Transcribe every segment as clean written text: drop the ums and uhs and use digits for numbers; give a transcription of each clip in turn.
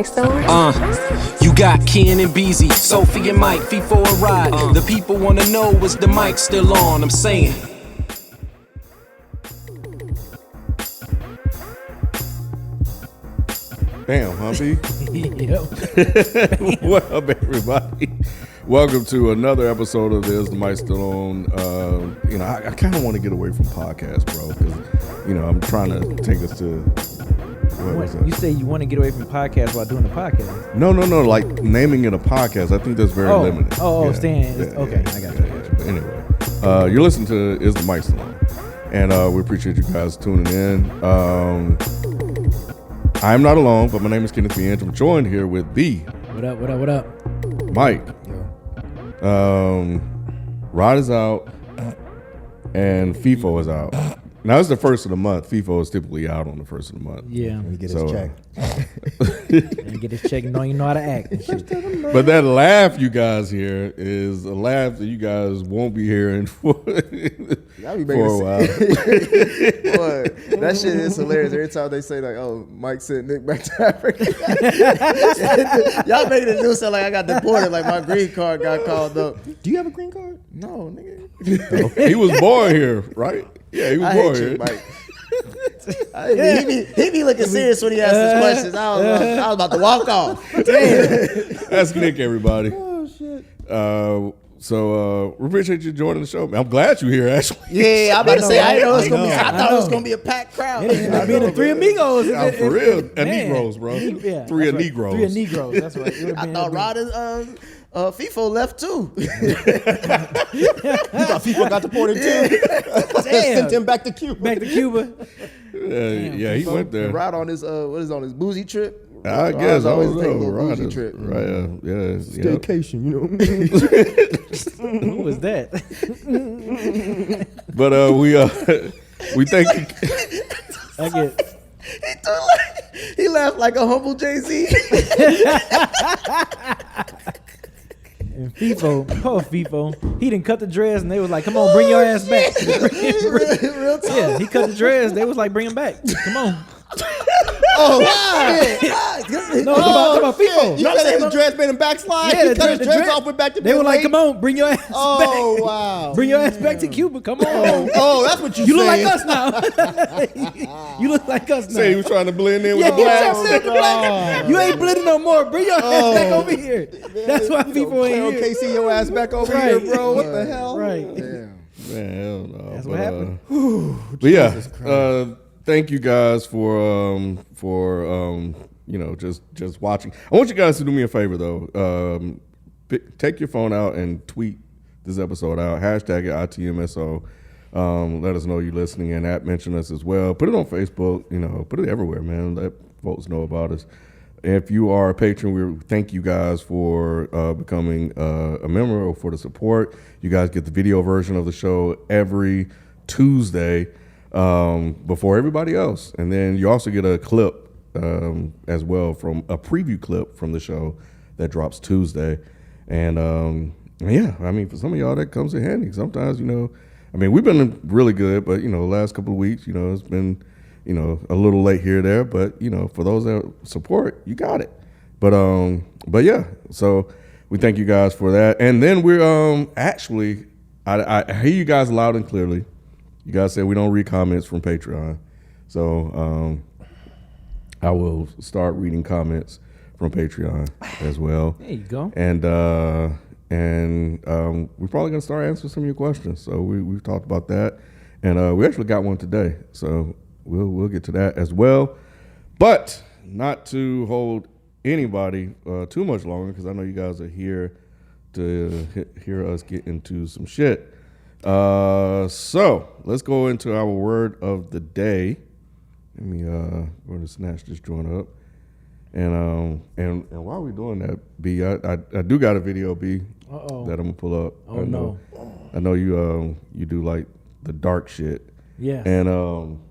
mic still on? You got Ken and Beezy, Sophie and Mike, feet for a ride. The people wanna know, is the mic still on? I'm saying. Damn, Humpy. Yep. What up, everybody? Welcome to another episode of Is the Mic Still On? I kind of want to get away from podcasts, bro, because, I'm trying to take us to... What was that? You say you want to get away from podcasts while doing the podcast? No, like naming it a podcast. I think that's very limited. Stan. Okay, I got you. But anyway, you're listening to Is the Mic Still On? And we appreciate you guys tuning in. I am not alone, but my name is Kenneth B. I'm joined here with B. What up? Mike. Yo. Rod is out, and FIFO is out. Now, it's the first of the month. FIFO is typically out on the first of the month. Yeah. Let me get his check. And get his check, knowing you know how to act. And shit. But that laugh you guys hear is a laugh that you guys won't be hearing for a while. Boy, that shit is hilarious. Every time they say like, "Oh, Mike sent Nick back to Africa," y'all making it do sound like I got deported, like my green card got called up. Do you have a green card? No, nigga. He was born here, right? Yeah, he was born here. Mike. He be looking serious when he asks his questions. I was about to walk off. Damn. That's Nick, everybody. Oh shit. So we appreciate you joining the show, man. I'm glad you're here, actually. Yeah, I'm about to say I didn't know it was gonna be. I thought it was gonna be a packed crowd. It'd be the Three Amigos. For real, Negroes, bro. Yeah, Three right. Negroes. Three Negroes. That's right. I thought Rod and FIFO left too. You thought FIFO got deported too? Damn. Sent him back to Cuba. Yeah, he went there. Rod on his what is on his boozy trip? I guess I always don't take a know. little Rod bougie is- trip. Right? Staycation, you know. Who was that? But we thank you. I get. He laughed like a humble Jay-Z. And FIFO, FIFO, he didn't cut the dreads, and they was like, "Come on, bring your ass back." Real time. Yeah, he cut the dreads. They was like, "Bring him back. Come on." Oh, wow. No, come about FIFO. You said the dreads made him backslide? Yeah, He cut his dreads off, went back to They were like, late? "Come on, bring your ass Oh, back. wow. Bring your ass back to Cuba. Come on." Oh, that's what you You look saying. like us now. You look like us now. Say he was trying to blend in with Yeah, the he was blacks. trying to blend with the blacks. You ain't blending no more. Bring your ass back over here. That's why FIFO ain't here. KC your ass back over Right. here, bro. What the hell? Right. Damn. Man, hell no. That's what happened. But yeah, thank you guys for just watching. I want you guys to do me a favor though. Take your phone out and tweet this episode out. Hashtag it ITMSO. Let us know you're listening and mention us as well. Put it on Facebook. Put it everywhere, man. Let folks know about us. If you are a patron, we thank you guys for becoming a member or for the support. You guys get the video version of the show every Tuesday before everybody else. And then you also get a clip as well, from a preview clip from the show that drops Tuesday. And for some of y'all that comes in handy. Sometimes, we've been really good, but, the last couple of weeks, it's been, a little late here or there, but, for those that support, you got it. But yeah, so we thank you guys for that. And then we're actually, I hear you guys loud and clearly. You guys said we don't read comments from Patreon. So I will start reading comments from Patreon as well. There you go. And we're probably going to start answering some of your questions. So we've talked about that. And we actually got one today. So we'll get to that as well. But not to hold anybody too much longer, because I know you guys are here to hear us get into some shit. So let's go into our word of the day. Let me go to snatch this joint up. And while we're doing that, B, I do got a video, B, that I'm gonna pull up. Oh, no. I know you do like the dark shit. Yeah. And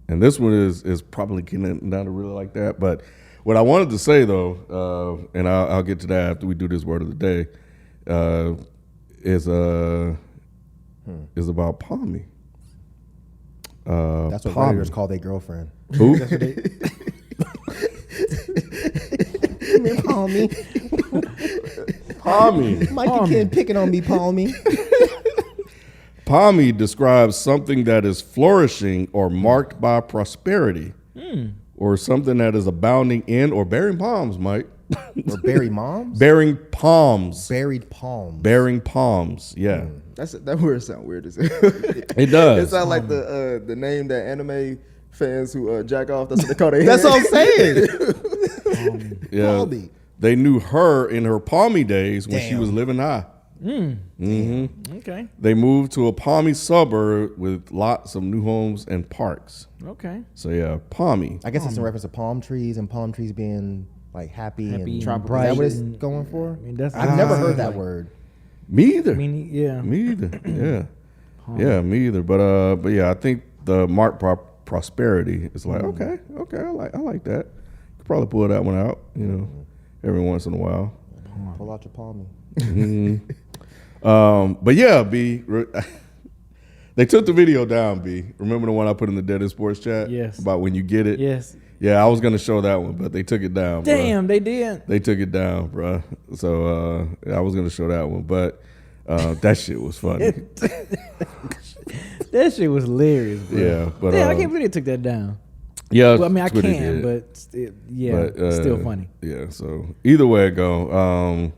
this one is probably getting down to really like that. But what I wanted to say though, and I'll get to that after we do this word of the day, is about Palmy. That's what writers call their girlfriend. Who? That's what they, Palmy. Palmy. Mikey Ken picking on me, Palmy. Palmy describes something that is flourishing or marked by prosperity, or something that is abounding in or bearing palms, Mike. Or berry moms? Bearing palms. Buried palms. Bearing palms, yeah. That word sound weird as hell. It does. It sounds like the name that anime fans who jack off. That's what they call their That's what I'm hand. saying. Yeah. Palmy. They knew her in her palmy days when she Damn. was living high. Okay. They moved to a palmy suburb with lots of new homes and parks. Okay. So yeah, palmy. I guess it's in reference to palm trees and palm trees being like happy and and bright. Is that what it's and- going for? I mean, that's- I've never heard like- that word. Me either. I mean, yeah. Me either. Yeah. Yeah, me either. But yeah, I think the mark prosperity is like, okay, I like that. Could probably pull that one out, every once in a while. Pull out your palmy. But yeah, B, they took the video down, B. Remember the one I put in the Dead in Sports chat? Yes. About when you get it? Yes. Yeah, I was going to show that one, but they took it down. Damn, bruh. they did. They took it down, bro. So I was going to show that one, but that shit was funny. That shit was hilarious, bro. Yeah, but Damn, I can't believe they took that down. yeah, Well, I mean, I Twitter can, did. but it's still funny. Yeah, so either way it go.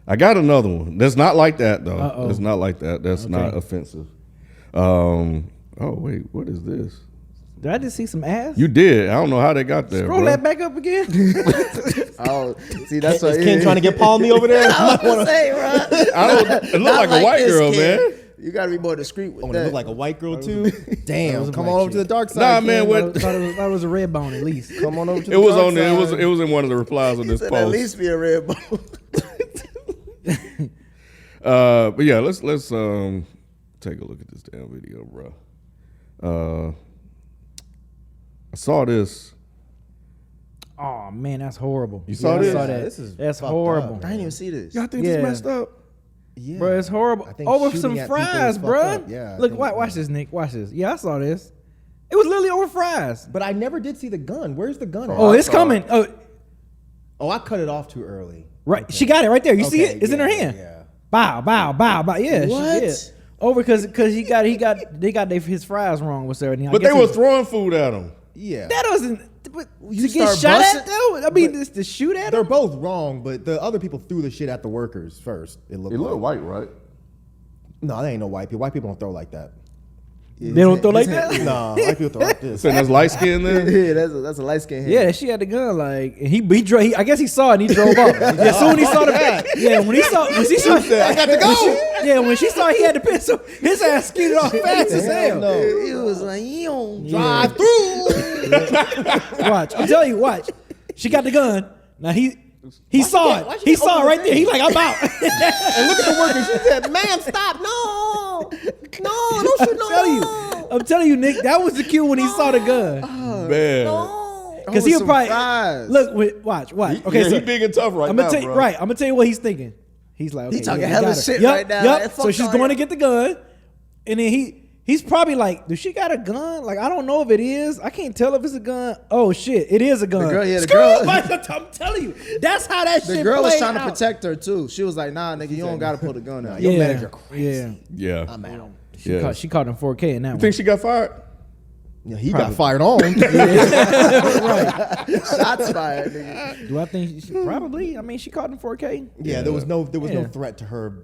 I got another one. That's not like that though. Uh-oh. That's not like that. That's not offensive. Oh wait, what is this? Did I just see some ass? You did. I don't know how they got there. Scroll bro. that back up again. Oh, see, that's what Is Ken trying to get palmy over there? I was gonna say, bro. I don't. It looked like a white this, girl, kid. man. You gotta be more discreet with Oh, and that. it looked like a white girl too. Damn, a come black on over to chick. the dark side. Nah, Ken. man, what- thought it was a red bone at least. Come on over to the It was dark on there. side. It was in one of the replies on this Said post. at least be a red bone. But yeah, let's take a look at this damn video, bro. I saw this. Oh man, that's horrible. You saw I this? saw that. This is That's fucked horrible. up. I didn't even see this. Y'all think Yeah. this messed up? Yeah. Bro, it's horrible. I think Over shooting some at people is fries, fucked bro. up. Yeah, I Look, think- watch this, Nick. Watch this. Yeah, I saw this. It was literally over fries. But I never did see the gun. Where's the gun? Oh, at? it's coming. Oh, I cut it off too early. right. She got it right there. You see Okay, it? It's in her yeah, hand. yeah. Bow, bow, bow, bow. Yeah, What? she did. Over because they got his fries wrong with her. But they were throwing food at him. Yeah. That wasn't. But You to get start shot at busting- though. I mean, just to shoot at They're them. both wrong, but the other people threw the shit at the workers first. It looked like. white, right? No, they ain't no white people. White people don't throw like that. They don't throw like that. Nah, white people throw like this. Saying that's light skin there. Yeah, that's a light skin hand. Yeah, she had the gun like, and he drove. I guess he saw it and he drove off. Yeah, as soon as he saw the when she saw, I got to go. when she saw he had the pistol, his ass skidded off fast as hell. No. It was like, you don't Drive through. Watch, I'm telling you, watch. She got the gun. Now he saw it. Why'd you He get saw it over right the there. He's like, I'm out. And look at the worker. She said, "Ma'am, stop! No, don't shoot! No!" I'm telling you, Nick, that was the cue when he saw the gun. Man. Because Oh, he'll some probably fries. watch. Okay, Yeah, so he big and tough right I'm now, gonna tell you, bro. right. I'm gonna tell you what he's thinking. He's like, okay, He talking yeah, hella got her. shit Yup, right now. yup. Like, So fuck she's y'all, going yeah. to get the gun, and then he's probably like, does she got a gun? Like, I don't know if it is. I can't tell if it's a gun. Oh shit, it is a gun. the Screw girl- it, I'm telling you, that's how that shit. The girl was played trying to out. protect her too. She was like, "Nah, nigga, you don't gotta pull the gun out." Your manager crazy. Yeah, Yeah. I'm out. Yeah. she caught him 4K in that You one. think she got fired? Yeah, he got fired on. Shots fired, nigga. Do I think she probably? I mean, she caught him 4K. Yeah, there was no Yeah. threat to her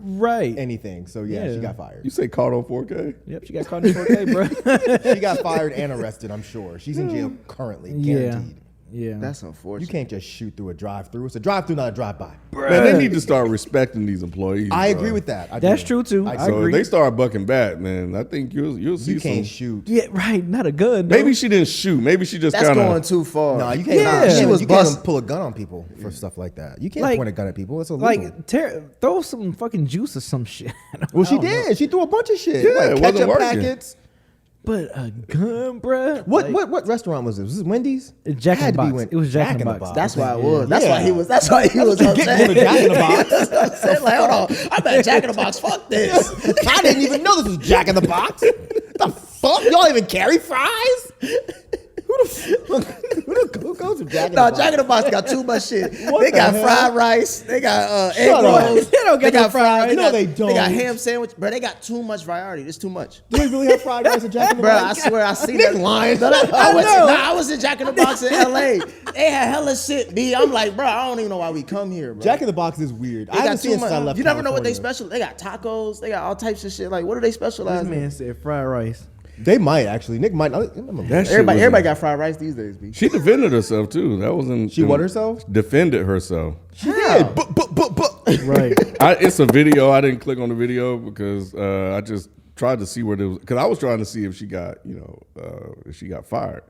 Right. anything. So yeah, Yeah. she got fired. You say caught on 4K? Yep, she got caught in 4K, bro. She got fired and arrested. I'm sure she's in jail currently, Yeah, guaranteed. yeah. That's You unfortunate. can't just shoot through a drive-through. It's a drive-through, not a drive-by. Man, they need to start respecting these employees. I bro. agree with that. I That's do. true, too. I So agree. if they start bucking back, man, I think you'll see You some. can't shoot. Yeah, right. Not a gun. though. Maybe she didn't shoot. Maybe she just That's kind going of. too far. No, you can't. Yeah. She was was you can't bust- even pull a gun on people for stuff like that. You can't Like- point a gun at people. It's illegal. like throw some fucking juice or some shit. well, she I don't know. did. She threw a bunch of shit. Yeah, like it wasn't ketchup working. packets. But a gun, bruh. What restaurant was this? Was this Wendy's? Jack in Had the to be Box. It was Jack in the Box. That's why it was. That's Yeah. why he was. That's why he was Get upset. going to Jack in the Box. That's what I'm saying. Like, hold on, I'm at Jack in the Box. Fuck this. I didn't even know this was Jack in the Box. The fuck? Y'all even carry fries? Who goes to Jack in the No, Box? Jack in the Box got too much shit. What They the got hell? fried rice. They got egg Shut up. rolls. They don't get no fried rice. No, they don't. They got ham sandwich. Bro, they got too much variety. It's too much. Do they really have fried rice at Jack in the Bro, I Box? swear I seen Nick that. lying. I was in Jack in the Box in LA. They had hella shit, B. I'm like, bro, I don't even know why we come here, bro. Jack in the Box is weird. They I haven't got seen too it since I much. left You never know what they California. special. They got tacos. They got all types of shit. Like, what do they specialize This in? man said fried rice. They might actually. Nick might. That shit Everybody was- got fried rice these days, B. She defended herself too. That wasn't. She what herself? Defended herself. She did. Right. It's a video. I didn't click on the video because I just tried to see where it was. Because I was trying to see if she got, if she got fired.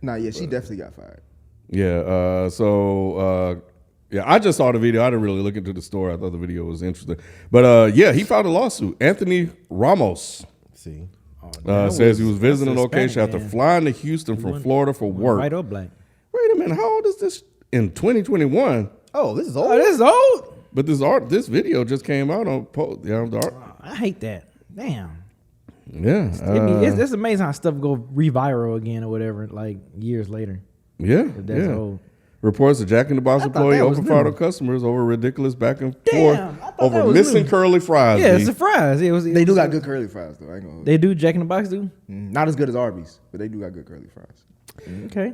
Nah, yeah, she definitely got fired. Yeah. Yeah, I just saw the video. I didn't really look into the story. I thought the video was interesting. But yeah, he filed a lawsuit. Anthony Ramos See. says he was visiting a that's location Hispanic, after man. flying to Houston from Florida for work. White or black? Wait a minute. How old is this? In 2021. Oh, this is old. Oh, this is old. But this video just came out on the art. I hate that. Damn. Yeah. It's amazing how stuff go reviral again or whatever, like years later. Yeah. That's yeah. old. Reports that Jack in the Box I thought employee that was opened fire new. on customers over ridiculous back and Damn, I forth thought over that was missing new. curly fries. Yeah, B. it's a fries. They do got good curly fries, though. I ain't gonna hold you. They do. Jack in the Box do. Not as good as Arby's, but they do got good curly fries. Okay.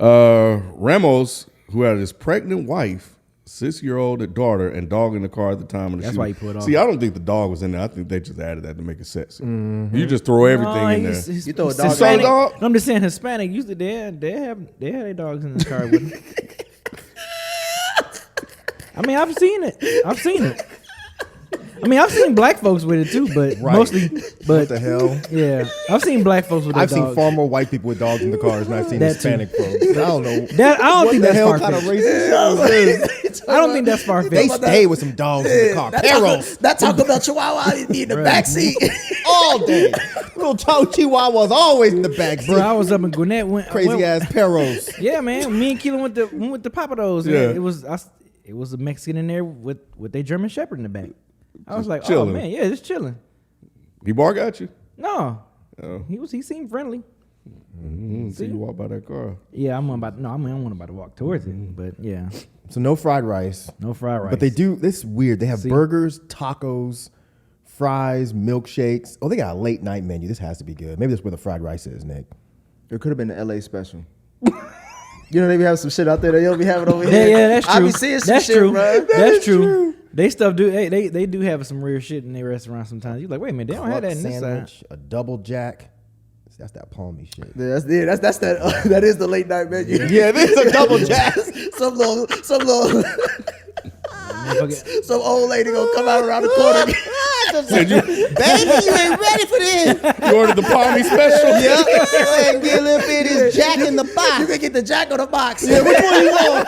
Ramos, who had his pregnant wife, 6-year-old daughter, and dog in the car at the time of the That's shooting. why he put it See, on. I don't think the dog was in there. I think they just added that to make it sexy. You just throw everything in there. You throw a dog in there? Hispanic. Dog? No, I'm just saying Hispanic. Usually they have their dogs in the car with them. I mean, I've seen it. I mean, I've seen black folks with it too, but Right. mostly. But What the hell? yeah, I've seen black folks with their I've seen dogs. far more white people with dogs in the cars than I've seen That too. Hispanic folks. I don't know. That I don't What think the that's hell far kind of fetched. racist shit is this? I don't think that's far They fetched. stay with some dogs in the car. Perros That Taco Bell Chihuahua be in the backseat. all day. Little chihuahuas always in the back Bro, seat. I was up in Gwinnett. Crazy ass perros. Yeah, man. Me and Keelan went to Papados. Yeah. Yeah. It was a Mexican in there with a German Shepherd in the back. I was like, chilling. oh man, yeah, just chilling. He bark at you. No, Oh. he seemed friendly. See you walk by that car. Yeah, I'm about to walk towards it, but yeah, So no fried rice. no fried rice. But they do. This is weird. They have See? burgers, tacos, fries, milkshakes. Oh, they got a late night menu. This has to be good. Maybe that's where the fried rice is, Nick. It could have been the LA special. You know, they be having some shit out there that you don't be having over Yeah, here. yeah, that's true. I be seeing some That's shit, true. bro. That's true. They stuff do. They do have some real shit in their restaurants sometimes. You're like, wait a minute, they don't have that Cluck in this side. sandwich, a double jack. That's that palmy shit. Yeah, that's that. That is the late night menu. Yeah, this is a double jack. some little, Motherfucker- some old lady gonna come out around the corner. Said you, Baby, you ain't ready for this. you ordered the palmy special? Yep. Go ahead and get a little bit of this jack in the You box. can get the Jack on the box. Yeah, which one you want?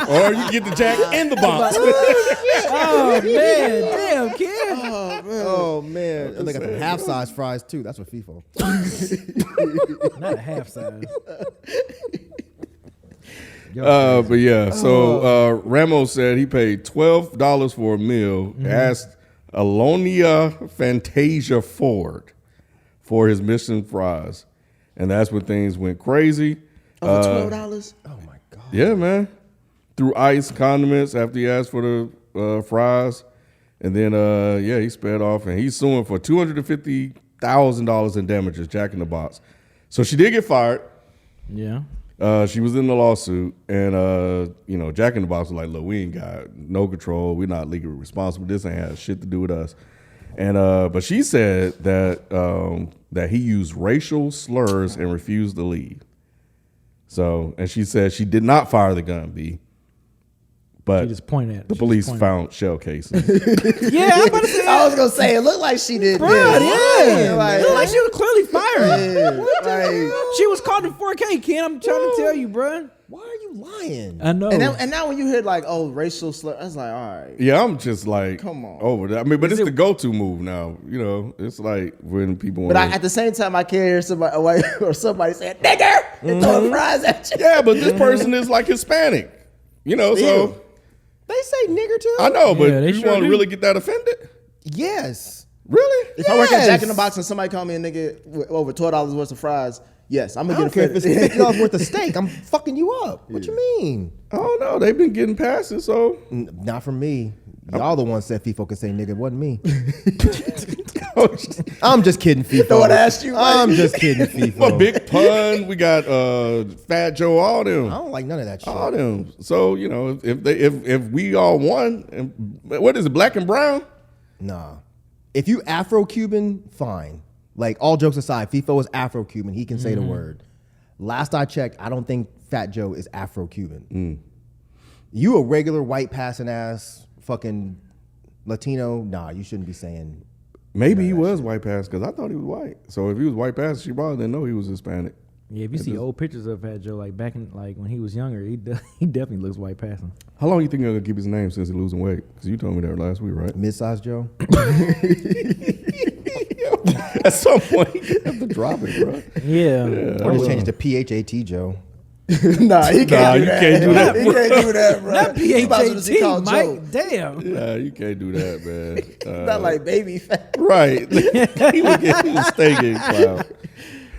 Or you get the Jack in the box. Oh man, damn kid. Oh man, and they got the half size fries too. That's what FIFO. Not a half size. But yeah, so Ramos said he paid $12 for a meal, asked Alonia Fantasia Ford for his mission fries. And that's when things went crazy. Over $12. Oh my god. Yeah, man. Threw ice condiments after he asked for the fries. And then, he sped off and he's suing for $250,000 in damages, Jack in the Box. So she did get fired. Yeah. She was in the lawsuit, and Jack in the Box was like, "Look, we ain't got no control. We're not legally responsible. This ain't had shit to do with us." And but she said that he used racial slurs and refused to leave. So, and she said she did not fire the gun, B. But She just pointed at the she police just pointed. found shell casings. Yeah, I'm about to say. I was gonna say it looked like she did. Bro, this. yeah. Like, It looked like she was clearly fired. like, She was caught in 4K, Ken. I'm trying to tell you, bro. Why are you lying? I know. and now when you hear like, oh, racial slur, I was like, all right. Yeah, I'm just like, Come on. over that. I mean, but Is it's it- the go-to move now. You know, it's like when people. But wanna- at the same time, I can't hear somebody, a white or somebody saying, nigger, and throwing fries at you. yeah, but this person is like Hispanic. You know, so. They say nigger too. I know, but Yeah, they you sure want to do. really get that offended? Yes. Really? If I work at Jack in the Yes. Box and somebody call me a nigga with over $12 worth of fries, Yes, I'm I gonna don't get care if it's $50 worth of steak. I'm fucking you up. What you mean? I don't know. They've been getting past it, so. Not from me. Y'all the one said FIFO can say nigga. It wasn't me. I'm just kidding, FIFO. No one asked you. I'm just kidding, FIFO. A Big Pun. We got Fat Joe. All them. I don't like none of that shit. All them. So you know, if we all won, and, what is it? Black and brown. Nah. If you Afro-Cuban, fine. Like, all jokes aside, FIFO is Afro-Cuban. He can say the word. Last I checked, I don't think Fat Joe is Afro-Cuban. You a regular white passing ass fucking Latino, nah, you shouldn't be saying. Maybe he was white pass because I thought he was white. So if he was white pass, she probably didn't know he was Hispanic. Yeah, if you see old pictures of Fat Joe, like back in like when he was younger, he definitely looks white passing. How long you think he's gonna keep his name since he's losing weight? Because you told me that last week, right? Mid-size Joe? At some point, you have to drop it, bro. Yeah. Or just change it to PHAT Joe. Nah, he can't do that. Can't do that. He can't do that, bro. Not He might as well just be PHAT, called Joe. Mike. Damn. Nah, you can't do that, man. Not like baby fat. Right. he was stay getting clout.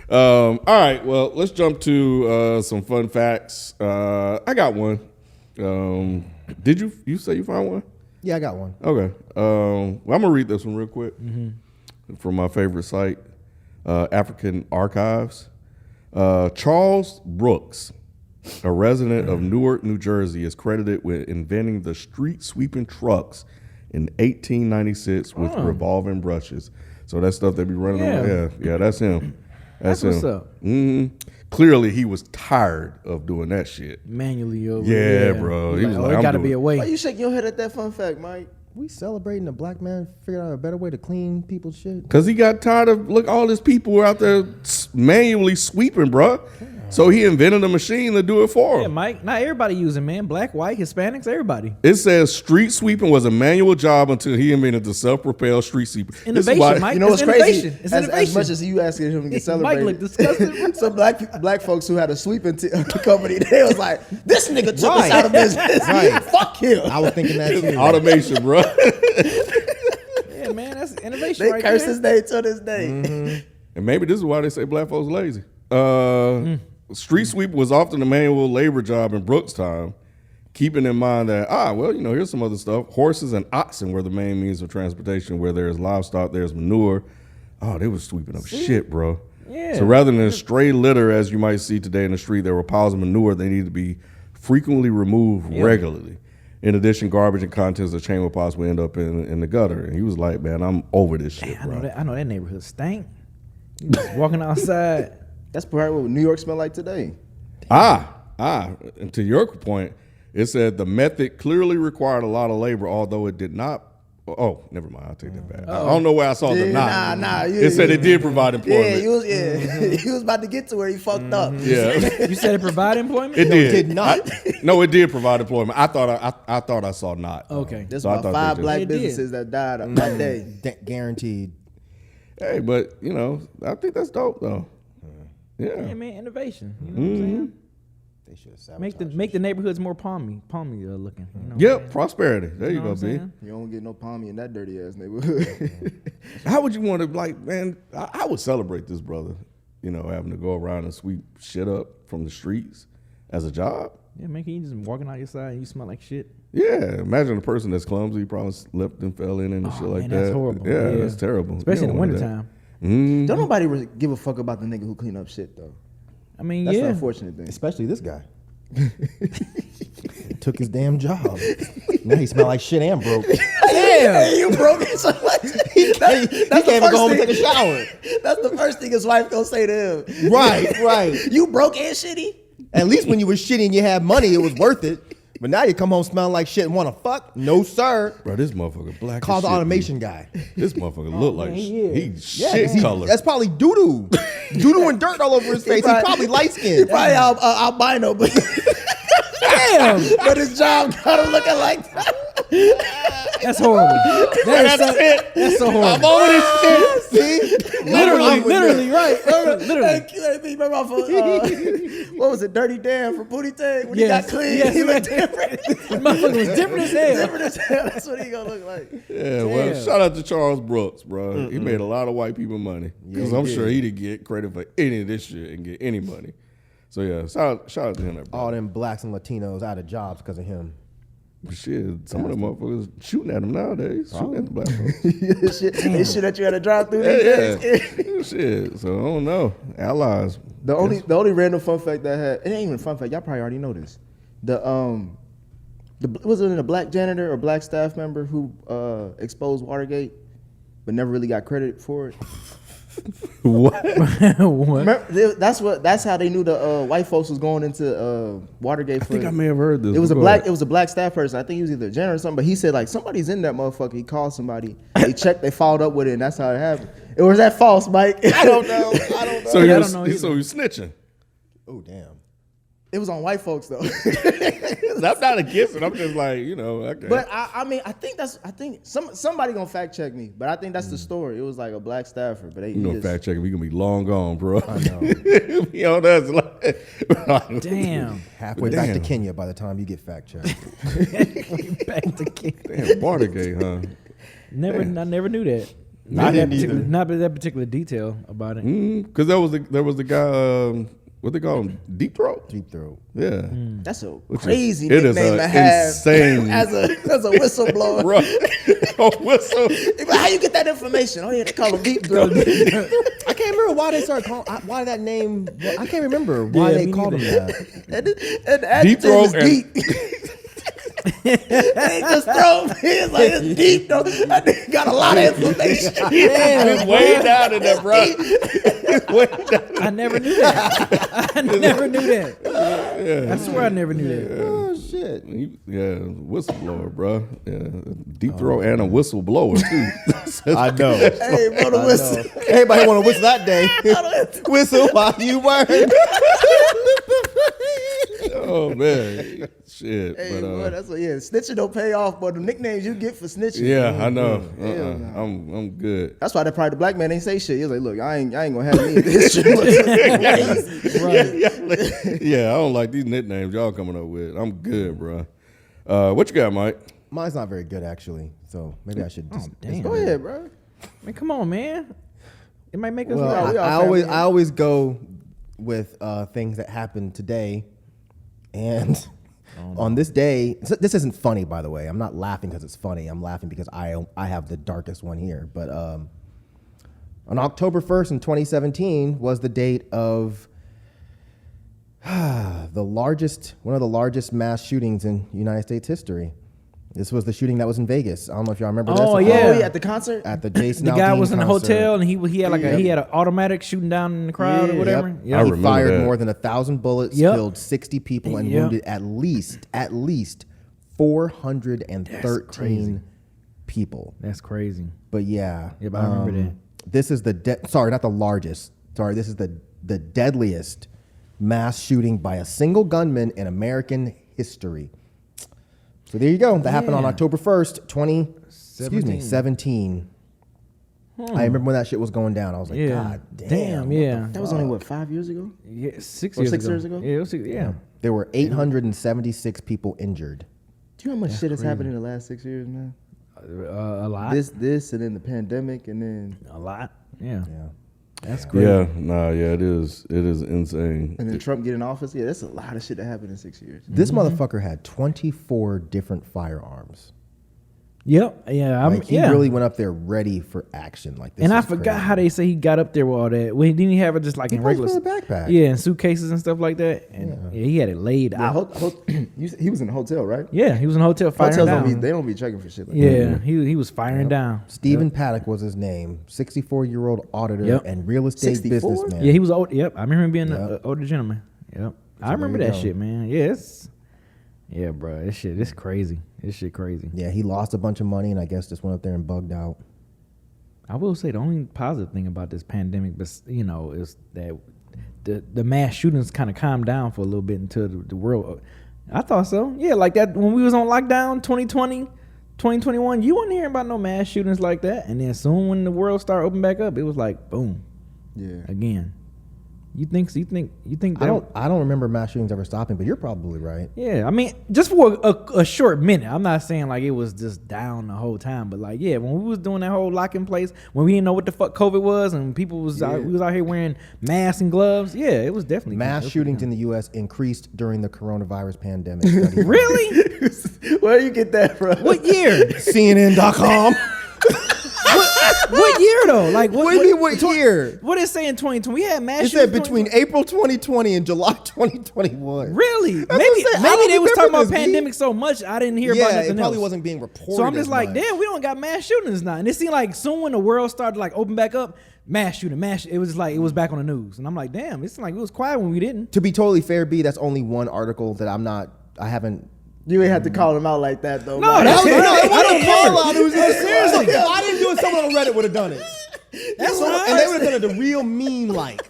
All right, well, let's jump to some fun facts. I got one. Did you say you found one? Yeah, I got one. Okay. Well, I'm going to read this one real quick from my favorite site, African Archives. Charles Brooks, a resident of Newark, New Jersey, is credited with inventing the street sweeping trucks in 1896 with revolving brushes. So that stuff they be running around. Yeah, that's him. That's him. What's up? Clearly, he was tired of doing that shit. Manually over. Yeah, bro. He was like, there I'm gotta doing- be a way. Why you shaking your head at that fun fact, Mike? We celebrating a black man figured out a better way to clean people's shit. Because he got tired of, look, all these people were out there manually sweeping, bro. So he invented a machine to do it for Yeah, him. Mike. Not everybody using, man. Black, white, Hispanics, everybody. It says street sweeping was a manual job until he invented the self-propelled street sweeper. This is Innovation, why- Mike. You know what's It's crazy? innovation. It's As innovation. much as you asking him to get Mike celebrated, look disgusted. some black folks who had a sweeping company, they was like, "This nigga took us Right. out of business. Right. Fuck him." I was thinking that too. Automation, bro. Yeah, man. That's innovation They right curse there. his name to this day. And maybe this is why they say black folks lazy. Street sweep was often a manual labor job in Brooks' time, keeping in mind that, here's some other stuff. Horses and oxen were the main means of transportation. Where there's livestock, there's manure. Oh, they were sweeping up shit, bro. Yeah. So rather than stray litter, as you might see today in the street, there were piles of manure. They needed to be frequently removed regularly. In addition, garbage and contents of chain would possibly end up in the gutter. And he was like, man, I'm over this shit, I bro. know that neighborhood stank. You just walking outside. That's probably what New York smell like today. And to your point, it said the method clearly required a lot of labor, although it did not. Oh, never mind. I'll take that back. I don't know where I saw the not. Nah. It said it did provide employment. He was about to get to where he fucked up. Yeah, You said it provide employment? it did. did not. No, it did provide employment. I thought I saw not. Okay. There's So I about thought 5 they black It did. businesses that died on that day. Guaranteed. Hey, but I think that's dope though. Yeah, Yeah. man. Innovation. You know what I'm saying? They should have sabotaged Make the neighborhoods more palmy looking. You know what I'm Yep. saying? Prosperity. There you You know go, what I'm B. saying? You don't get no palmy in that dirty ass neighborhood. How would you want to man? I would celebrate this brother. Having to go around and sweep shit up from the streets as a job. Yeah, man. Can you just walking out your side and you smell like shit? Yeah, imagine a person that's clumsy, probably slipped and fell in and shit like man, that. that's horrible. Yeah, Yeah. that's terrible. Especially You in the don't want that. wintertime. Don't nobody really give a fuck about the nigga who clean up shit though. I mean, That's the yeah. unfortunate thing. Especially this guy. He took his damn job. Now he smell like shit and broke. Damn. You broke it so much. He can't even go home and take a shower. That's the first thing his wife gonna say to him. Right. You broke and shitty. At least when you was shitty and you had money, it was worth it. But now you come home smelling like shit and want to fuck? No, sir. Bro, this motherfucker black. Call as the shit, automation dude. guy. This motherfucker look like yeah. he's Yeah, shit 'cause color. that's probably doo-doo. Doo-doo and dirt all over his face. He probably light He skinned. probably albino, but Damn. but his job got him looking like that. That's horrible. That's so horrible. I'm over this shit. Literally, right? Literally. Remember off of, what was it, Dirty Dan from Booty Tang when he Yes, got clean? yes, He man. looked different. Motherfucker was different as hell. Different as hell. That's what he gonna look like. Yeah, well, shout out to Charles Brooks, bro. He made a lot of white people money because I'm sure he didn't get credit for any of this shit and get any money. So yeah, shout out to him, bro. All them blacks and Latinos out of jobs because of him. Shit, some of them motherfuckers shooting at him nowadays. Shooting at the black folks. They shit at you at a drive through these days. Shit. So I don't know. Allies. The only random fun fact that I had, it ain't even a fun fact. Y'all probably already know this. Was it a black janitor or black staff member who exposed Watergate, but never really got credit for it? What? What? Remember, that's how they knew the white folks was going into Watergate. I think I may have heard this. It was a black staff person. I think he was either a janitor or something. But he said like somebody's in that motherfucker. He called somebody. They checked. They followed up with it, and that's how it happened. Or was that false, Mike? I don't know. So Yeah, I he don't know was either. snitching. Oh damn. It was on white folks though. I'm not against it. I'm just like, okay. But I mean, I think somebody gonna fact check me. But I think that's the story. It was like a black staffer, but you gonna fact check it. We gonna be long gone, bro. I know. You know, that's like Damn. Halfway back to Kenya by the time you get fact checked. Back to King. damn Watergate, huh? I never knew that. I didn't either. Not that particular detail about it. Because there was the guy. What they call him? Deep Throat. Deep throat. Yeah. That's a Which is- crazy it is nickname a to have insane- as a whistleblower. Bro. Oh, whistle. How you get that information? Oh yeah, they call him deep throat. I can't remember why they started calling. Why that name? I can't remember why Yeah, they me called him neither. that. and the adjective throat is and- deep. They just throw me. It's like it's deep though. That nigga got a lot of information. It's way down in there, bro. It's way down. I never knew that. I never knew that. I swear I never knew that. Oh shit. Yeah, whistleblower, bro. Yeah, Deep Throat and a whistleblower too. I know. Hey, bro, the whistle. Everybody want to whistle that day. Whistle while you work. Oh man, shit. Hey, but boy, that's what. Yeah, snitching don't pay off, but the nicknames you get for snitching. yeah, I know. Hell no. I'm good. That's why probably the black man ain't say shit. He was like, "Look, I ain't gonna have me in this shit." Right. Yeah, I don't like these nicknames y'all coming up with. I'm good, bro. What you got, Mike? Mine's not very good actually, so maybe I should. Just, damn. Go ahead, bro. Man, come on, man. It might make us Well, laugh. we all I family. always go with things that happened today, and on this day, this isn't funny, by the way. I'm not laughing because it's funny. I'm laughing because I have the darkest one here. But on October 1st in 2017 was the date of one of the largest mass shootings in United States history. This was the shooting that was in Vegas. I don't know if y'all remember this. Oh, Oh, yeah. yeah, at the concert. At the Jason The guy Aldean was in a concert. hotel and he had he had an automatic shooting down in the crowd or Yeah. whatever. Yep. I He remember fired that. more than 1,000 bullets, Yep. killed 60 people, and Yep. wounded at least 413 people. That's crazy. But yeah, Yeah, but I remember that. This is not the largest. Sorry, this is the deadliest mass shooting by a single gunman in American history. So there you go. That happened on Yeah. October 1st, 2017. I remember when that shit was going down. I was like, Yeah. God damn. Yeah. That was only what 5 years ago. Yeah, 6 Or years 6 ago. years ago? Yeah, it was yeah. There were 876 people injured. Do you know how much shit has happened in the last 6 years, man? A lot. This, and then the pandemic, and then A lot. Yeah. Yeah. That's crazy. Yeah, it is insane. Trump get in office. Yeah, that's a lot of shit that happened in 6 years. This motherfucker had 24 different firearms. Yep. Yeah. Like, he yeah. really went up there ready for action. Like this And I is forgot crazy. how they say he got up there with all that. Well, didn't he have it just like He in probably regular put it in a backpack. Yeah, in suitcases and stuff like that. And yeah, he had it laid Yeah, out. he was in a hotel, right? Yeah, he was in a hotel firing Hotels down. they don't be checking for shit like that. Yeah, he was firing down. Stephen Paddock was his name. 64-year-old auditor Yep. and real estate 64? businessman. Yeah, he was old. Yep, I remember him being Yep. an older gentleman. Yep, I remember there you that go. shit, man. Yes, yeah, bro, this crazy. This shit crazy. Yeah, he lost a bunch of money and I guess just went up there and bugged out. I will say the only positive thing about this pandemic, is that the mass shootings kind of calmed down for a little bit until the world. I thought so. Yeah, like that when we was on lockdown 2020, 2021, you weren't hearing about no mass shootings like that. And then soon when the world started opening back up, it was like boom. Yeah. Again. You think I don't remember mass shootings ever stopping, but you're probably right. Yeah, I mean, just for a short minute. I'm not saying like it was just down the whole time, but like, yeah, when we was doing that whole lock in place, when we didn't know what the fuck COVID was, and people was we was out here wearing masks and gloves. Yeah, it was definitely Mass shootings in the U.S. increased during the coronavirus pandemic. Study. Really? Where do you get that from? What year? CNN.com. What year though? Like What do you mean, what year? What is saying 2020? We had mass It shootings said between April 2020 and July 2021. Really? what I'm Maybe saying. I don't they was talking remember about this, B. pandemic so much I didn't hear about Yeah, nothing it probably else. wasn't being reported. So I'm just as like, much. damn, we don't got mass shootings now. And it seemed like soon when the world started like open back up, mass shooting, it was like it was back on the news. And I'm like, damn, it seemed like it was quiet when we didn't. To be totally fair, B, that's only one article that I haven't. You ain't have to call him out like that though. No, Mike. that's No, it wasn't a call out. It was No, just seriously. If I didn't do it, someone on Reddit would have done it. That's fine. And they would have done it the real mean like.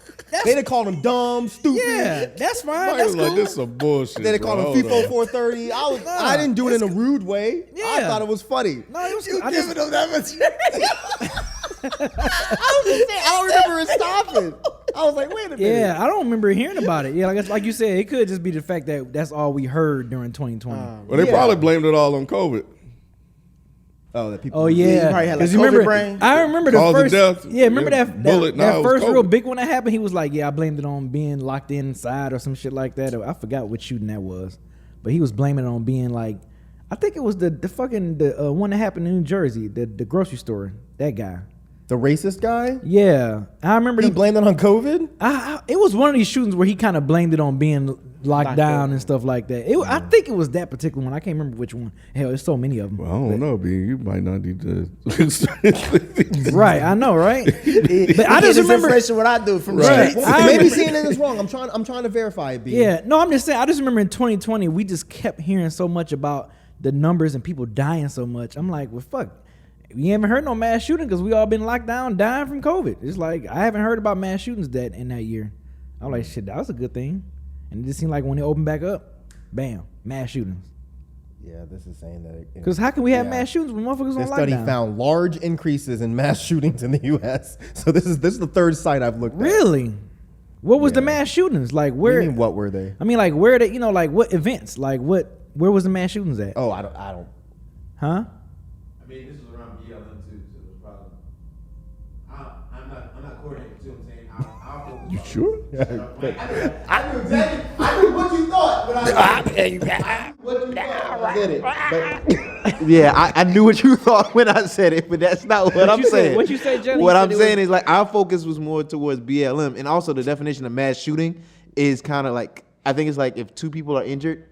They'd have called him dumb, stupid. Yeah, that's fine. Mike That's was cool. like, this some bullshit. Then they called him bro. FIFO Hold on. 430. I didn't do it in a rude way. I Yeah. thought it was funny. No, it was You I giving just, him that much? I don't remember it stopping. I was like, wait a minute. yeah, I don't remember hearing about it. Yeah, like you said, it could just be the fact that that's all we heard during 2020. Well, they Yeah. probably blamed it all on COVID. Oh, that people. Oh you yeah, probably had, like, 'Cause you COVID remember, brain. I remember the Cause of first. death. Yeah, remember Yeah, that bullet. Nah, it that was first real COVID. big one that happened. He was like, "Yeah, I blamed it on being locked inside or some shit like that." Or I forgot what shooting that was, but he was blaming it on being like, I think it was the one that happened in New Jersey, the grocery store. That guy. The racist guy? Yeah, I remember He them. blamed it on COVID? It was one of these shootings where he kind of blamed it on being locked down and stuff like that. I think it was that particular one. I can't remember which one. Hell, there's so many of them. Well, I don't know, B. You might not need to. Right, I know, right? But I Get just this remember. information what I do from Right. streets. I Maybe remember- CNN is wrong. I'm trying to verify it, B. Yeah, no, I'm just saying. I just remember in 2020, we just kept hearing so much about the numbers and people dying so much. I'm like, well, fuck. We haven't heard no mass shooting because we all been locked down, dying from COVID. It's like I haven't heard about mass shootings in that year. I'm like, shit, that was a good thing. And it just seemed like when it opened back up, bam, mass shootings. Yeah, this is saying that. Because how can we have Yeah. mass shootings when motherfuckers on This study lockdown? found large increases in mass shootings in the U.S. So this is the third site I've looked at. Really? What was the Yeah. mass shootings like? What do Where? you mean, what were they? I mean, like where? They, like what events? Like what? Where was the mass shootings at? Oh, I don't. Huh? I mean, this was around BLM too, so it was probably. I'm not coordinating too. I'm saying I'll focus. You sure? I knew exactly. I knew what you thought when I what you thought. I did it. But Yeah, I knew what you thought when I said it, but that's not what I'm you say? saying. What you say, Jelly? What You I'm said it saying was- is like our focus was more towards BLM, and also the definition of mass shooting is kind of like I think it's like if two people are injured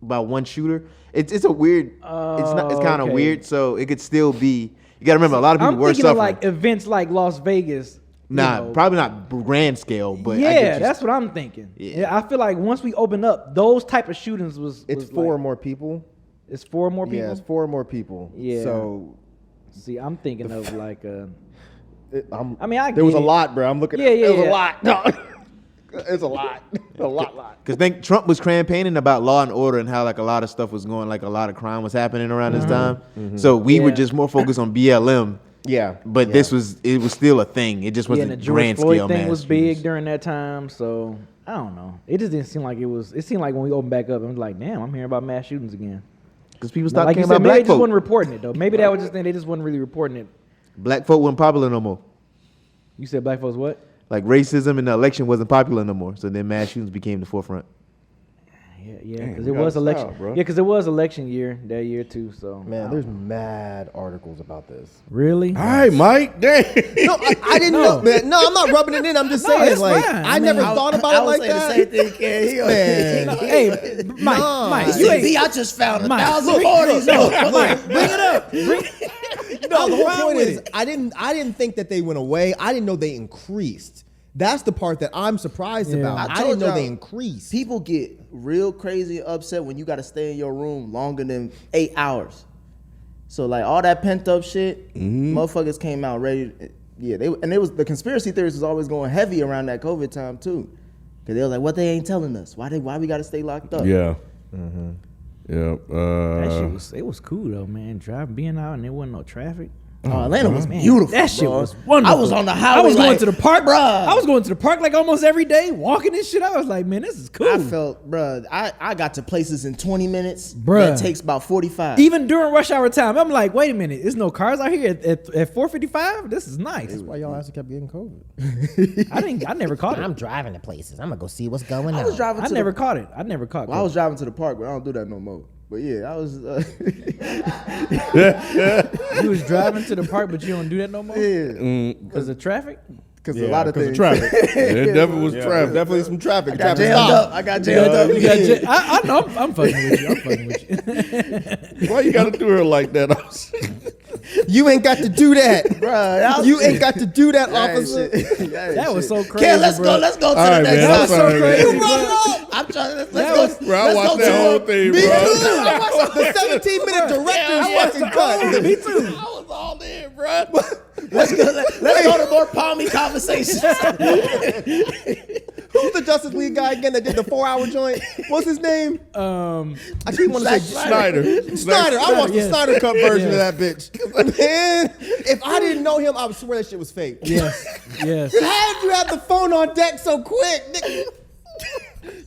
by one shooter. It's a weird. It's kind of okay. weird. So it could still be. You got to remember a lot of people I'm were thinking suffering. of like events like Las Vegas. you Nah, know. probably not grand scale, but I get Yeah, you. that's what I'm thinking. Yeah. Yeah, I feel like once we open up, those type of shootings was. it's was 4 like, more people. It's 4 more people. Yeah, it's 4 more people. Yeah. So See, I'm thinking of like I I there was get a it. lot, bro. I'm looking. Yeah, yeah, It was yeah. a lot. No, it's a lot. A lot. Because think Trump was campaigning about law and order and how like a lot of stuff was going, like a lot of crime was happening around this time. So we were Yeah. just more focused on BLM. Yeah, But yeah. this was still a thing. It just Yeah, wasn't and the George grand Floyd scale thing mass was big shootings. during that time, so I don't know. It just didn't seem like it was. It seemed like when we opened back up, it was like, damn, I'm hearing about mass shootings again. Because people stopped Like you caring said, about maybe they black just wasn't folk. reporting it though. Maybe that was just thing. They just wasn't really reporting it. Black folk wasn't popular no more. You said black folks what? Like racism in the election wasn't popular no more. So then mass shootings became the forefront. Yeah, Damn, because we it got was a election. style, bro. Yeah, because it was election year that year too. So Man, there's mad articles about this. really. All right, Mike. Dang. No, I didn't know, man. No, I'm not rubbing it in. I'm just No, saying, it's like, fine. I I never mean, thought about I it would like say that. the same thing, Ken. He Man. Hey, Mike, Nah. Mike, You you ain't. ain't. I just found Mike, 1,000 parties. Mike, bring it up. No, the whole fine point with is, it. I didn't think that they went away. I didn't know they increased. That's the part that I'm surprised Yeah. about. I I told didn't know y'all, they increased. People get real crazy upset when you got to stay in your room longer than 8 hours. So like all that pent up shit, motherfuckers came out ready. Yeah, the conspiracy theories was always going heavy around that COVID time too, because they was like, what they ain't telling us? Why we got to stay locked up? Yeah. Yeah. It was cool though, man. Being out and there wasn't no traffic. Oh, Atlanta was Man, beautiful. That shit bro. was wonderful. I was on the highway. I was going like, to the park, bruh. I was going to the park like almost every day, walking and shit. I was like, man, this is cool. I felt, bruh, I got to places in 20 minutes. Bruh. That takes about 45. Even during rush hour time, I'm like, wait a minute, there's no cars out here at 4:55. This is nice. That's why y'all actually kept getting COVID. I never caught I'm it. driving to places. I'm gonna go see what's going I on. was driving I to never the, caught it. I never caught. well, I was COVID. driving to the park, but I don't do that no more. But yeah, I was. You was driving to the park, but you don't do that no more Yeah, because of traffic. because a lot of things. traffic. It definitely was traffic. Definitely some traffic. I got Traffic jammed stopped. up. I got jammed up. You got I know. I'm fucking with you. I'm fucking with you. Why you gotta do her like that? You ain't got to do that, Bruh, You ain't got to do that, That ain't officer. shit. That was so crazy. Ken, let's bro. go. Let's go to All the right, next man, That I'm was so sorry, crazy. man. bro. I'm trying. Let's That go. was- Bro, I let's watched go that to whole thing, Me bro. too. I watched the 17-minute director's fucking cut. Me too. I was all in, bro. Let's go to more palmy conversations. Who's the Justice League guy again that did the 4-hour joint? What's his name? I keep wanting to say Snyder. Snyder. I watched the yes. Snyder Cut version Yes. of that bitch. Man, if I didn't know him, I would swear that shit was fake. Yes. Yes. How did you have the phone on deck so quick? nigga?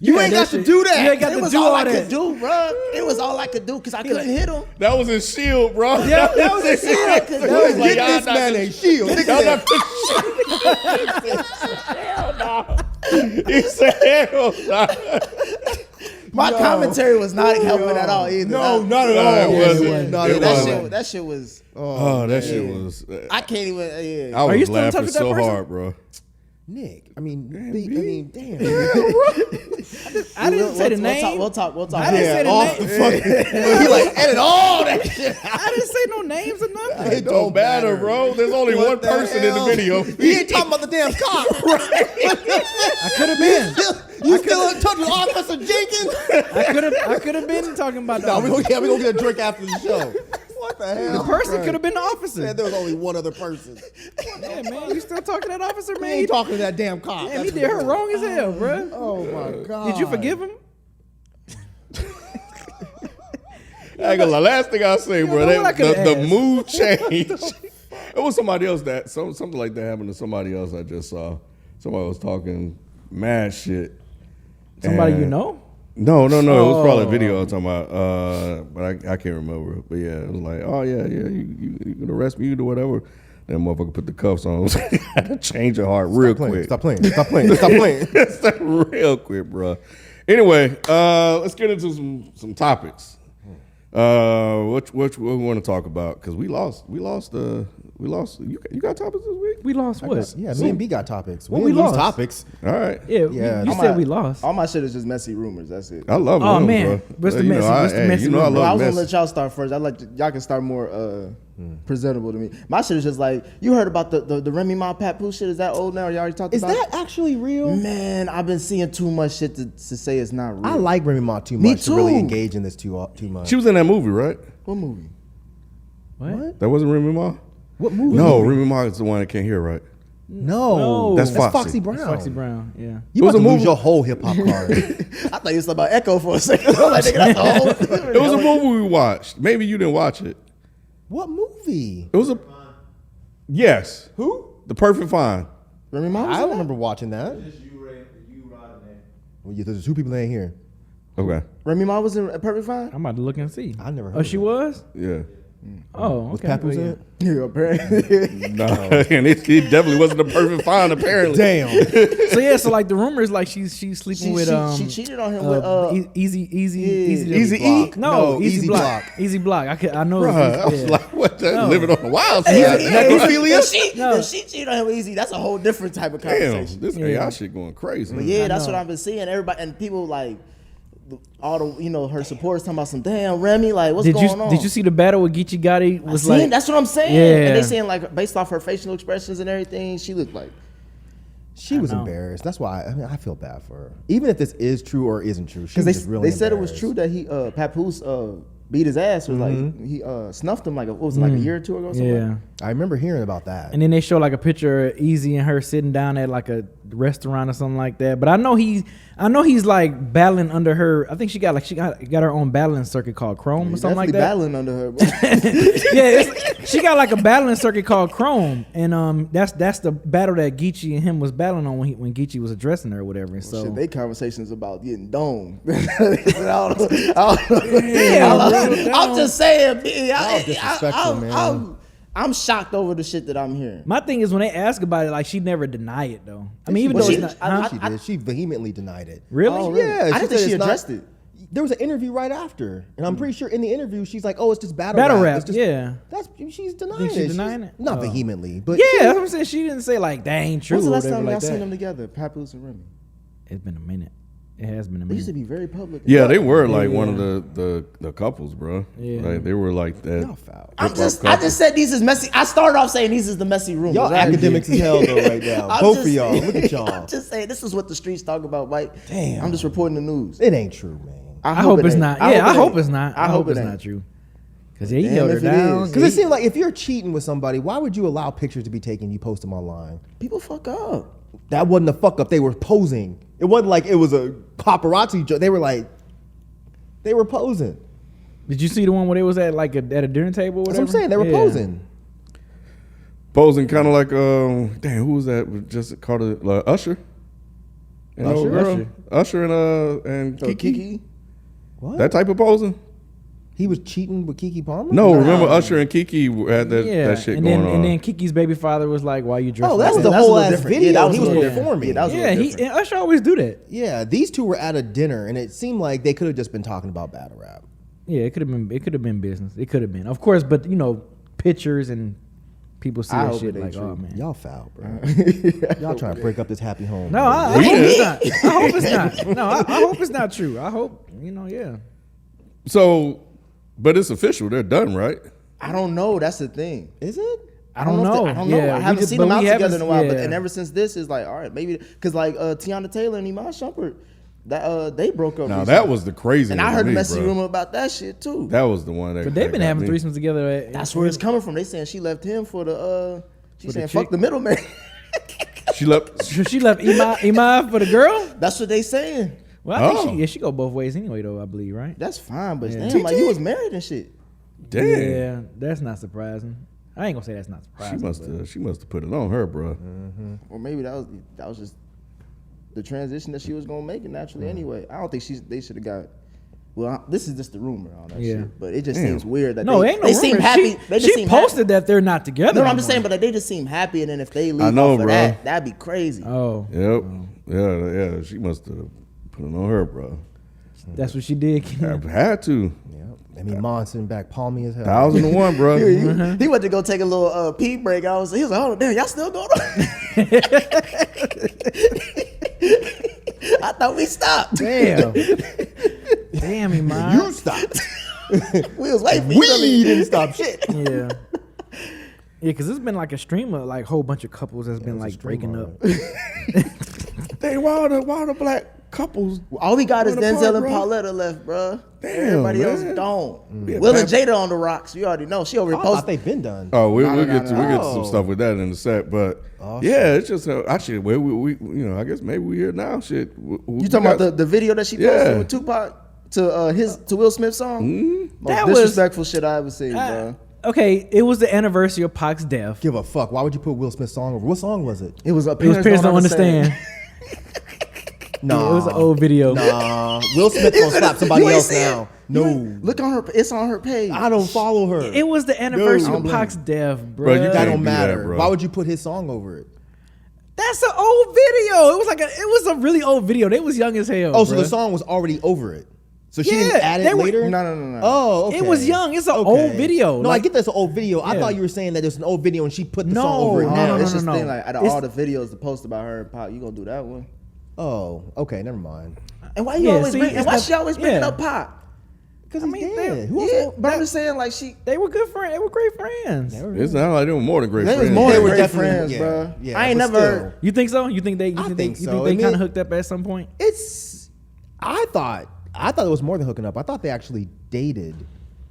You Yeah, ain't that got to shit- do that. You ain't got It to was do all all I that. could do, bro. It was all I could do because I couldn't hit him. That was his shield, bro. Yeah, that was his All I could do. was like, Get y'all this not man gonna- a shield. He said, hell no. My commentary was not helping at all either. No, not at No, all. it wasn't. wasn't. Not It at That all. wasn't. shit was. Oh, that shit was. I can't even. Yeah. I Are you was still in touch laughing with that so person? hard, bro. Nick, I mean, damn. I didn't say the name. We'll talk. I didn't say the off name. the fucking. He like edit all that shit. I didn't say no names or nothing. It don't matter, bro. There's only What one the person in the hell? video. He ain't talking about the damn cop. I could have been. You still in touch with Officer Jenkins? I could have been talking about No, we the gonna get a drink after the show. What the hell? person. Could have been the officer. Man, there was only one other person. Yeah, man, you still talking to that officer, We man? ain't talking to that damn cop. Damn, he did her wrong as hell, bro. Oh my god. Did you forgive him? I ain't gonna lie. Last thing I'll say, bro, know what I could've the asked? mood changed. It was somebody else something like that happened to somebody else I just saw. Somebody was talking mad shit. Somebody And- you know? No. It was probably a Oh. video I was talking about, but I can't remember. But yeah, it was like, oh yeah, you can arrest me, you do whatever. That motherfucker put the cuffs on. Had to change her heart real quick. Stop playing. Stop playing. Stop playing. Stop real quick, bro. Anyway, let's get into some topics. What we want to talk about? Because we lost. You got topics this week? We lost what? Yeah, me and B got topics. What we we didn't lose lost? topics. All right. Yeah, Yeah, you I'm said we lost. All my shit is just messy rumors. That's it. I love Oh, them, man. bro. What's the You know, messy- what's the messy you know I rumor? Well, I love was gonna messy. let y'all start first. Y'all can start more presentable to me. My shit is just like you heard about the Remy Ma Papoose shit. Is that old now? You already talked Is about that actually real? it? Man, I've been seeing too much shit to say it's not real. I like Remy Ma too Me much to really too. engage in this too much. She was in that movie, right? What movie? What? That wasn't Remy Ma? What movie? No, Remy Ma is the one that can't hear, right? No, That's Foxy Foxy. Brown. Foxy Brown, yeah. You It was about to a lose movie- your whole hip hop card. I thought you was talking about Echo for a second. I'm like, nigga, that's the whole. It was a movie we watched. Maybe you didn't watch it. What movie? It was a. Yes. Who? The Perfect Fine. Remy Ma. was I in don't that? remember watching that. Just you, Ray, you, Rod, and that. Well, yeah, there's two people that ain't here. Okay. Remy Ma was in Perfect Fine. I'm about to look and see. I never heard Oh, of she that. was? Yeah. Oh, Was okay. Papoose Well, in yeah. it? Yeah, apparently. No, and it definitely wasn't the Perfect Fine. Apparently. Damn. So yeah, so like the rumors like she's sleeping with she cheated on him with Easy yeah. Easy E? No, No, Easy Easy Block. Block. Easy Block. I know. Bruh, it's- I was yeah. like, what? That No. living on the wild side. If she cheated on him with Easy, that's a whole different type of Damn, conversation. this AI shit going crazy. But yeah, I that's know. what I've been seeing. Everybody and people like all the her supporters talking about some damn Remy. Like, what's Did going you on? did you see the battle with Geechee Gotti? I Was seen, like that's what I'm saying. Yeah. And they saying like based off her facial expressions and everything, she looked like She was know. embarrassed. That's why I feel bad for her. Even if this is true or isn't true, she because was just really they said it was embarrassed. true that he Papoose beat his ass. Was like he snuffed him like like a year or two ago. Or something. Yeah. I remember hearing about that. And then they show like a picture of Easy and her sitting down at like a restaurant or something like that. But I know he's like battling under her. I think she got her own battling circuit called Chrome or something like that. Battling under her. Bro. She got like a battling circuit called Chrome, and that's the battle that Geechee and him was battling on when Geechee was addressing her or whatever. And so Shit, they conversations about getting domed. I'm just saying, disrespectful, man. I'm shocked over the shit that I'm hearing. my thing is when they ask about it, like she never deny it though. I mean, even Well, though she, it's not, she did. She vehemently denied it. really? Oh, really? Yeah, I didn't think said she it's addressed it. There was an interview right after, and I'm pretty sure in the interview she's like, "Oh, it's just battle Battle rap." rap, It's just, yeah. She's denying Think it. she's She's denying it? Not Oh. vehemently, but Yeah, she- that's what I'm saying. She didn't say like that ain't true. When's the or last whatever time like y'all seen that. them together, Papoose and Remy? It's been a minute. It has been a They used to minute. be very public. Yeah, they were like one of the couples, bro. Yeah. Like they were like that. Y'all foul. I just said these is messy. I started off saying these is the messy rumors. Y'all right? academics as hell though right now. I'm Both just of y'all. saying- Look at y'all. I'm just saying this is what the streets talk about, Mike. Damn. I'm just reporting the news. It ain't true, man. I hope it's ain't. not. Yeah, I hope ain't. it's not. I hope it's not true. Because he Damn held her if it down. is. Because it seems like if you're cheating with somebody, why would you allow pictures to be taken? You post them online. People fuck up. That wasn't a fuck up. They were posing. It wasn't like it was a paparazzi joke. They were posing. Did you see the one where they was at like at a dinner table? Or That's whatever? what I'm saying. They were Yeah. posing. Posing kind of like damn, who was that? Just called it Usher. You know, Usher? Usher and So Kiki. Kiki. What? That type of posing. He was cheating with Kiki Palmer? No, remember Usher and Kiki had that shit and going then, on. And then Kiki's baby father was like, "Why you dressed?" Oh, like that's that? the That's a whole little ass different. video. Yeah, that was He a was little performing. Yeah, that was a Yeah, little he different. and Usher always do that. Yeah, these two were at a dinner, and it seemed like they could have just been talking about battle rap. Yeah, it could have been. It could have been business. It could have been, of course. But you know, pictures and people see I that hope shit it like, ain't oh true. man. Y'all foul, bro. Y'all trying to break up this happy home. No, bro. I hope it's not. I hope it's not. No, I hope it's not true. I hope yeah. So, but it's official. They're done, right? I don't know. That's the thing. Is it? I don't know. I don't know. Yeah, I we haven't just- seen but them out we together haven't- in a while. But yeah. and ever since this is like, all right, maybe because like Tiana Taylor and Iman Shumpert, that they broke up. Now recently. that was the crazy. and one I to heard me, a messy bro. rumor about that shit too. That was the one that. But they've that been got having me. threesomes together. That's where it's coming from. They saying she left him for the. She For the saying chick? fuck the middleman. She left. She left Iman for the girl. That's what they saying. Well, I think Oh. she go both ways anyway, though. I believe, right? That's fine, but Yeah. damn, like you was married and shit. Damn. Yeah, that's not surprising. I ain't gonna say that's not surprising. She must have put it on her, bro. Or maybe that was just the transition that she was gonna make it naturally anyway. I don't think they should have got. Well, this is just the rumor on that Yeah. shit, but it just Damn. seems weird that No, they, ain't no they rumor. seem happy. She, They just she seem posted happy. that they're not together. No, I'm no just more. saying, but they just seem happy, and then if they leave I know, off of bro. that'd be crazy. Oh, Yep. Yeah. She must have put it on her, bro. that's what she did. Had to. Yeah. I mean, Monson back palmy as hell. 1,001, bro. He went to go take a little pee break. He was like, oh damn, y'all still going on? I thought we stopped. Damn, damn, Iman. You stopped. We was waiting for you. We didn't stop shit. Yeah. Yeah, because it's been like a stream of like a whole bunch of couples that's been like breaking up. Dang, why are the black couples? All we got is What the Denzel fuck, and bro? Pauletta left, bro. Damn, Everybody else man. don't. Yeah, Will and Pat- Jada on the rocks. You already know. She over I here thought posting. they've been done. Oh, we'll No, get to no. some stuff with that in a sec, but Oh, yeah, it's just actually well, we I guess maybe we here now. Shit, You talking about the video that she posted Yeah. with Tupac to Will Smith's song? Most That was- disrespectful shit I ever seen, bro. Okay, it was the anniversary of Pac's death. Give a fuck. Why would you put Will Smith's song over? What song was it? It was a It was parents don't understand. Nah. It was an old video. Nah. Will Smith gonna slap somebody You ain't else see it? now. No. Look on her. It's on her page. I don't follow her. It was the anniversary I of don't Pac's death, bro. Bro, you that can't don't do matter. that, bro. Why would you put his song over it? That's an old video. It was a really old video. They was young as hell. Oh, so bruh. the song was already over it. So she Yeah, didn't add they it were- later? No. Oh, okay. It was young. It's an old video. No, Like- I get that's an old video. I Yeah. thought you were saying that it's an old video and she put the No, song over it no, now. no, it's just no. thing like out of It's- all the videos to post about her and Pop, you gonna do that one? Oh, okay, never mind. And why you Yeah, always see, bring? And it's why not- she always bringing yeah. up Pop? Because I he's mean, dead. they- Who else? Yeah, but I'm just saying like she. They were good friends. They were great friends. It's not like they were more than great They was friends. more They than were great definitely- friends, yeah, bro. yeah, I ain't but never. still. You think so? You think they? I think so. You I think they mean- kind of hooked up at some point? I thought it was more than hooking up. I thought they actually dated.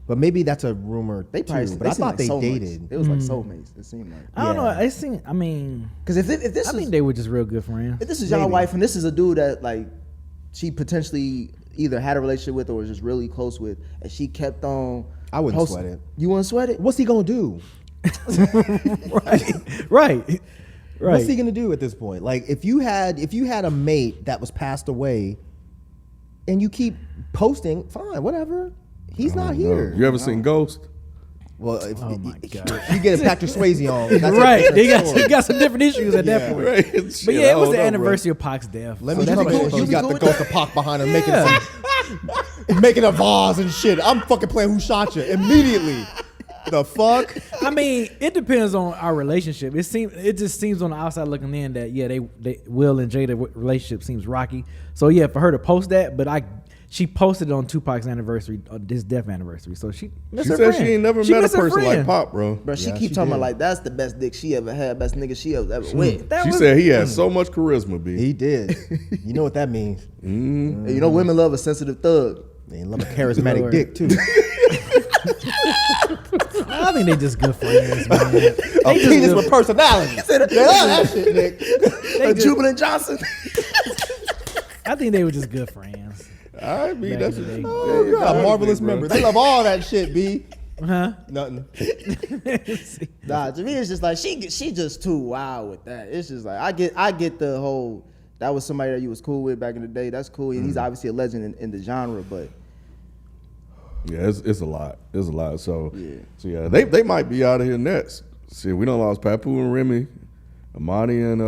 But maybe that's a rumor They probably. too. They But I seem thought like they soulmates. dated. It was like soulmates. It seemed like. I don't know. Yeah. It seemed. I mean, Because if this I is think they were just real good friends. if this is y'all wife and this is a dude that like she potentially either had a relationship with or was just really close with, and she kept on. I wouldn't sweat it. You wouldn't sweat it? What's he gonna do? Right. What's he gonna do at this point? Like if you had a mate that was passed away, and you keep posting, fine, whatever. He's not here. You ever seen Ghost? Well, if Oh my God. you get a Patrick Swayze on, that's a Right. different They story. got some different issues at that point. Right. But yeah, it was the anniversary of Pac's death. Let So me that's come in. cool. She's got the ghost of Pac behind her, making a vase and shit. I'm fucking playing Who Shot You immediately. The fuck? I mean, it depends on our relationship. It just seems on the outside looking in that they Will and Jada relationship seems rocky. So yeah, for her to post that, but she posted it on Tupac's anniversary, his death anniversary. So she She said she ain't never met a person like Pop, bro. Bro, she Yeah, keep she talking did. about like that's the best dick she ever had, best nigga she ever with. She said he had so much charisma, B. He did. You know what that means? And you know women love a sensitive thug. They love a charismatic Lord. dick too. I think they just good friends, man. A penis with personality. They love that shit, Nick. A Jubilant Johnson. I think they were just good friends. I mean, Back that's in the day. Oh, you got a marvelous bro. member. They love all that shit, B. Huh? Nothing. Nah, to me it's just like she just too wild with that. It's just like I get the whole that was somebody that you was cool with back in the day. That's cool, and he's obviously a legend in the genre. But Yeah, it's a lot. It's a lot. So yeah, they might be out of here next. See, we done lost Papu and Remy, Amani and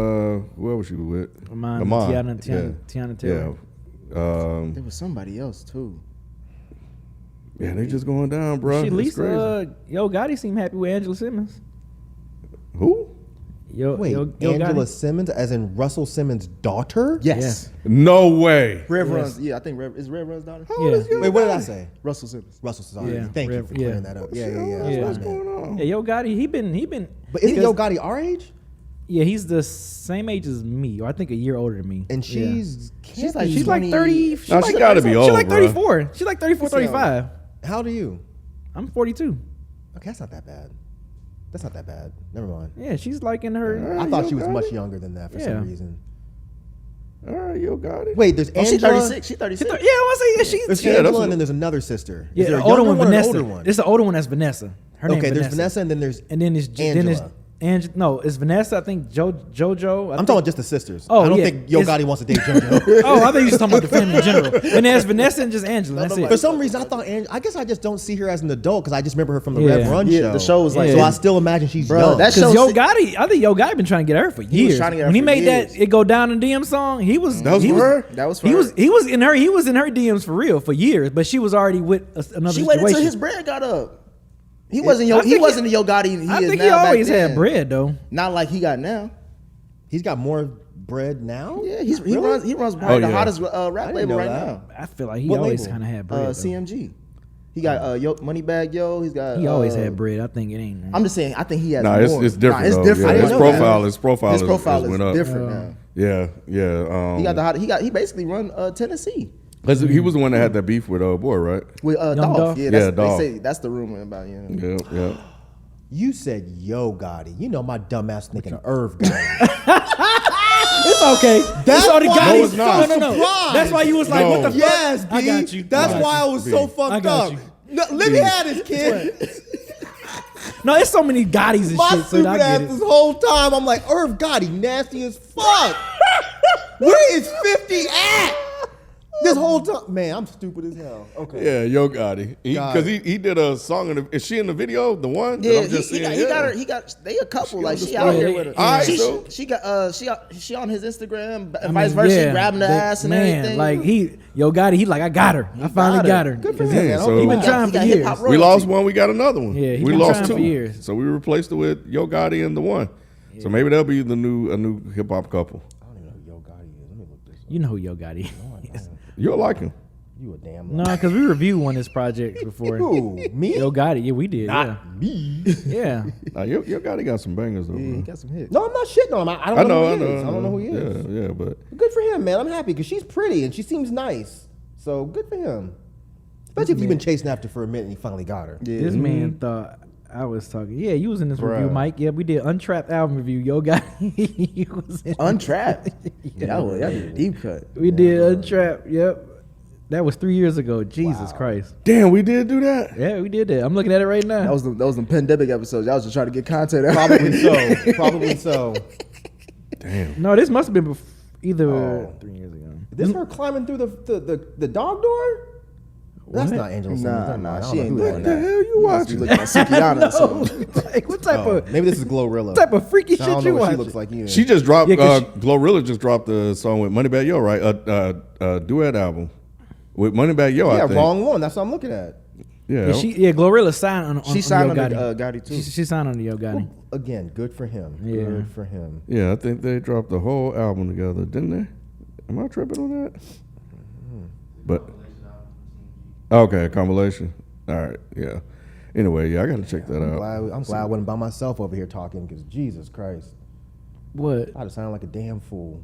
whoever she was with. Amani, Amon. Tiana Taylor. Yeah. there was somebody else too. Yeah, they just going down, bro. She at It's least, crazy. Yo Gotti seemed happy with Angela Simmons. Who? Wait, Yo Angela Gotti. Simmons, as in Russell Simmons' daughter? Yes, No way. Rev runs. Yeah, I think Rev is Rev runs daughter. Yeah. Wait, what did I say? Russell Simmons. Russell Simmons. Yeah. Thank you for Yeah. clearing that up. Yeah. Yeah. What's going on? Yeah, Yo Gotti, he been. But isn't he Yo does- Gotti our age? Yeah, he's the same age as me, or I think a year older than me. And Yeah. She's like She's like 20 30. No, she gotta be She's old, like bro. 34. She's like 34, 35. How old are you? I'm 42. Okay, that's not that bad. That's not that bad. Never mind. Yeah, she's like in her. I thought she was Yo much Gotti? younger than that for Yeah. some reason. All right, Yo got it. Wait, there's Oh, she's Angela. 36. She's 36. Yeah, I want to say yeah, There's she's. Yeah, that's Angela, what- and then there's another sister. Yeah, Is there the a older younger one, or an Vanessa. older one? It's the older one that's Vanessa. Her name Okay, there's Vanessa. Vanessa, and then there's And then it's Angela. No, it's Vanessa. I think JoJo. I'm talking about just the sisters. Oh, I don't yeah. think Yo It's- Gotti wants to date JoJo. Oh, I think you're just talking about the family in general. And there's Vanessa and just Angela. That's For it. some reason, I thought I guess I just don't see her as an adult because I just remember her from the Yeah. Rev Run Yeah, show. the show was like- so Yeah. I still imagine she's Bro, young. that Because show- Yo Gotti, I think Yo Gotti been trying to get her for years. trying to get her when he for made years. that "It Go Down in DM" song, he was That was he for was, her? That was for he her. was he was in her DMs for real for years, but she was already with another She situation. waited till his bread got up. He wasn't I think the Yo Gotti he I is think now he back always then. had bread though. Not like he got now. He's got more bread now. Yeah, he Really? runs probably Oh, the yeah. hottest rap didn't label know right that. now. I feel like he What always label? kind of had bread. though. CMG. He got Yo Moneybag Yo. He's got. He always had bread. I think it ain't. I'm just saying. I think he has. Nah, more. it's different. Nah, it's though. different. Yeah, I his didn't know profile, that. his profile, His profile went up. is different now. Yeah. He got the hot. He basically run Tennessee 'Cause he was the one that had that beef with boy, right? with Young Dolph. Dolph? Yeah, that's, Yeah, Dolph. they say that's the rumor about Yeah. You said Yo Gotti. You know my dumbass thinking of Irv Gotti. It's okay. That's all the why guys. I was so No. surprised. That's why you was like, No. what the fuck? Yes, B. I got you. That's I got why you. I was so I fucked got up. you. No, let me have this kid. No, it's so many Gottis and My shit. So stupid I ass get this it. whole time. I'm like, Irv Gotti, nasty as fuck. Where is 50 at? This whole time, man, I'm stupid as hell. Okay. Yeah, Yo Gotti. Got Because it. he did a song. Is she in the video? The one? that Yeah, I'm just he seeing? got her. He got they a couple. Like she display. out here with her. All right, she, so- she on his Instagram, I vice mean, versa. yeah, She grabbing the ass and man, everything. like Yo Gotti, he like, I got her. I finally got her. Good for Yeah, him, man. so- He been He trying he for got years. hip-hop We royalty. lost one. We got another one. Yeah, he we been lost trying two. for years. So we replaced it with Yo Gotti and the one. So maybe that'll be a new hip hop couple. I don't even know who Yo Gotti is. Let me look this up. You know who Yo Gotti is. You'll like him. You a damn No, because we reviewed one of his projects before. Who? Me? Yo Gotti, yeah, we did. Not me. Yeah. Nah, Yo Gotti got some bangers though. Yeah, he bro. got some hits. No, I'm not shitting on him. I I don't know, know. who he is. I don't know who he is. Yeah, but Good for him, man. I'm happy because she's pretty and she seems nice. So good for him. Especially if you've been chasing after for a minute and you finally got her. Yeah. This man thought I was talking. Yeah, you was in this review, Bruh. Mike. Yeah, we did Untrapped album review. Yo, guy, he was in Untrapped. Y'all did a deep cut. We did Untrapped. Yep, that was 3 years ago. Jesus Christ. Damn, we did do that. Yeah, we did that. I'm looking at it right now. That was the pandemic episodes. I was just trying to get content out. Probably so. Probably so. Damn. No, this must have been either Oh. 3 years ago. Is this her climbing through the dog door? That's What? not Angela Simmons. Nah, Never mind. nah, I don't she know ain't who doing that that. is. hell you watching? You looking like Sukiana or something. Like, what type Oh, of maybe this is Glorilla. type of freaky I shit don't you know what she watching? looks like either. She just dropped. Yeah, 'cause Glorilla just dropped the song with Moneybagg Yo, right? A duet album with Moneybagg Yo. I yeah, think. wrong one. That's what I'm looking at. Yeah. Yeah, Glorilla signed on She signed Yo on Gotti. Gotti too. She signed on the Yo Gotti. Again, good for him. Yeah. Good for him. Yeah, I think they dropped the whole album together, didn't they? Am I tripping on that? But okay, a compilation. All right, yeah. Anyway, yeah, I gotta check that out. I'm glad I wasn't by myself over here talking because Jesus Christ, What? I'd have sounded like a damn fool.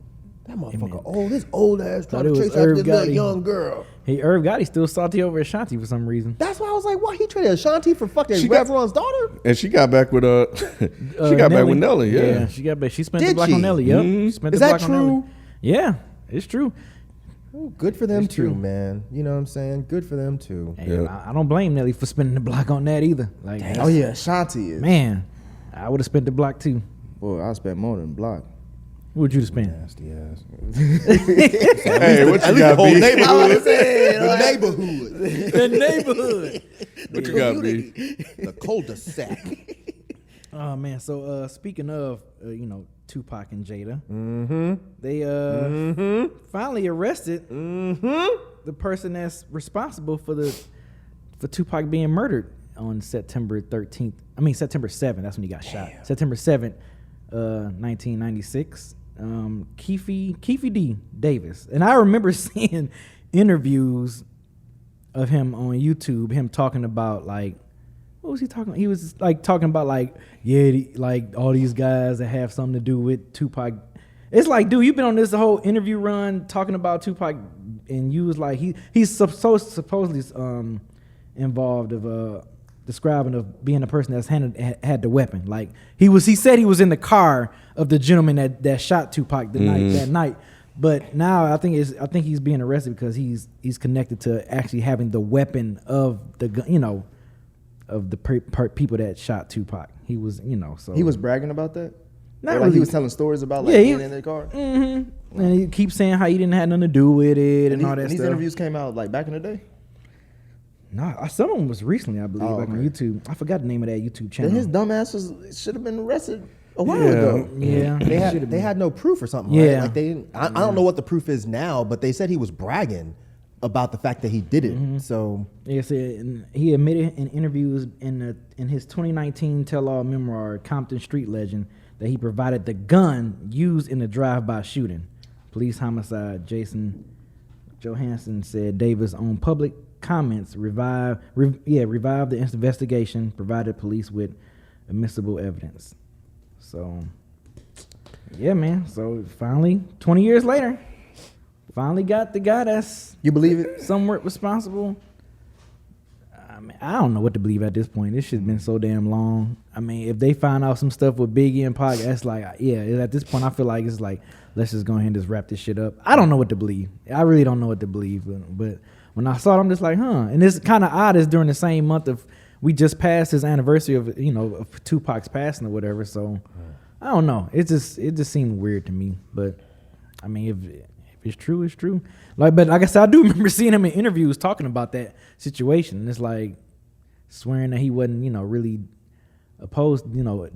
That motherfucker old. This old ass trying Thought it to was chase after Irv this little Gotti. young girl. Hey, Irv Gotti still salty over Ashanti for some reason. That's why I was like, why he traded Ashanti for fucking She got- Revron's daughter? And she got back with she got back with Nelly. Yeah. she got back. She spent Did the block she? on Nelly. Yep. Mhm. She spent Is the that block on Nelly. true? Yeah, it's true. Ooh, good for them It's too, true. man. You know what I'm saying? Good for them too. Hey, Yeah. I don't blame Nelly for spending the block on that either. Like, Oh yeah, Shanti is. man, I would have spent the block too. Boy, I spent more than block. What would you have spent? Nasty ass. Hey, what you got, B? The neighborhood. The neighborhood. What you got, B? The cul-de-sac. Oh man. So speaking of, Tupac and Jada, they finally arrested the person that's responsible for Tupac being murdered on September 13th. I mean September 7th. That's when he got shot. September 7th, 1996. Keefe D. Davis, and I remember seeing interviews of him on YouTube. Him talking about like. What was he talking about? He was like talking about like, like all these guys that have something to do with Tupac. It's like, dude, you've been on this whole interview run talking about Tupac, and you was like, he's supposedly involved of describing of being the person that's had the weapon. Like he said he was in the car of the gentleman that shot Tupac that night. But now I think he's being arrested because he's connected to actually having the weapon of the gun, of the people that shot Tupac. He was, so He was bragging about that. Not Or, really. he was telling stories about like Yeah, being in the car. And he keeps saying how he didn't have nothing to do with it and all that And these stuff. interviews came out like back in the day. No, some of them was recently, I believe, Oh, like on okay. YouTube. I forgot the name of that YouTube channel. Then his dumb ass should have been arrested a while Yeah. ago. Yeah, They had no proof or something. Yeah. Right? Like they didn't. I don't know what the proof is now, but they said he was bragging about the fact that he did it. So Yes, and he admitted in interviews in his 2019 tell-all memoir, Compton Street Legend, that he provided the gun used in the drive-by shooting. Police homicide Jason Johansson said Davis on public comments revived the investigation, provided police with admissible evidence. So, yeah, man. So finally, 20 years later, finally got the guy that's You believe it? somewhat responsible. I mean, I don't know what to believe at this point. This shit's been so damn long. I mean, if they find out some stuff with Biggie and Pac, that's like, yeah. At this point, I feel like it's like, let's just go ahead and just wrap this shit up. I don't know what to believe. I really don't know what to believe. But when I saw it, I'm just like, huh. And it's kind of odd. It's during the same month of we just passed his anniversary of of Tupac's passing or whatever. So I don't know. It just seemed weird to me. But I mean, if it's true, it's true. But like I said, I do remember seeing him in interviews talking about that situation. And it's like swearing that he wasn't, really opposed,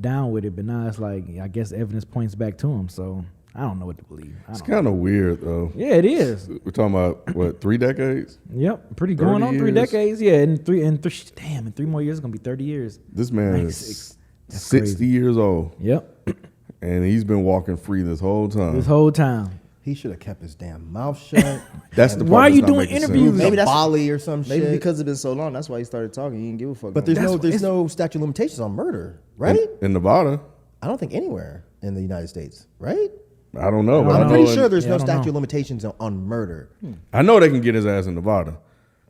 down with it. But now it's like, I guess evidence points back to him. So I don't know what to believe. It's kind of weird though. Yeah, it is. We're talking about what, 3 decades? Yep, pretty going 30 on 3 years. decades. Yeah, in 3 more years, it's gonna be 30 years. This man 96. is That's 60 crazy. years old, Yep, and he's been walking free this whole time. this whole time. he should have kept his damn mouth shut. That's the part Why are that's you not doing making sense. interviews? Maybe Maybe that's that's- Bali or some Maybe shit. because it's been so long, that's why he started talking. He didn't give a fuck. But no there's more. there's no statute of limitations on murder, right? In Nevada, I don't think anywhere in the United States, right? I don't know, but I'm I know pretty in- sure there's Yeah, I no don't statute know. of limitations on murder. I know they can get his ass in Nevada.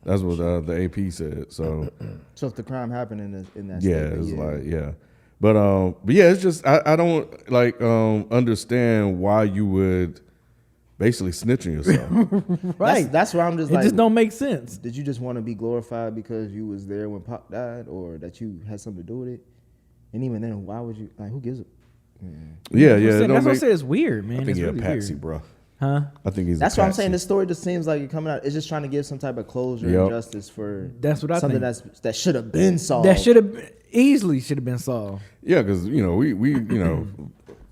That's what the AP said. So So if the crime happened in that yeah, state, it's like but yeah, it's just I don't like understand why you would basically snitch on yourself. Right. That's where I'm just It like, just don't make sense. did you just want to be glorified because you was there when Pac died, or that you had something to do with it? And even then, why would you? Like, who gives a? Yeah, That's it don't what I make- say. It's weird, man. I think It's he's really a patsy, weird. bro. Huh? I think he's. That's a what I'm saying. patsy. This story just seems like it coming out. It's just trying to give some type of closure Yep. and justice for That's what I something think. that should have been solved. That should have easily been solved. Yeah, because we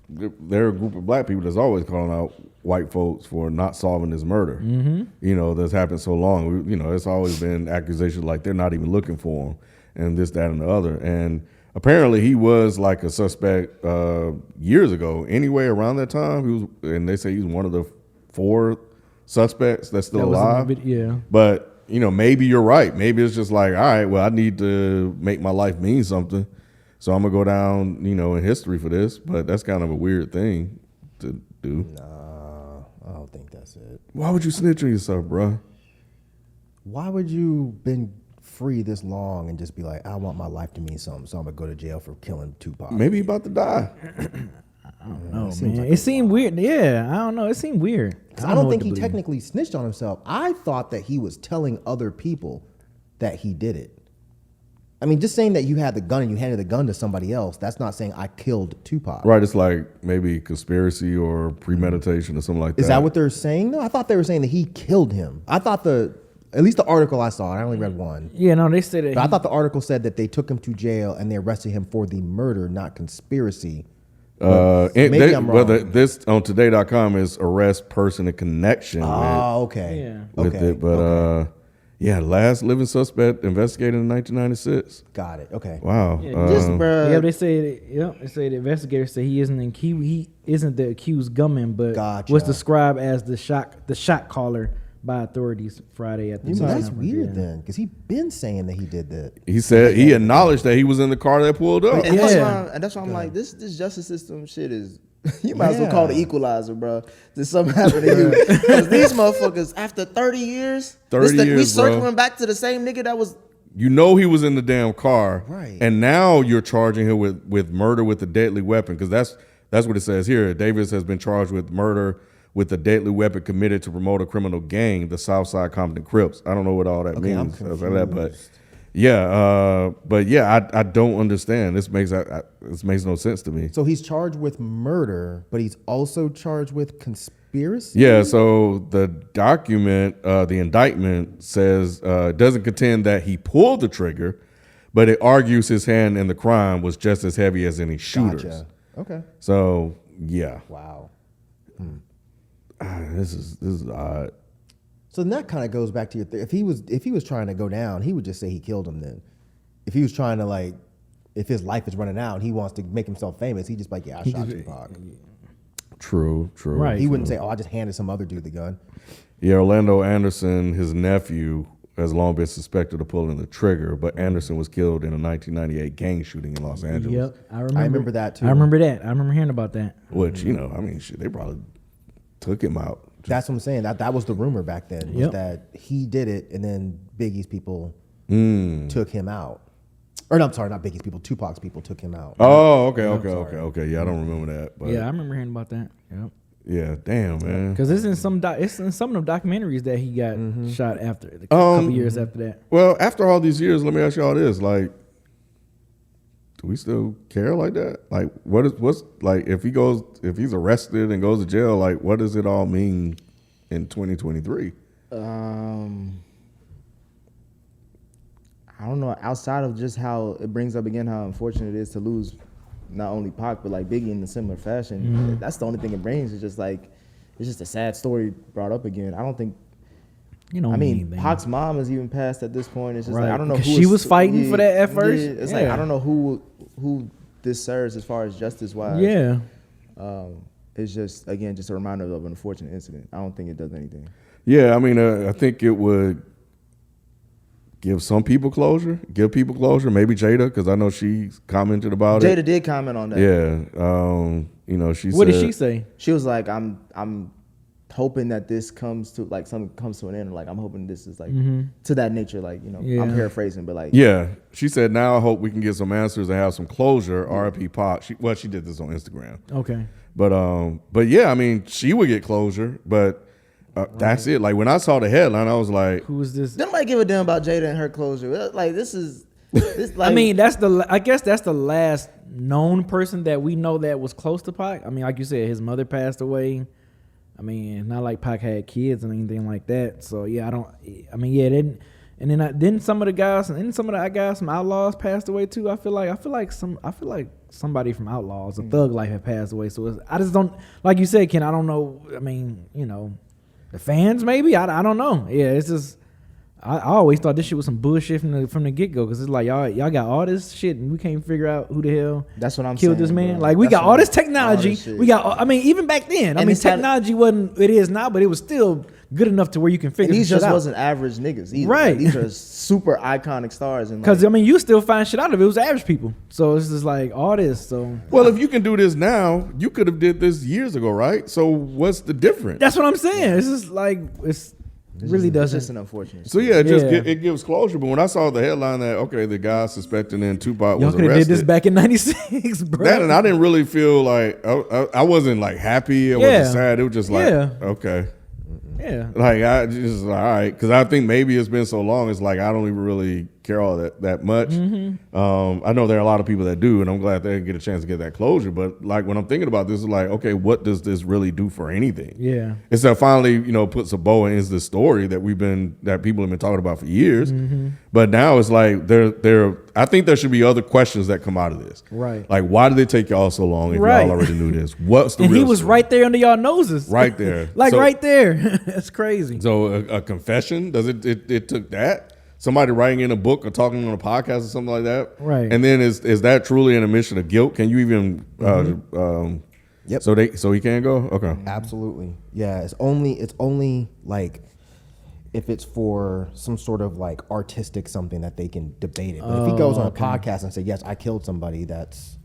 there are a group of black people that's always calling out white folks for not solving this murder. Mm-hmm. That's happened so long. It's always been accusations like they're not even looking for him, and this, that, and the other. And apparently, he was like a suspect years ago. Anyway, around that time, and they say he's one of the 4 suspects that's still That was alive. yeah. But maybe you're right. Maybe it's just like, all right, well, I need to make my life mean something, so I'm gonna go down, in history for this. But that's kind of a weird thing to do. Nah, I don't think that's it. Why would you snitch on yourself, bro? Why would you been free this long and just be like, I want my life to mean something, so I'm gonna go to jail for killing Tupac? Maybe he about to die. Oh man, it seemed weird. Yeah, I don't know. It seemed weird. I don't think he technically snitched on himself. I thought that he was telling other people that he did it. I mean, just saying that you had the gun and you handed the gun to somebody else, that's not saying I killed Tupac. Right? It's like maybe conspiracy or premeditation or something like that. Is that what they're saying? No, I thought they were saying that he killed him. I thought at least the article I saw, I only read one. Yeah, no, they said that. But I thought the article said that they took him to jail and they arrested him for the murder, not conspiracy. Maybe I'm wrong. This on today.com is arrest person in connection Oh, okay. Yeah. with Okay. it. But last living suspect investigated in 1996. Got it. Okay. Wow. Yeah, Just, bruh. Yeah, they say they say the investigators say he isn't the accused gunman, but Gotcha. was described as the shot caller by authorities Friday at the So news that's conference, weird yeah. then, because he been saying that he did that. He said he acknowledged that he was in the car that pulled up. And Yeah. that's why I'm like, this justice system shit is. You might as well call it the equalizer, bro. Did something happen to you? Because these motherfuckers, after 30 years, 30 we years, bro. circling back to the same nigga that was. He was in the damn car, Right. And now you're charging him with murder with a deadly weapon, because that's what it says here. Davis has been charged with murder with a deadly weapon committed to promote a criminal gang, the Southside Compton Crips. I don't know what all that Okay, I'm means, confused. but I don't understand. This makes no sense to me. So he's charged with murder, but he's also charged with conspiracy? Yeah, so the document, the indictment says, doesn't contend that he pulled the trigger, but it argues his hand in the crime was just as heavy as any shooters. Gotcha. Okay. So yeah, Wow. this is odd. So then that kind of goes back to your if he was trying to go down, he would just say he killed him then. If he was trying to if his life is running out and he wants to make himself famous, he'd just be like, yeah, I shot Tupac. True. Right. He wouldn't say, oh, I just handed some other dude the gun. Yeah, Orlando Anderson, his nephew, has long been suspected of pulling the trigger, but Anderson was killed in a 1998 gang shooting in Los Angeles. Yep, I remember that, too. I remember that. I remember hearing about that. Which, shit, they probably took him out. That's what I'm saying. That was the rumor back then, was Yep. that he did it and then Biggie's people took him out. Or no, I'm sorry, not Biggie's people, Tupac's people took him out. Oh, okay. Yeah, I don't remember that. But Yeah, I remember hearing about that. Yep. yeah, damn, man. Because it's in some of them documentaries that he got shot after a couple years after that. Well, after all these years, let me ask y'all this: like, do we still care like that? Like, what's like if he's arrested and goes to jail? Like, what does it all mean in 2023? I don't know. Outside of just how it brings up again how unfortunate it is to lose not only Pac but like Biggie in a similar fashion. That's the only thing it brings. It's just a sad story brought up again. I don't think. You know, I mean, man. Pac's mom is even passed at this point. It's just Right. like I don't know who Because she is- was fighting for that at first. Yeah, it's Yeah. like I don't know who this serves as far as justice wise. Yeah. It's just again just a reminder of an unfortunate incident. I don't think it does anything. Yeah, I mean, I think it would give people closure. Maybe Jada, because I know she commented about Jada it. did comment on that. Yeah, she What said, did she say? She was like, I'm hoping that this comes to like something comes to an end. Like I'm hoping this is like to that nature. Like Yeah. I'm paraphrasing, but like Yeah, she said, now I hope we can get some answers and have some closure. R.I.P. Pac. She did this on Instagram. Okay. But yeah, I mean, she would get closure, but that's it. Like when I saw the headline, I was like, Who is this? nobody give a damn about Jada and her closure. Like this is. This, like, I mean, I guess that's the last known person that we know that was close to Pac. I mean, like you said, his mother passed away. I mean, not like Pac had kids or anything like that. So yeah, then some of the guys and some of the guys from Outlaws passed away too. I feel like somebody from Outlaws, a Thug Life, had passed away. So I just don't, like you said, Ken. I don't know. I mean, the fans maybe. I don't know. Yeah, it's just. I always thought this shit was some bullshit from the get go, because it's like y'all got all this shit and we can't figure out who the hell that's what I'm killed saying, this man. bro. Like we That's got what all this I'm- technology. all this shit. We got. I mean, even back then. I And mean, it's kinda- technology wasn't what it is now, but it was still good enough to where you can figure And these some shit just out. wasn't average niggas either. Right. Like, these are super iconic stars. And Because like, I mean, you still find shit out of it. It was average people. So it's just like all this. So well, if you can do this now, you could have did this years ago, right? So what's the difference? that's what I'm saying. It's just like really it's doesn't. just an unfortunate. So yeah, Yeah. it gives closure. But when I saw the headline that the guy suspected in Tupac Y'all was could have did this arrested, back in '96, bro. that and I didn't really feel like I wasn't like happy. I Yeah. wasn't sad. It was just like Yeah. okay. Yeah. Like I just all right, because I think maybe it's been so long. It's like I don't even really care all that much. I know there are a lot of people that do, and I'm glad they get a chance to get that closure. But like when I'm thinking about this, it's like okay, what does this really do for anything? Yeah. It's that finally puts a bow and ends this story that people have been talking about for years. But now it's like I think there should be other questions that come out of this. Right. Like why did it take y'all so long if Right. y'all already knew this? What's the And real he was story? right there under y'all noses. Right there. Like So- right there. That's crazy. So a confession? Does it took that? Somebody writing in a book or talking on a podcast or something like that? Right. And then is that truly an admission of guilt? Can you even Yep. so he can't go? Okay. Absolutely. Yeah, it's only like if it's for some sort of like artistic something that they can debate it. But if he goes on a podcast and say, yes, I killed somebody, that's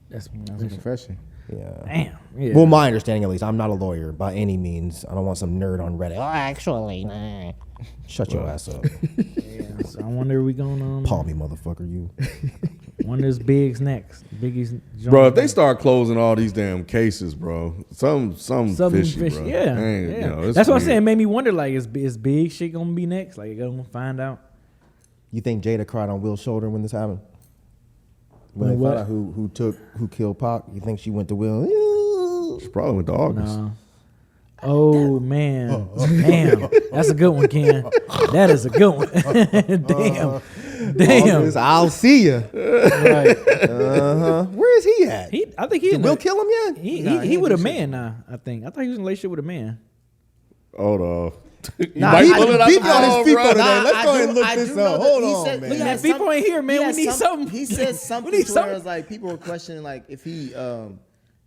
That's a profession. yeah. damn. Yeah. Well, my understanding at least, I'm not a lawyer by any means. I don't want some nerd on Reddit. Oh, actually, nah. Shut your ass up. Yeah, so I wonder we going Palm me, motherfucker, you. wonder is Big's next. Biggie's Bro, if they start closing all these damn cases, bro, some something fishy, bro. Yeah. Ain't- yeah. it's That's what I'm weird. saying. It made me wonder, like, is Big shit gonna be next? Like, you gonna find out. You think Jada cried on Will's shoulder when this happened? When they When found what? out who killed Pac? You think she went to Will? She probably went to August. No. Oh man, damn, that's a good one, Ken. That is a good one. Damn. August, I'll see you. Right. Where is he at? I think he Did Will kill him yet? He with a man now. I think. I thought he was in a relationship with a man. Hold on. You Nah, might he- pull it out he the be on his ball, feet bro. for today. Nah, Let's I go ahead do- and look I this do know up. that Hold he on, said- man. he Man, had people some- ain't here, man. he We had need some- something. He said something We need to where it something. was like people were questioning like if he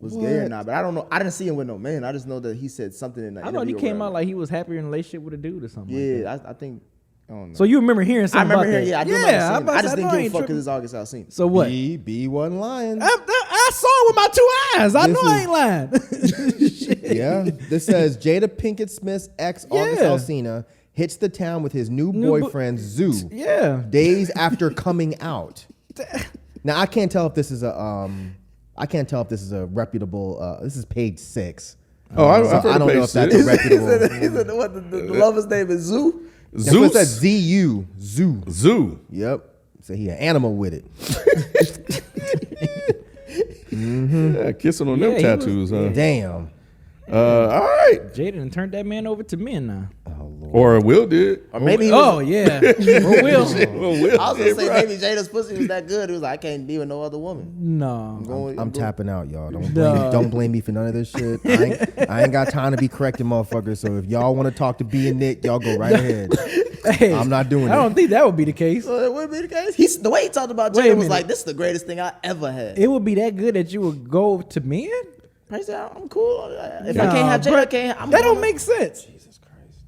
was gay or not. But I don't know. I didn't see him with no man. I just know that he said something in that. I thought he interview or came out whatever. like he was happier in a relationship with a dude or something. like that. Yeah, I think. I don't know. So you remember hearing I something remember about hearing. that? Yeah, I do remember seeing it. about I to just say, didn't I give a ain't fuck tripping. because it's August Alsina. So what? B wasn't lying. I saw it with my 2 eyes. I know I ain't lying. Shit. Yeah. This says Jada Pinkett Smith's ex August Yeah. Alsina hits the town with his new New boyfriend Zoo Yeah. days after coming out. Now I can't tell if this is a reputable. This is page 6. Oh, I've So heard I of don't know page if that's 6. a reputable. He said what the lover's name is Zoo. That's what it says. Zeus. ZU Zoo. Zoo. Yep. So he an animal with it. Yeah, kissing on them Yeah, he was- tattoos, huh? Damn. All right. Jaden turned that man over to men now. Or Will did. Or maybe he Oh was, yeah. Or Will. Well, Will I was did, gonna say bro. maybe Jada's pussy was that good. He was like, I can't be with no other woman. No. I'm tapping out, y'all. Duh. Don't blame me for none of this shit. I ain't got time to be correcting motherfuckers. So if y'all want to talk to B and Nick, y'all go right ahead. Hey, I'm not doing I don't it. think that would be the case. So it would be the case. The way he talked about Wait a Jada was minute. like, this is the greatest thing I ever had. It would be that good that you would go to men? I said, I'm cool. If I Nah, can't have Jada, bruh, I can't. I'm that don't gonna- make sense. Jesus Christ.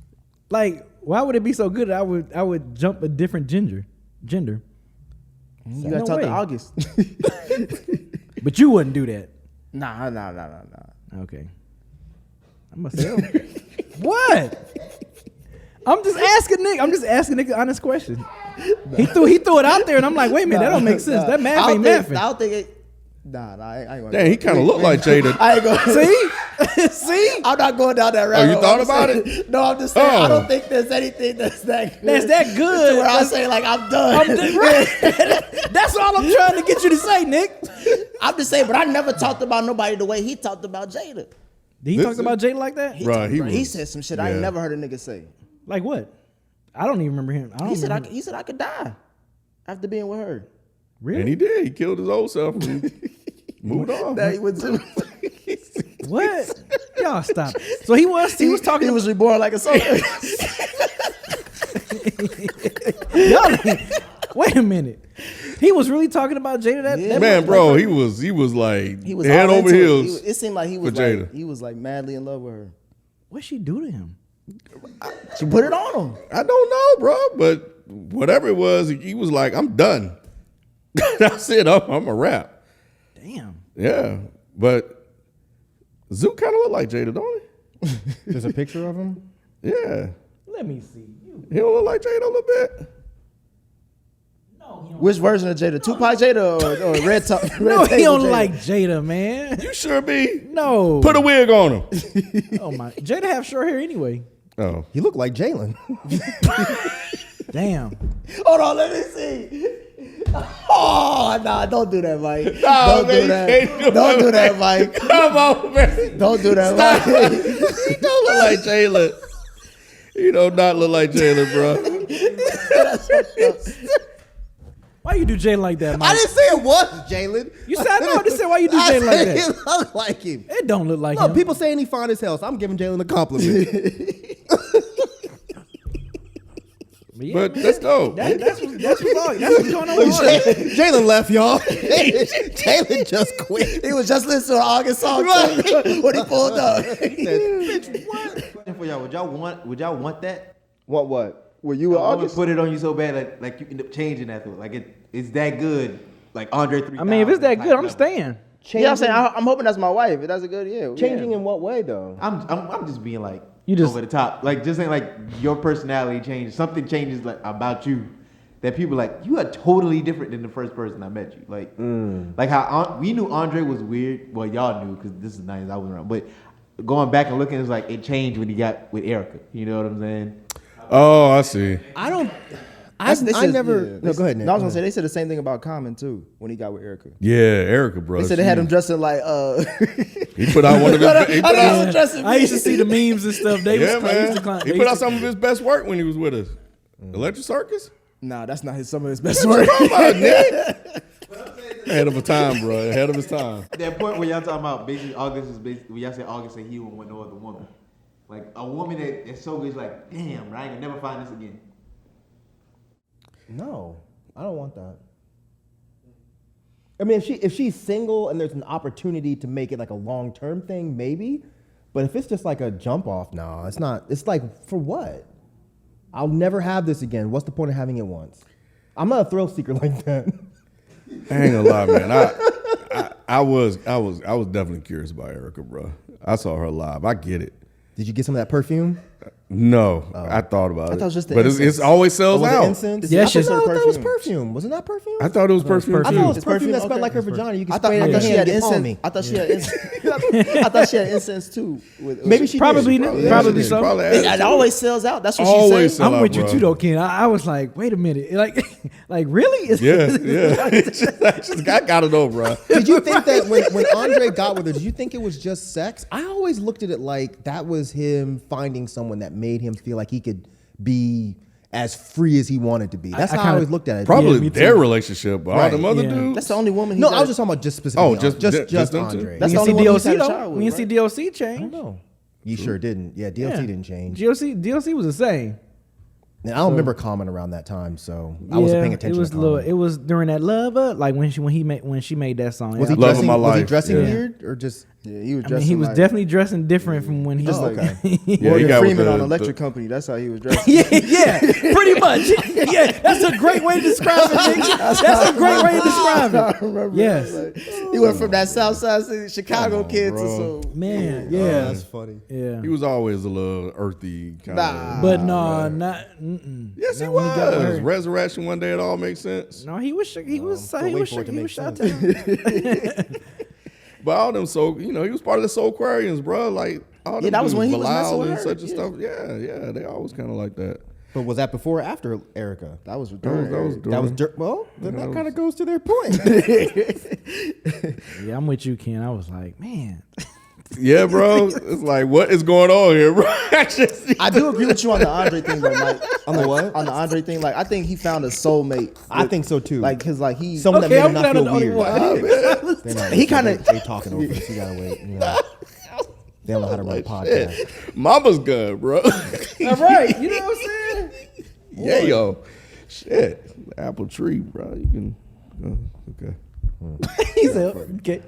Like, why would it be so good that I would jump a different gender? You gotta No talk way. to August. But you wouldn't do that. nah. Okay. I'm gonna sell. What? I'm just asking Nick an honest question. He threw it out there, and I'm like, wait a minute, that don't make sense. That math ain't mathing. I don't think it. Nah, I ain't gonna. Dang, he kind of looked like Jada. I ain't gonna. See? I'm not going down that rabbit. you thought I'm about saying- it? No, I'm just saying. I Oh. don't think there's anything that's that good. That's that good. To where I say like I'm done. That's all I'm trying to get you to say, Nick. I'm just saying, but I never talked about nobody the way he talked about Jada. Did he talk about Jada like that? Right, He said some shit I ain't yeah. never heard a nigga say. Like what? I don't even remember him. He said I could die after being with her. Really? And he did. He killed his old self and moved on. That he was. What? Y'all stop. So he was talking. He was reborn like a soldier. Y'all, wait a minute. He was really talking about Jada. That Man, bro, he was like He was head all over into heels. It seemed like he was for Jada. like he was like madly in love with her. What'd she do to him? She put it on him. I don't know, bro, but whatever it was, he was like, I'm done. That's it. I'm a rap. Damn. Yeah, but Zoo kind of look like Jada, don't There's a picture of him. he? Yeah, Let me see. he don't look like Jada a little bit. Which version of Jada? Tupac Jada or Red Top? No, he don't like Jada, man. You sure be? No. Put a wig on him. Oh my. Jada have short hair anyway. Oh, He looked like Jalen. Damn. Hold on, let me see. Oh, nah, don't do that, Mike. Nah, Don't man, do that. you can't do Don't it, do that, man. Mike. come on, man. Don't do that, Stop. Mike. He don't look like Jalen. He don't not look like Jalen, bro. Why you do Jada like that, Mike? I didn't say it was Jalen. You said I know. I just said why you do I Jada like said that. It looked like him. It don't look like No, him. people saying he fine as hell, so I'm giving Jalen a compliment. But that's dope. That's what's going on with her. Jalen left, y'all. Jalen just quit. He was just listening to an August song too, when he pulled up. Question for y'all: Would y'all want that? What? Were you I would put it on you so bad like you end up changing after. Like it's that good. Like Andre 3000. I mean, if it's that good, I'm level. staying. Yeah, I'm saying I'm hoping that's my wife. If that's a good, yeah. Changing in what way, though? I'm just being like You just- over the top. Like just saying like your personality changes. Something changes like about you that people like you are totally different than the first person I met you. Like how we knew Andre was weird. Well, y'all knew because this is nice. I was around, but going back and looking, it's like it changed when he got with Erica. You know what I'm saying? Oh, I see. I don't. They I said- never. yeah, No, go ahead, Nick. No, I was Go gonna say ahead. they said the same thing about Common too when he got with Erica. Yeah, Erica, bro. They said they had him dressing like He put out one of his. He put out, was dressing. I used to see the memes and stuff. They yeah, was they used man. to clown- He they put out used to- some of his best work when he was with us. Electric Circus. Nah, that's not some of his best work. Come on, Nick. Ahead of a time, bro. Ahead of his time. That point where y'all talking about basically August is basically when y'all say August said he won't want no other woman. Like a woman that's so good, is like, damn, right? I can never find this again. No, I don't want that. I mean, if she's single and there's an opportunity to make it like a long-term thing, maybe. But if it's just like a jump off, no, it's not. It's like, for what? I'll never have this again. What's the point of having it once? I'm not a thrill seeker like that. I ain't gonna lie, man. I was definitely curious about Erica, bro. I saw her live. I get it. Did you get some of that perfume? No, I thought about it. thought it was just the but incense. it always sells Was it out. incense? Yeah, I she's- thought it was perfume. perfume. Wasn't that perfume? I thought it was perfume. I thought it was It's perfume that perfume? smelled like her Okay. vagina. You can I thought, spray it I in thought your she hand had and get incense. palmy. I thought she had incense. I thought she had incense too. Maybe she Probably did. not. Yeah, Probably she so. probably It, had it to. always sells out. That's what Always she sell said. out, I'm with you bro. too, though, Ken. I was like, wait a minute, like really? Yeah. I gotta know, bro. Did you think that when Andre got with her, did you think it was just sex? I always looked at it like that was him finding someone that made him feel like he could be as free as he wanted to be. That's I how I kinda- always looked at it. Probably me too. their relationship, but all Right. them other Yeah. dudes. That's the only woman. No, I was just talking about just specifically. Oh, just just them two? Andre. That's We the didn't only see one he's DOC had a though. child with, We didn't see right? DOC I change. don't know. You sure didn't. Yeah, DLC Yeah. didn't change. DLC was the same. And I don't remember Common around that time, so I wasn't paying attention. It was to Common. it was during that Love Up, like when she made that song. Was he Love of dressing? my Was he life, dressing yeah. weird or just? Yeah, he was I dressing. mean, he was like, definitely dressing different from when he was like Yeah, he Morgan got with Freeman on the- Electric Company. That's how he was dressing. yeah, pretty much. Yeah, that's a great way to describe it, nigga. That's a great way to describe I it. remember. Yes. Like, he went from that South Side Chicago kid to bro. some. Man, yeah. That's funny. Yeah. He was always a little earthy kind Nah. of. But no, not. Yes, he not when got was. hurt. Resurrection one day, it all makes sense. No, he was. He was. still He waiting was. for it to He make was shot sense. down. But all them he was part of the Soul Aquarians, bro. Like all them that was when he was Bilal messing with and her. such and Yeah. stuff. Yeah, they always kind of like that. But was that before or after Erica? That was That was Well, then Yeah, that that kind of goes to their point. Yeah, I'm with you, Ken. I was like, man. Yeah, bro. It's like, what is going on here, bro? I do agree with you on the Andre thing, though, Mike. On the what? On the Andre thing, like I think he found a soulmate. I think so too. Like his like he. Someone Okay, that I'm made him not glad feel I'm the only weird. one. They're not- He kinda- they talking over this. You gotta wait. You know. They don't know how to run a podcast. Shit. Mama's gun, bro. All right. You know what I'm saying? Yeah, yo. Shit. Apple tree, bro. You can. Okay. He said, okay.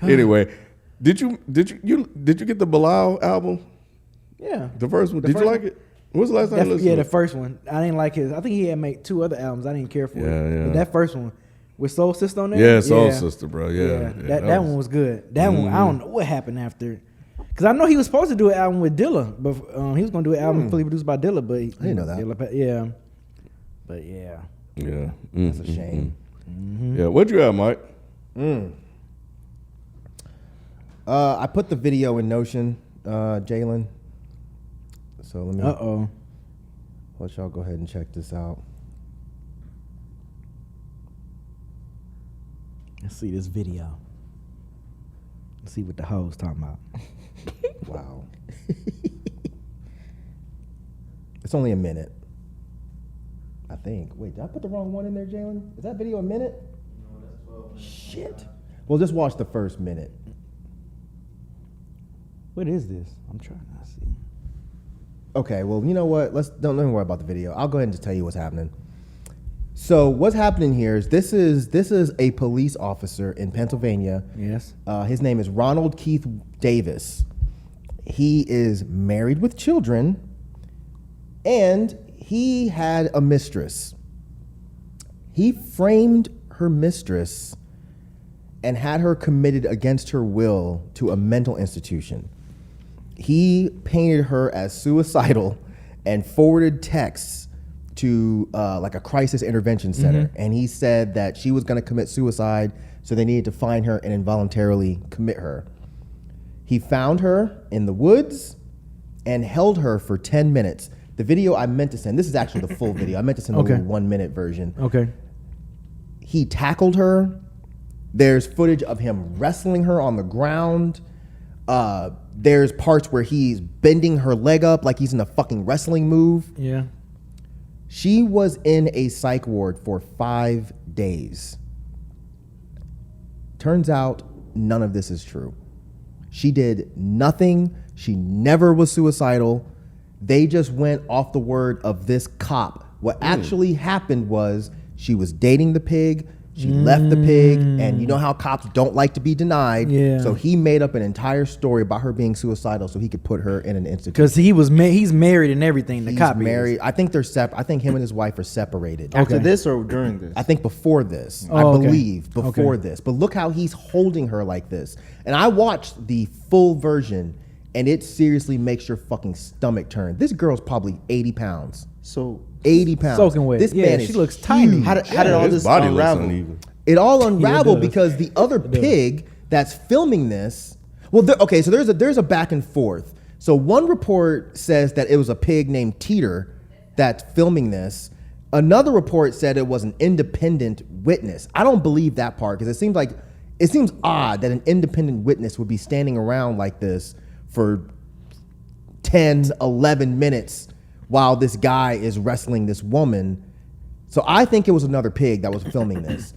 Anyway, did you get the Bilal album? Yeah. The first one. Did you first like it? When was the last time you listened Yeah, to the it? first one. I didn't like his. I think he had made 2 other albums. I didn't care for Yeah, it. yeah. But that first one with Soul Sister on there. Yeah, Soul Sister, bro. Yeah. that one was good. That one, I don't know what happened after. Because I know he was supposed to do an album with Dilla, but he was going to do an album fully produced by Dilla, but I didn't know that. yeah. But yeah. Yeah. That's a shame. Yeah. What'd you have, Mike? I put the video in Notion, Jalen. So let me let y'all go ahead and check this out. Let's see this video. Let's see what the hoes talking about. Wow. It's only a minute. I think. Wait, did I put the wrong one in there, Jalen? Is that video a minute? No, that's 12 minutes. Shit. Well, just watch the first minute. What is this? I'm trying to see. Okay, well, you know what? Don't worry about the video. I'll go ahead and just tell you what's happening. So what's happening here is this is a police officer in Pennsylvania. Yes. His name is Ronald Keith Davis. He is married with children, and he had a mistress. He framed her mistress and had her committed against her will to a mental institution. He painted her as suicidal and forwarded texts to like a crisis intervention center. And he said that she was going to commit suicide, so they needed to find her and involuntarily commit her. He found her in the woods and held her for 10 minutes. The video I meant to send, this is actually the full video. I meant to send the little 1 minute version. Okay. He tackled her. There's footage of him wrestling her on the ground. There's parts where he's bending her leg up like he's in a fucking wrestling move. Yeah. She was in a psych ward for 5 days. Turns out none of this is true. She did nothing. She never was suicidal. They just went off the word of this cop. What actually happened was she was dating the pig. She left the pig, and you know how cops don't like to be denied. Yeah. So he made up an entire story about her being suicidal so he could put her in an institution. Because he's married and everything. The He's cop is. married. I think they're separate. I think him and his wife are separated. After Okay. this or during this? I think before this. Oh, I okay. believe before Okay. this. But look how he's holding her like this. And I watched the full version, and it seriously makes your fucking stomach turn. This girl's probably 80 pounds. So 80 pounds. Soaking wet. This Yeah, man she is looks tiny. huge. how did all His this body looks unravel? uneven. It all unraveled does. because the other pig that's filming this. Well, okay, so there's a back and forth. So one report says that it was a pig named Teeter that's filming this. Another report said it was an independent witness. I don't believe that part because it seems odd that an independent witness would be standing around like this for 10, 11 minutes while this guy is wrestling this woman. So I think it was another pig that was filming this.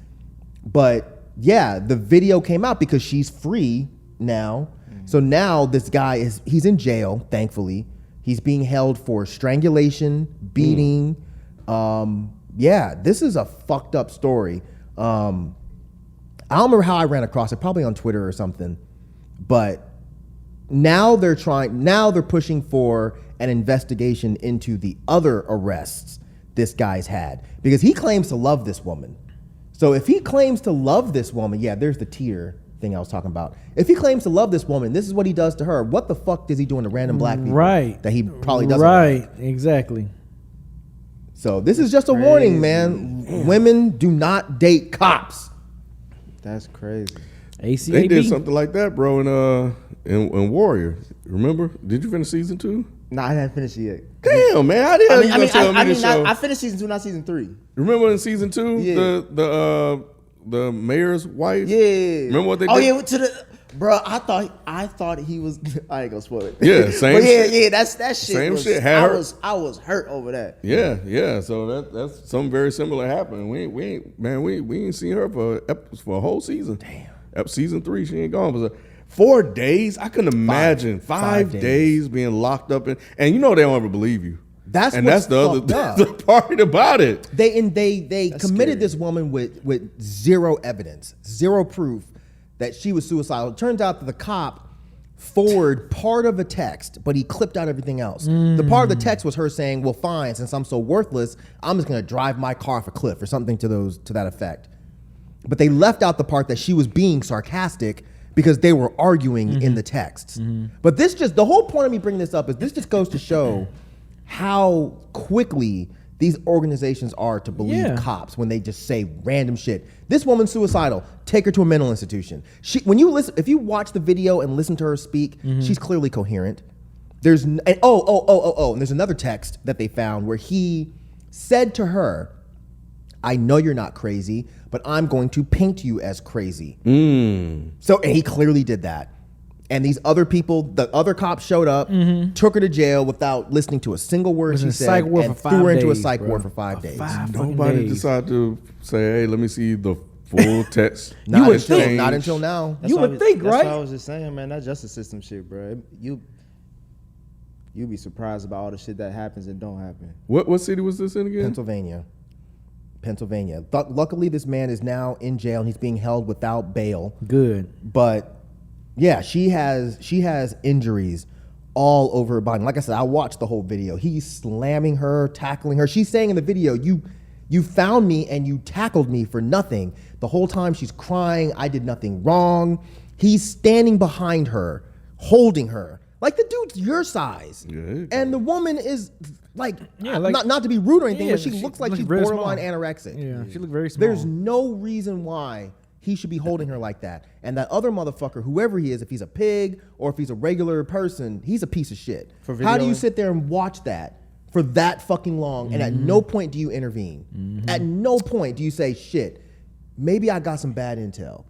But yeah, the video came out because she's free now. So now this guy he's in jail, thankfully. He's being held for strangulation, beating. Yeah, this is a fucked up story. I don't remember how I ran across it, probably on Twitter or something. But now they're pushing for an investigation into the other arrests this guy's had, because he claims to love this woman. So if he claims to love this woman, yeah, there's the tier thing I was talking about. If he claims to love this woman, this is what he does to her. What the fuck is he doing to random black people that he probably doesn't Right, like? exactly. So this is just a warning, man. Women do not date cops. That's crazy. ACAB. They did something like that, bro, in Warrior. Remember? Did you finish season 2? No, I haven't finished it yet. Damn, man, how the hell you gonna tell me this show? I finished season 2, not season 3. Remember in season 2, Yeah. the mayor's wife? Yeah. Remember what they did? Oh yeah, to the bro. I thought he was. I ain't gonna spoil it. Yeah, same But shit. yeah, that shit. Same was, shit. Had her- I was hurt over that. Yeah. So that's something very similar happened. We ain't seen her for a whole season. Damn. Season 3, she ain't gone. But 4 days, I couldn't imagine 5 days being locked up in, and you know they don't ever believe you. That's the other the part about it. They committed scary. this woman with zero evidence, zero proof that she was suicidal. It turns out that the cop forwarded part of a text, but he clipped out everything else. The part of the text was her saying, "Well, fine, since I'm so worthless, I'm just gonna drive my car off a cliff," or something to that effect. But they left out the part that she was being sarcastic because they were arguing in the texts. But the whole point of me bringing this up is this just goes to show how quickly these organizations are to believe cops when they just say random shit. This woman's suicidal. Take her to a mental institution. If you watch the video and listen to her speak, she's clearly coherent. And there's another text that they found where he said to her, "I know you're not crazy, but I'm going to paint you as crazy." So, and he clearly did that. And these other people, the other cops showed up, took her to jail without listening to a single word she said, and threw her into a psych ward for 5 days. Nobody decided to say, "Hey, let me see the full text." Not until now. You would think, That's right? what I was just saying, man. That justice system shit, bro. You be surprised about all the shit that happens and don't happen. What city was this in again? Pennsylvania. Luckily, this man is now in jail and he's being held without bail. Good. But yeah, she has injuries all over her body. Like I said, I watched the whole video. He's slamming her, tackling her. She's saying in the video, you found me and you tackled me for nothing. The whole time she's crying, I did nothing wrong. He's standing behind her, holding her. Like the dude's your size. Yeah. And the woman is not to be rude or anything, but she looks like she's very borderline small. anorexic. Yeah, she looked very small. There's no reason why he should be holding her like that. And that other motherfucker, whoever he is, if he's a pig or if he's a regular person, he's a piece of shit. How do you sit there and watch that for that fucking long and at no point do you intervene? At no point do you say, shit, maybe I got some bad intel.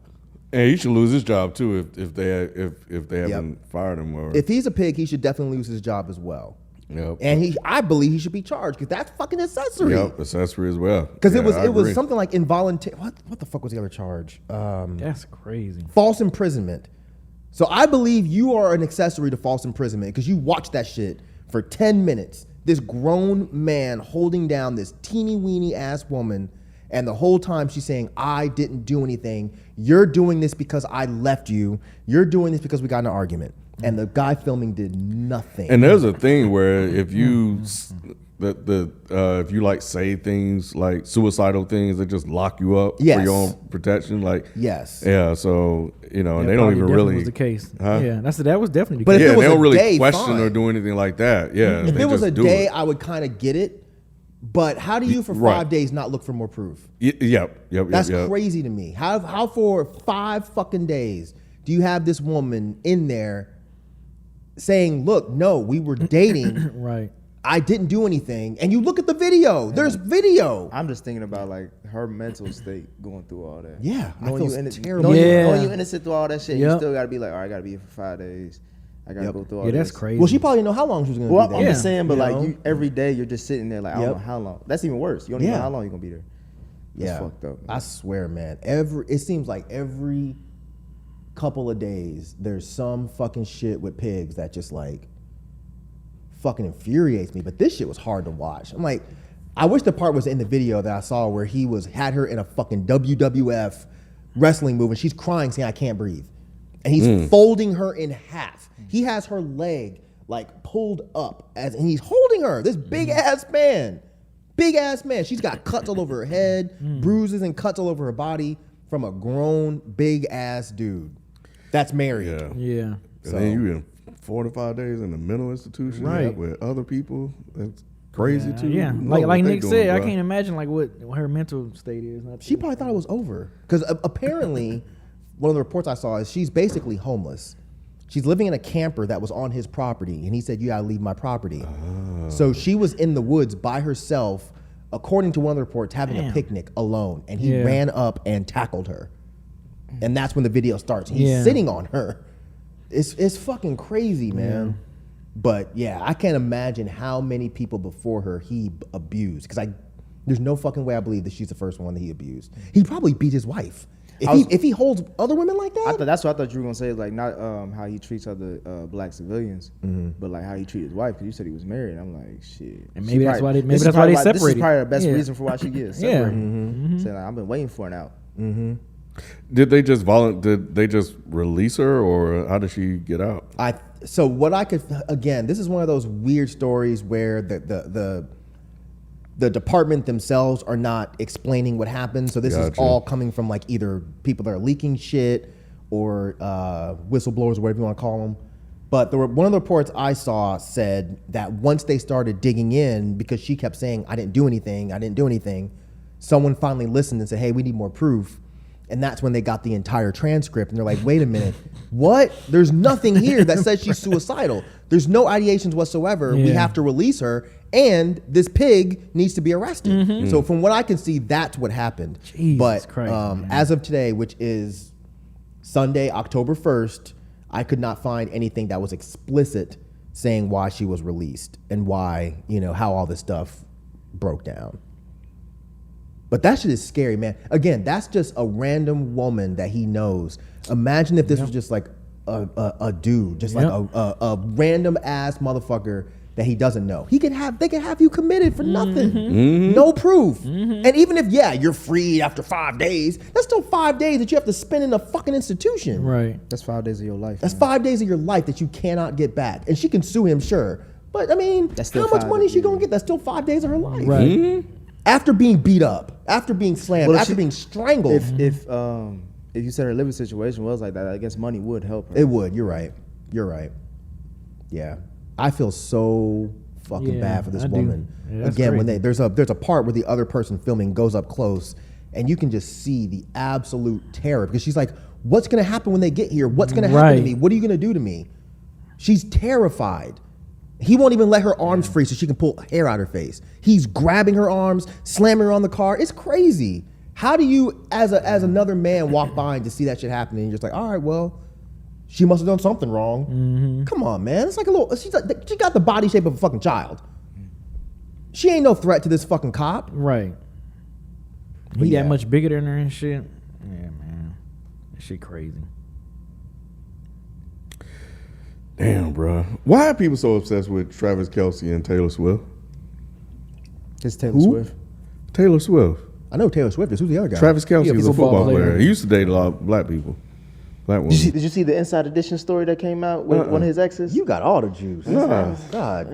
And he should lose his job too if they haven't fired him. Or If he's a pig, he should definitely lose his job as well. Yep. And I believe he should be charged because that's fucking accessory. Yep, accessory as well. Because Yeah, it I was agree. something like involuntary. What the fuck was the other charge? That's crazy. False imprisonment. So I believe you are an accessory to false imprisonment because you watched that shit for 10 minutes. This grown man holding down this teeny weeny ass woman, and the whole time she's saying, "I didn't do anything. You're doing this because I left you. You're doing this because we got in an argument." And the guy filming did nothing. And there's a thing where if you if you like say things like suicidal things that just lock you up Yes. for your own protection, like Yes. yeah. So and they don't Probably even definitely really was the case. Huh? Yeah, that was definitely the But case. if yeah, it was they don't a really day, question fine. or do anything like that. Yeah, If they it was just a do day, it. I would kind of get it. But how do you, for Right. 5 days, not look for more proof? Yep. That's crazy to me. How for 5 fucking days do you have this woman in there saying, "Look, no, we were dating. Right. I didn't do anything." And you look at the video. There's video. I'm just thinking about like her mental state going through all that. Yeah, I knowing feel you terrible. knowing you innocent through all that shit, you Yep. still gotta be like, all right, I gotta be here for 5 days. I gotta go through all Yeah, this. that's crazy. Well, she probably didn't know how long she was going to Well, be I'm there. just saying, but You like know? you, every day you're just sitting there like, I don't know how long. That's even worse. You don't even know how long you're gonna be there. That's fucked up. I swear, man. It seems like every couple of days there's some fucking shit with pigs that just like fucking infuriates me. But this shit was hard to watch. I'm like, I wish the part was in the video that I saw where he had her in a fucking WWF wrestling move, and she's crying, saying, "I can't breathe," and he's folding her in half. He has her leg like pulled up and he's holding her. This big ass man. She's got cuts all over her head, bruises and cuts all over her body from a grown big ass dude that's married. Yeah. And then you in 4 to 5 days in a mental institution, Right. with other people. That's crazy too. Yeah. You know Like what they Nick doing, said, I bro. can't imagine like what her mental state is. She probably thought it was over because apparently one of the reports I saw is she's basically homeless. She's living in a camper that was on his property, and he said, "You gotta leave my property." So she was in the woods by herself, according to one of the reports, having a picnic alone, and he ran up and tackled her, and that's when the video starts. He's sitting on her. It's fucking crazy, man. But yeah, I can't imagine how many people before her he abused, because there's no fucking way I believe that she's the first one that he abused. He probably beat his wife. If he holds other women like that, That's what I thought you were gonna say, like not how he treats other black civilians, but like how he treated his wife. Because you said he was married. I'm like, shit. And maybe She that's probably- why they this is separated. This is probably the best reason for why she gets Yeah. separated. Saying like, I've been waiting for an out. Did they just release her, or how did she get out? So what I could, again, this is one of those weird stories where the department themselves are not explaining what happened. So this is Gotcha. all coming from like either people that are leaking shit or whistleblowers or whatever you want to call them. But one of the reports I saw said that once they started digging in, because she kept saying, I didn't do anything, someone finally listened and said, hey, we need more proof. And that's when they got the entire transcript. And they're like, wait a minute, what? There's nothing here that says she's suicidal. There's no ideations whatsoever. We have to release her. And this pig needs to be arrested. So from what I can see, that's what happened. Jesus Christ, man. As of today, which is Sunday, October 1st, I could not find anything that was explicit saying why she was released and why, how all this stuff broke down. But that shit is scary, man. Again, that's just a random woman that he knows. Imagine if this was just like a dude, just like a random ass motherfucker that he doesn't know. They could have you committed for nothing. No proof. And even if, you're free after 5 days, that's still 5 days that you have to spend in a fucking institution. Right. That's 5 days of your life. That's man. 5 days of your life that you cannot get back. And she can sue him, sure. But I mean, That's still how much 5 money is she days. gonna get? That's still 5 days of her life. Right. After being beat up, after being slammed, Well, if after she- being strangled. If you said her living situation was like that, I guess money would help her. It would. You're right. Yeah. I feel so fucking Yeah, bad for this I do. woman. Yeah, that's Again, when crazy. there's a part where the other person filming goes up close, and you can just see the absolute terror because she's like, "What's gonna happen when they get here? What's gonna happen to Right. me? What are you gonna do to me?" She's terrified. He won't even let her arms free so she can pull hair out her face. He's grabbing her arms, slamming her on the car. It's crazy. How do you, as another man, walk by and just see that shit happening? And you're just like, all right, well, she must have done something wrong. Come on, man. It's like she got the body shape of a fucking child. She ain't no threat to this fucking cop. Right. But He yeah. that much bigger than her and shit. Yeah, man. That shit crazy. Damn, bro. Why are people so obsessed with Travis Kelce and Taylor Swift? It's Taylor Who? Swift. Taylor Swift. I know Taylor Swift is. Who's the other guy? Travis Kelce Yeah, is a football football player. player. He used to date a lot of black people. Black women. Did you see the Inside Edition story that came out with one of his exes? You got all the juice. God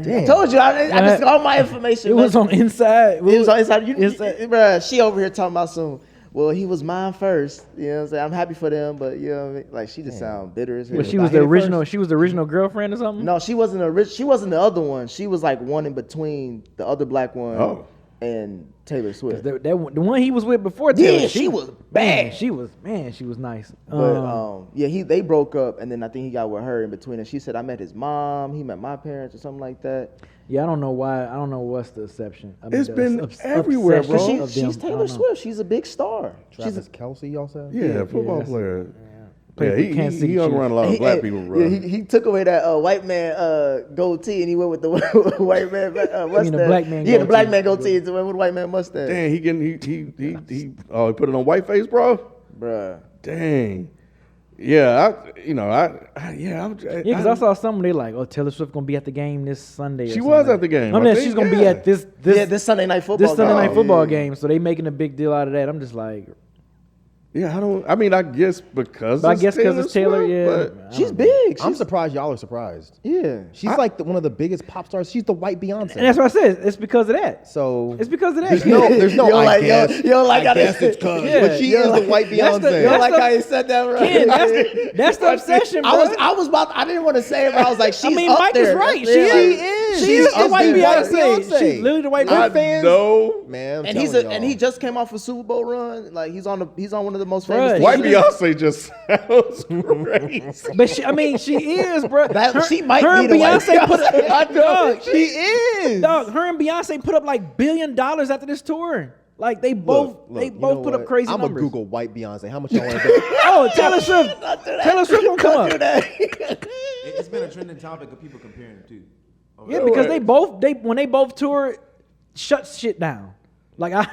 damn. I told you, I just got all my information. It was on Inside. It was on Inside. Inside. Bruh, she over here talking about some. Well, he was mine first. You know what I'm saying? I'm happy for them, but you know what I mean? Like she just sound bitter as hell. But she was the original. She was the original girlfriend or something. No, she wasn't she wasn't the other one. She was like one in between the other black one and Taylor Swift. The one he was with before. Yeah, Taylor, she was man, bad. she was nice. But they broke up, and then I think he got with her in between. And she said, "I met his mom. He met my parents, or something like that." Yeah, I don't know why. I don't know what's the exception. I mean, It's the been obs- everywhere, obsession bro. of them. She's I Taylor don't know. Swift. She's a big star. Travis Kelce, y'all said? Yeah, football that's- player. Played Yeah, for Kansas City he hung Chiefs. around a lot of black people, bro. Yeah, he took away that white man goatee, and he went with the white man mustache. the black man the black goatee. man goatee, and went with the white man mustache. Dang, he put it on white face, bro. Bruh. Dang. Yeah, Because I saw something they like, oh, Taylor Swift gonna be at the game this Sunday. She was at the game. I I mean, think, she's gonna be yeah. at this This Sunday night football. this Sunday game. night football game. So they making a big deal out of that. I'm just like, Yeah, I don't. I mean, I guess because. But I guess because it's Taylor, Swift, yeah. but- She's big. I'm She's, surprised y'all are surprised. yeah. She's like one of the biggest pop stars. She's the white Beyonce. And that's what I said. It's because of that. So It's because of that. there's no, You don't I like- guess. you don't like I how they- guess it's cause. Yeah, But she you is don't the like- white that's the- Beyonce. You don't like the- how you said that, right? Ken, that's the obsession, bro. I didn't want to say it, but I was like, she's I mean, up Mike there. is right. Yeah, She like- is. She she's is the up white there. Beyonce. Beyonce. She's literally the white I Beyonce. know. Man, I'm And he's telling and y'all. he just came off a Super Bowl run. Like he's on one of the most Bruh, famous. White teams. Beyonce just sounds crazy. But she is, bro. She might her be and the white Beyonce put Beyonce. up. Dog, She is. dog, her and Beyonce put up like $1 billion after this tour. Like they both, Look, they you know both put up what? crazy I'm numbers. gonna Google white Beyonce. How much y'all want to bet? Oh, Taylor Swift. Taylor Swift gonna come up. It's been a trending topic of people comparing them too. Yeah, because when they both tour, shut shit down. Like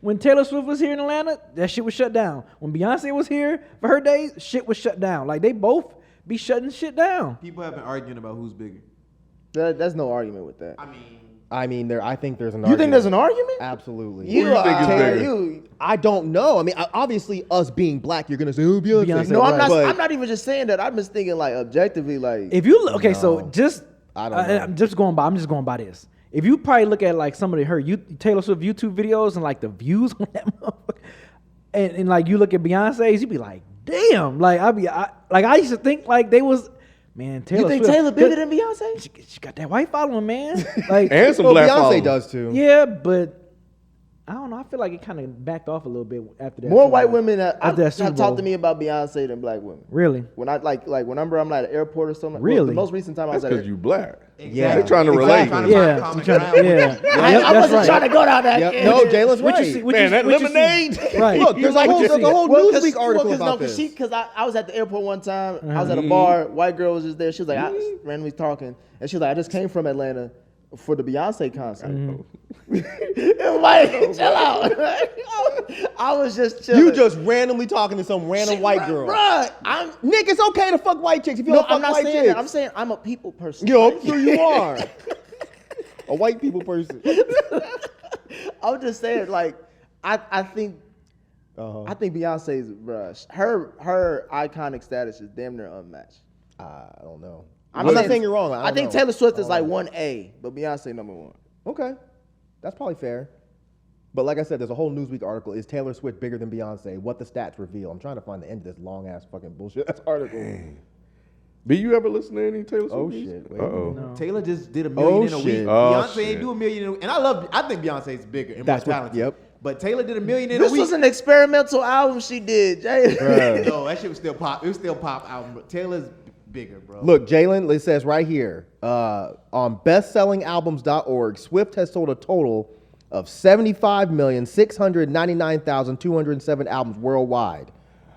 when Taylor Swift was here in Atlanta, that shit was shut down. When Beyonce was here for her days, shit was shut down. Like they both be shutting shit down. People have been arguing about who's bigger. There's no argument with that. I mean, I think there's an You argument. think there's an argument? Absolutely. Who you think is bigger? You, I don't know. I mean, obviously, us being black, you're gonna say, "Oh, Beyonce." Beyonce. no, I'm right. not. But I'm not even just saying that. I'm just thinking like objectively, like If you look, okay, so just I don't know. I'm just going by this. If you probably look at like some of Taylor Swift YouTube videos and like the views on that motherfucker, and like you look at Beyonce's, you'd be like, damn. Like I used to think like they was, man. Taylor you think Swift, Taylor bigger than Beyonce? She got that white following, man. Like And some well, black Beyonce followers. does too. yeah, but I don't know. I feel like it kind of backed off a little bit after that. More Super white Bowl. women have After that Super talked to Bowl. me about Beyonce than black women. Really? When I like whenever I'm at an airport or something. Really? Well, the most recent time I That's was at. because you black. Yeah. They're trying to relate. Yeah, yeah. I Yep, that's wasn't right. trying to go down that. Yep. No, Jalen's What right. you see? What Man, you, that what you see? lemonade. Right. Look, there's a whole Newsweek article about this. Because I was at the airport one time. I was at a bar. White girl was just there. She was like, I randomly talking, and she was like, I just came from Atlanta for the Beyonce concert. And like, chill out. I was just chilling. You just randomly talking to some random white girl. Bruh, I'm Nick, it's okay to fuck white chicks if you no, don't fuck I'm not white saying chicks. that. I'm saying I'm a people person. Yo, I'm sure you are. A white people person. I'm just saying, like, I think Beyonce's bruh, her iconic status is damn near unmatched. I don't know. I'm not saying- saying you're wrong. I think Taylor Swift is like 1A, but Beyonce number 1. Okay, that's probably fair. But like I said, there's a whole Newsweek article. Is Taylor Swift bigger than Beyonce? What the stats reveal. I'm trying to find the end of this long ass fucking bullshit article. B, you ever listen to any Taylor Swift? Oh, music? shit. Wait. Uh-oh. Taylor just did $1 million in a week. shit. Oh, Beyonce shit. ain't do $1 million in a week. And I think Beyonce's bigger and That's more what- talented. yep. But Taylor did $1 million in This a week. was an experimental album she did, Jay. No, that shit was still pop. It was still pop album. But Taylor's bigger, bro. Look, Jalen, it says right here on bestsellingalbums.org, Swift has sold a total of 75,699,207 albums worldwide,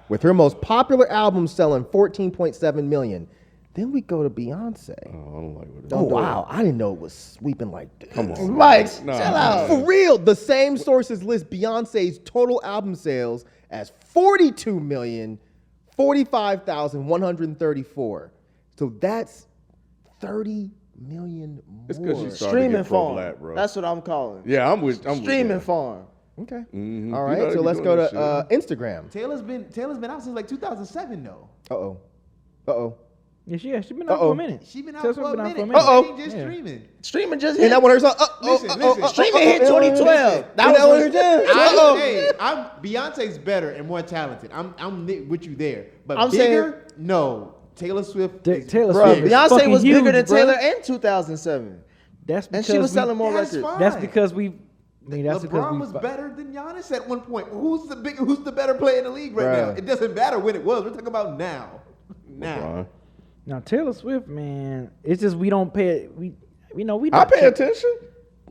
with her most popular album selling 14.7 million. Then we go to Beyonce. Oh, I don't like what it is. Oh, wow. I didn't know it was sweeping like this. Come on. Mike, Nah, chill out. For real, the same sources list Beyonce's total album sales as 42,045,134. So that's 30 million more. It's because she's starting to Streaming get farm. pro-black, bro. That's what I'm calling. Yeah, I'm with Streaming you. farm. Okay. Mhm. All You right. know they So be let's doing go that to Instagram. Taylor's been out since like 2007 though. Uh-oh. Uh-oh. Yeah, she been out for a minute. She been out Taylor for Swift a minute. Uh-oh. She ain't just streaming. Streaming just And hit. that one her song. Listen. Streaming hit 2012. That was one her when- jam. Hey, Beyonce's better and more talented. I'm with you there. But I'm bigger, no. Taylor Swift. is Taylor Bro, Swift is Beyonce fucking was bigger huge, than bro. Taylor in 2007. That's And because she was selling more That's records. fine. That's because we. I mean, that's because LeBron we. was better than Giannis at one point. Who's the better player in the league right Bruh. now? It doesn't matter when it was. We're talking about now. LeBron. Now Taylor Swift, man, it's just we don't pay. We I not pay check- attention.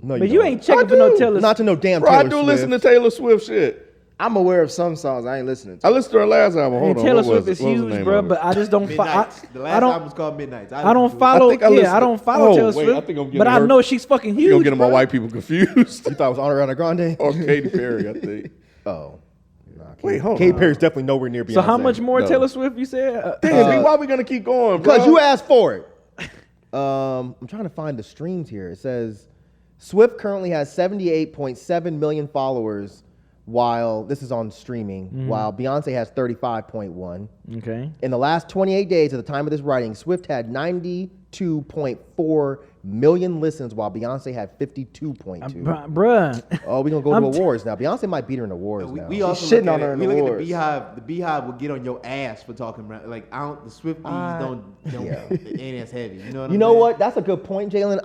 No, But you don't. ain't checking I for no do. Taylor. Not to no damn Bro, Taylor I do Swift. listen to Taylor Swift shit. I'm aware of some songs I ain't listening to. I listened to her last album. I Hold mean, on. Taylor what was Swift it? is What was the huge, name bro. of it? But I just don't. Midnights. The I last don't. album was called Midnights. I don't follow. I listened- I don't follow Oh, Taylor wait, Swift. I think I'm getting but I her- know she's fucking You huge. gonna get my bro. white people confused. You thought it was Ariana Grande? Or Katy Perry, I think. Oh. Nah, Wait, hold Katy on. Perry's definitely nowhere near Beyonce. So how much more No. Taylor Swift you said? Damn, B, why we gonna keep going, bro? Because you asked for it. I'm trying to find the streams here. It says Swift currently has 78.7 million followers, while this is on streaming, while Beyonce has 35.1. Okay. In the last 28 days at the time of this writing, Swift had 92.4 million listens, while Beyonce had 52.2. Bruh. Oh, we're going to go to awards now. Beyonce might beat her in awards now. We also shitting look on at her it. in We look at awards. the Beehive. The Beehive will get on your ass for talking about, like, the Swifties it ain't as heavy. You know what I'm You know saying? what? That's a good point, Jalen.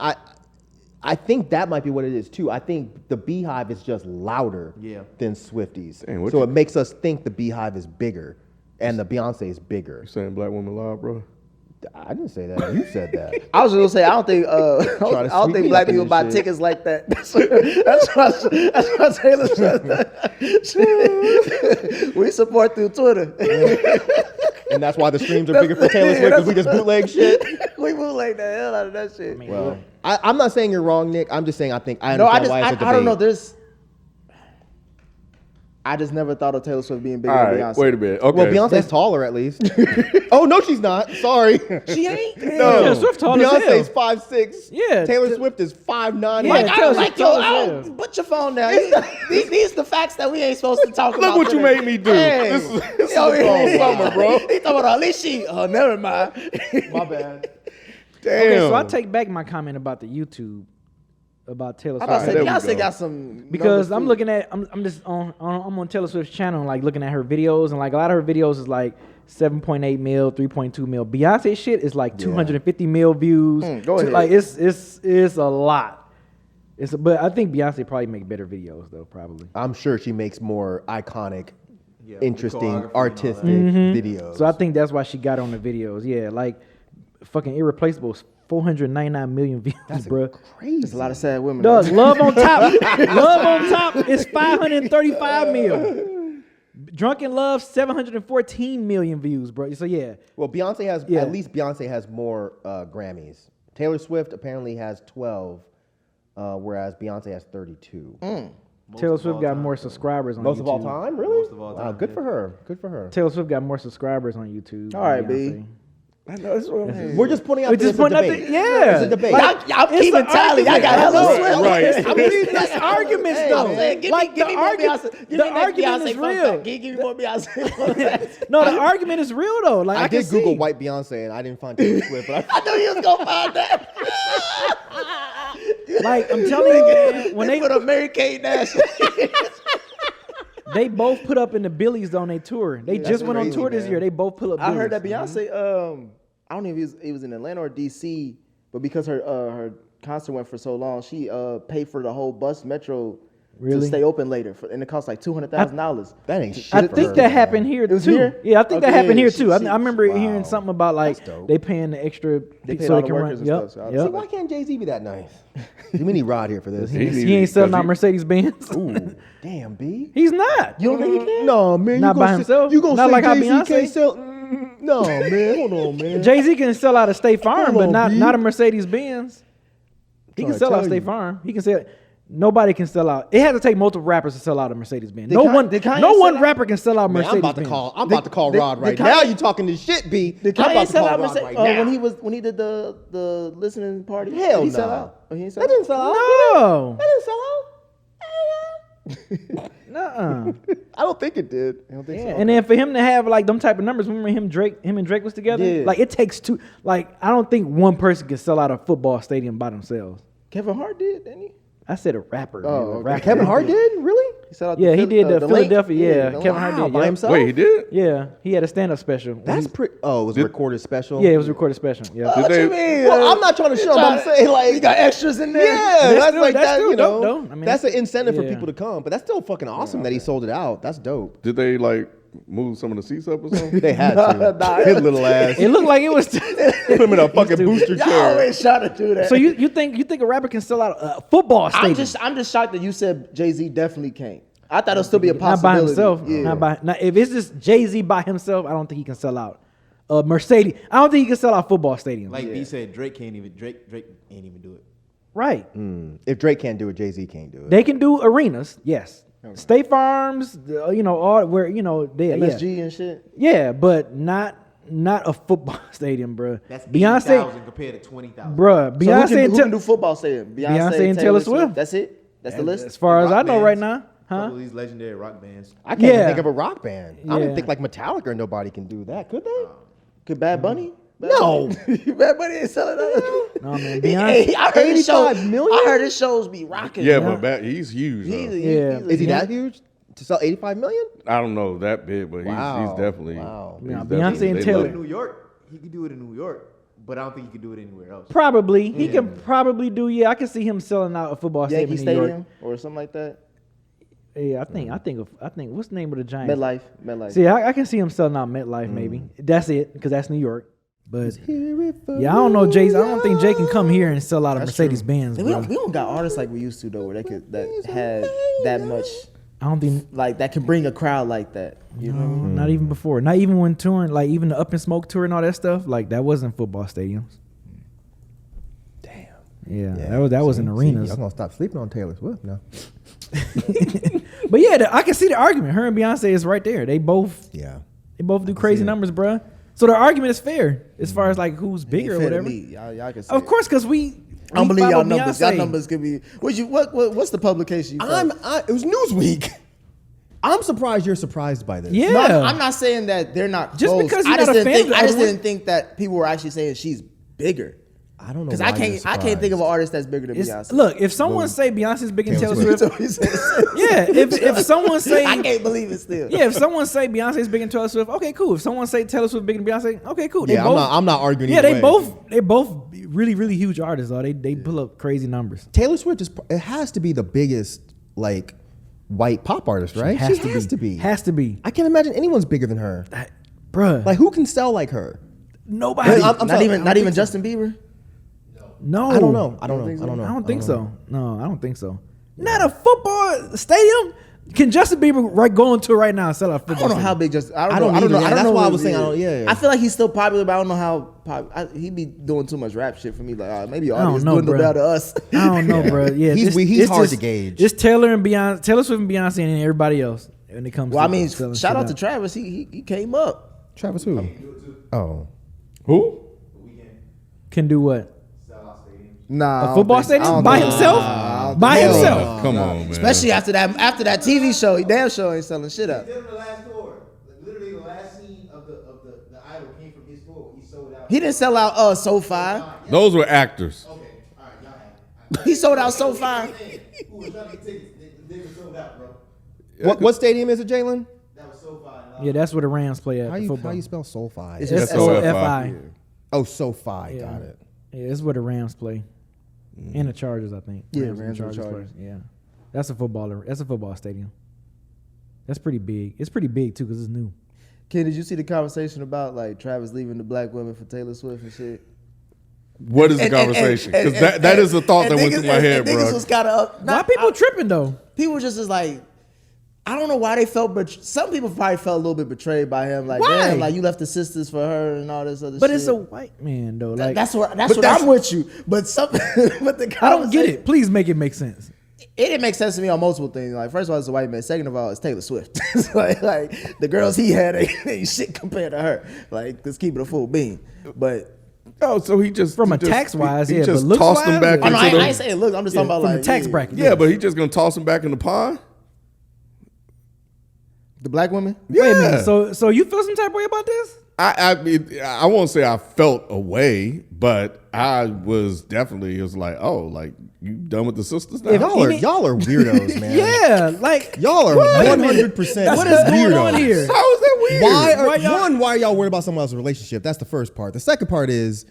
I think that might be what it is too. I think the Beehive is just louder than Swifties. Dang, So it makes us think the Beehive is bigger and the Beyonce is bigger. You saying black women lie, bro? I didn't say that. You said that. I was gonna say I don't think I to don't sweep think me black up in people this buy shit. tickets like that. That's why Taylor said that. We support through Twitter. And that's why the streams are bigger for Taylor Swift because we just bootleg shit. We bootleg the hell out of that shit. Well, I'm not saying you're wrong, Nick. I'm just saying I understand why it's a debate. I don't know. I just never thought of Taylor Swift being bigger All than right, Beyonce. wait a minute. Okay. Well, Beyonce's taller at least. Oh no, she's not. Sorry. She ain't. No, Yeah, Swift tall as Beyonce's hell. 5'6". Yeah, Taylor Swift is 5'9". Yeah, Like, I Taylor don't Swift like your. tall as I hell. don't, put your phone down. These the facts that we ain't supposed to talk Look about. what you today. made me do. Hey. This is Yo, all summer, bro. He talking about at least she. Oh, never mind. My bad. Damn. Okay, so I take back my comment about the YouTube about Taylor I Swift. about to say there we Beyonce go. got some. Because numbers, I'm too. looking at I'm on Taylor Swift's channel, like looking at her videos, and like a lot of her videos is like 7.8 mil, 3.2 mil. Beyonce shit is like 250 mil views. Go ahead. Like it's a lot. But I think Beyonce probably make better videos though, probably. I'm sure she makes more iconic, with interesting, choreography and all that. artistic videos. So I think that's why she got on the videos. Yeah, like fucking Irreplaceable is 499 million views, bro. crazy. There's a lot of sad women. Doug, Love on Top. Love on Top is 535 mil. Drunken Love, 714 million views, bro. So yeah. Well, Beyonce has Yeah. at least Beyonce has more Grammys. Taylor Swift apparently has 12, whereas Beyonce has 32. Taylor Swift got more subscribers on Most YouTube. of all time, really? Most of all Wow, time, good yeah. for her. Good for her. Taylor Swift got more subscribers on YouTube. All right, than Beyonce. B. I know it's what I'm saying. We're just putting out We're there. just It's a putting out debate. the- yeah. It's a debate. Y'all It's keeping an tally. Y'all got argument. hella Swift. Right. It's arguments Hey, though. I'm saying, give Like me more argument, Beyonce. Give the me next argument Beyonce is fun real. fact. Give me more Beyonce fun facts. No, the argument is real though. Like I can did Google see. white Beyonce and I didn't find Taylor Swift, but I knew you was gonna find that. Like I'm telling you, man, when They put a Mary Kate Nash. they both put up in the Billies on their tour. They just went on crazy, tour this man. year. They both put up. I heard that Billies. Beyonce. I don't know if he was in Atlanta or DC, but because her concert went for so long, she paid for the whole bus metro to Really? stay open later, and it cost like $200,000. that ain't shit. I for think her, that man. happened here It was too. here? Yeah, I think that Okay, happened here she- too. I she- remember hearing wow. something about like That's dope. they paying the extra They paid so all they the can run. workers and Yep, stuff, so I yep. See, why can't Jay-Z be that nice? You mean he ride here for this? He ain't selling out Mercedes Benz. Ooh, damn, B. He's not. You don't think he can? No, man. Not you by gonna himself? Say, you gonna Not say like how Jay-Z Beyonce? can't sell? No, man. Hold on, man. Jay Z can sell out a State Farm, Hold but on, not B. a Mercedes Benz. He can Trying to sell out tell State you. Farm. He can sell. Nobody can sell out. It had to take multiple rappers to sell out a Mercedes Benz. No Kanye- one. did Kanye No sell one out? rapper can sell out Man, Mercedes I'm about to Benz. call. I'm about to call Did- Rod did right Kanye- now. You talking this shit, B? Did I'm Kanye about to sell call out Rod Mercedes? right Oh, now. when he did the listening party? Hell did he sell nah. out? Oh, he didn't sell That out? didn't sell out. No. That didn't sell out. Nuh-uh. I don't think it did. I don't think Yeah, so. and then for him to have like them type of numbers, remember him and Drake was together. Yeah. Like it takes two. Like I don't think one person can sell out a football stadium by themselves. Kevin Hart did, didn't he? I said a rapper. Oh, man, a okay. rapper. Kevin Hart did? Really? He sold out Yeah, he did the Link? Philadelphia. Yeah, the Kevin Link. Hart Wow, did. by Yep. himself? Wait, he did? Yeah, he had a stand-up special. That's pretty. Oh, it was a recorded special. Yeah, it was a recorded special. Yeah. Did What they? you mean? Well, I'm not trying to show. I'm saying like you got extras in there. Yeah, That's that's still- like that's that. still You know, dope, though. I mean, that's an incentive for yeah. people to come. But that's still fucking awesome that he sold it out. That's dope. Did they like move some of the seats up or something? They had to. His little ass. It looked like it was. Put him in a fucking booster Y'all chair. always try to do that. So you think a rapper can sell out a football stadium? I'm just shocked that you said Jay-Z definitely can't. I thought it'll still be a not by possibility. himself. Yeah. Not if it's just Jay-Z by himself. I don't think he can sell out a Mercedes. I don't think he can sell out football stadiums. Like B said, Drake ain't even do it. right. If Drake can't do it, Jay-Z can't do it. They can do arenas. Yes. State Farms. All where they MSG and shit. Yeah, but not a football stadium, bro. That's Beyonce, 80,000 compared to 20,000. bruh. So Beyonce who can do football stadium? Beyonce and Taylor Swift. That's it. That's the list. As far as I know right now. couple of these legendary rock bands. I can't even Yeah. think of a rock band. I don't Yeah. think like Metallica or nobody can do that. Could they? Could Bad Bunny? No. Bad Bunny ain't selling out. No, man. Hey, Beyonce. I heard his shows. 85 million? I heard his shows be rocking. Yeah, but he's huge. He's Though. Yeah. Is he that huge to sell 85 million? I don't know that big, but Wow. he's definitely. Wow. he's Now, definitely- Beyonce and they In Taylor. love- New York, he could do it in New York, but I don't think he could do it anywhere else. Probably. He can probably do, I can see him selling out a football Yankee stadium in New York. Stadium or something like that. Yeah, I think, what's the name of the Giants? MetLife. See, I can see him selling out MetLife maybe. That's it, because that's New York. But yeah, I don't know, Jay. I don't think Jay can come here and sell out a Mercedes Benz. We don't got artists like we used to though, where that had that much, I don't think like that can bring a crowd like that. You know what I mean? not even before. Not even when touring, like even the Up in Smoke tour and all that stuff. Like that wasn't football stadiums. Damn. Yeah, that was in arenas. I'm gonna stop sleeping on Taylor Swift now. But yeah, I can see the argument. Her and Beyonce is right there. They both Yeah. do crazy numbers, bruh. So the argument is fair as far as like who's bigger or Ain't fair to whatever. me. Y'all can say Of it. course, because we I don't believe y'all follow numbers. Beyonce. Y'all numbers could be. What's the publication? You follow? It was Newsweek. I'm surprised you're surprised by this. Yeah, No, I'm not saying that they're not Just close. because you're I just not a didn't fan think, of I just everyone- didn't think that people were actually saying she's bigger. I don't know. Because why I you're can't think of an surprised. artist that's bigger than Beyonce. Look, if someone say Beyonce's bigger than Taylor Taylor Swift. Swift, yeah. If someone say I can't believe it still. yeah, if someone say Beyonce's bigger than Taylor Swift, okay, cool. If someone say Taylor Swift bigger than Beyonce, okay, cool. They Yeah, both, I'm not arguing. yeah, either they way. both really really huge artists though. They pull up crazy numbers. Taylor Swift it has to be the biggest like white pop artist, right? Has to be. Has to be, I can't imagine anyone's bigger than her. bruh. Like who can sell like her? nobody. I'm Not sorry, even I not don't even think so. Justin Bieber. No, I don't know. I don't think know. so? I don't know. I don't think so. No, I don't think so. Not a football stadium. Can Justin Bieber go into it right now and sell a I football? don't know how stadium? big Justin. I I don't don't know. either. I don't That's know why I who was he saying, is. yeah. I feel like he's still popular, but I don't know how. He be doing too much rap shit for me. Like maybe I don't audience know, dwindle bruh. down to us. I don't know, bro. Yeah, He's it's hard just- to gauge. It's Taylor and Beyonce, Taylor Swift and Beyonce, and everybody else when it comes. Well, I to mean, selling shout shit out to Travis. He came up. Travis who? Oh. Who? Can do what? Nah, A football stadium by himself? By Hell himself? Come on, man. Especially after that TV show, he damn sure ain't selling shit out. Still the last tour. Like, literally the last scene of the idol came from his tour. He sold out. He didn't sell out SoFi. Those were actors. Okay, all right, y'all have it. He sold out SoFi. Who was trying to get tickets? They were sold out, bro. What stadium is it, Jalen? That was SoFi. Yeah, that's where the Rams play at. How the you football. how you spell SoFi? It's It's just SoFi. Oh, SoFi. Yeah. Got it. Yeah, it's where the Rams play, and the Chargers, I think. Yeah, and Rams and Chargers. play. Yeah, that's a football stadium. That's pretty big. It's pretty big too because it's new. Ken, did you see the conversation about like Travis leaving the black women for Taylor Swift and shit? What is the conversation? Because that is a thought that went through my head, Niggas bro. was kind of Why people tripping though? people just is like, I don't know why they felt, but some people probably felt a little bit betrayed by him. Like, Why? damn, like you left the sisters for her and all this other shit. But it's a white man though. Like that's what I'm with you. But but the I don't get conversation- it. Please make it make sense. It didn't make sense to me on multiple things. Like, first of all, it's a white man. Second of all, it's Taylor Swift. It's like the girls he had ain't shit compared to her. Like, let's keep it a full bean. But Oh, so he just From he a just- tax-wise, he yeah, just but looks-wise, tossed him back yeah. oh, no, into I the ain't saying look. I'm just talking about From like the tax yeah. bracket. yeah, but he just gonna toss him back in the pond. The black women. Yeah. Wait a minute. So you feel some type of way about this? I won't say I felt away, but I was definitely it was like, oh, like you done with the sisters now? Y'all are weirdos, man. Yeah, like Y'all are 100% what is going weirdos. on here? How is that weird? Why are y'all worried about someone else's relationship? That's the first part. The second part is,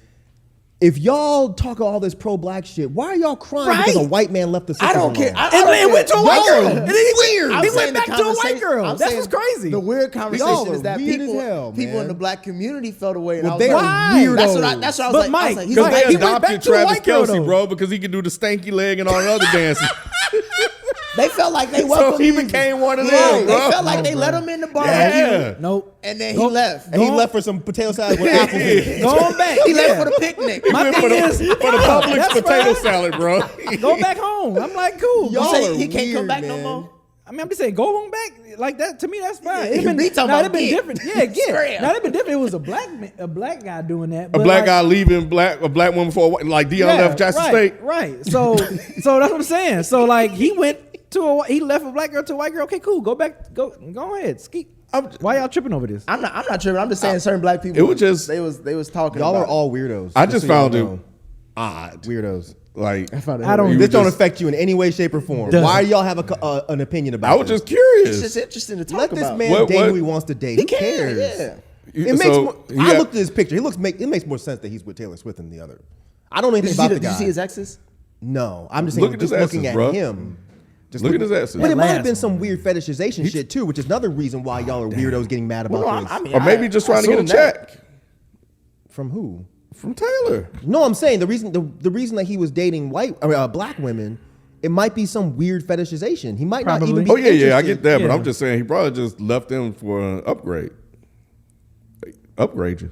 if y'all talk all this pro-black shit, why are y'all crying because a Right. white man left the sisters I don't care. alone? I don't And it went to a white Y'all girl. are And then he weird. I'm He saying went the back to a white conversation- girl. I'm That's saying what's crazy. The weird Y'all conversation are is that weird as people, hell, people in man. the black community felt away. And Well, I was they like, are why? weirdos. That's what I was But like. I was Mike, like, Because Like, they he went back adopted to a Travis white girl, Kelce, though. bro, because he could do the stanky leg and all the other dances. they felt like they So welcomed he him. became one of Yeah, them, they bro. felt like they let him in the bar. Yeah. Nope. And then Go- he left. And he left for some potato salad with apples in it. Going back. He left yeah. for the picnic. My Went thing for the, is, for the Publix that's potato fine. salad, bro. Go back home. I'm like, cool. Y'all You say are he can't come weird, back man. no more. I mean, I'm just saying, go home back like that. To me, that's fine. Yeah, It'd been, we talking now, about it'd been get. different. Yeah, get. Scram. Now, it'd been different. It was a black guy doing that. A but black like, guy leaving a black woman for a white, like Dion left Jackson right, State. Right. So that's what I'm saying. So like he went he left a black girl to a white girl. Okay, cool. Go back. Go ahead. Ski. Why y'all tripping over this? I'm not tripping. I'm just saying certain black people. It was just they was talking. Y'all about are all weirdos. I just so y'all found it know. odd. Weirdos. Like I don't. This don't just- affect you in any way, shape, or form. Doesn't. Why do y'all have an opinion about I was this? just curious. It's just interesting to talk Let about. this man What- date what- who he wants to date. He Who can, cares? yeah. It makes So, more, he I got- looked at his picture. It makes more sense that he's with Taylor Swift than the other. I don't know anything Did about the you guy. see his exes? No, I'm just Look saying. at his Just looking asses, at bruh. him. Just Look at looking- his asses. But it might have last been one. some weird fetishization shit too, which is another reason why y'all are weirdos getting mad about Well, no, this. I mean, Or maybe just trying to get a assume that. check From who? from Taylor. No, I'm saying the reason that he was dating black women, it might be some weird fetishization. He might not even be. Oh yeah, I interested. get that, but Yeah. I'm just saying he probably just left them for an upgrade. Upgrade you.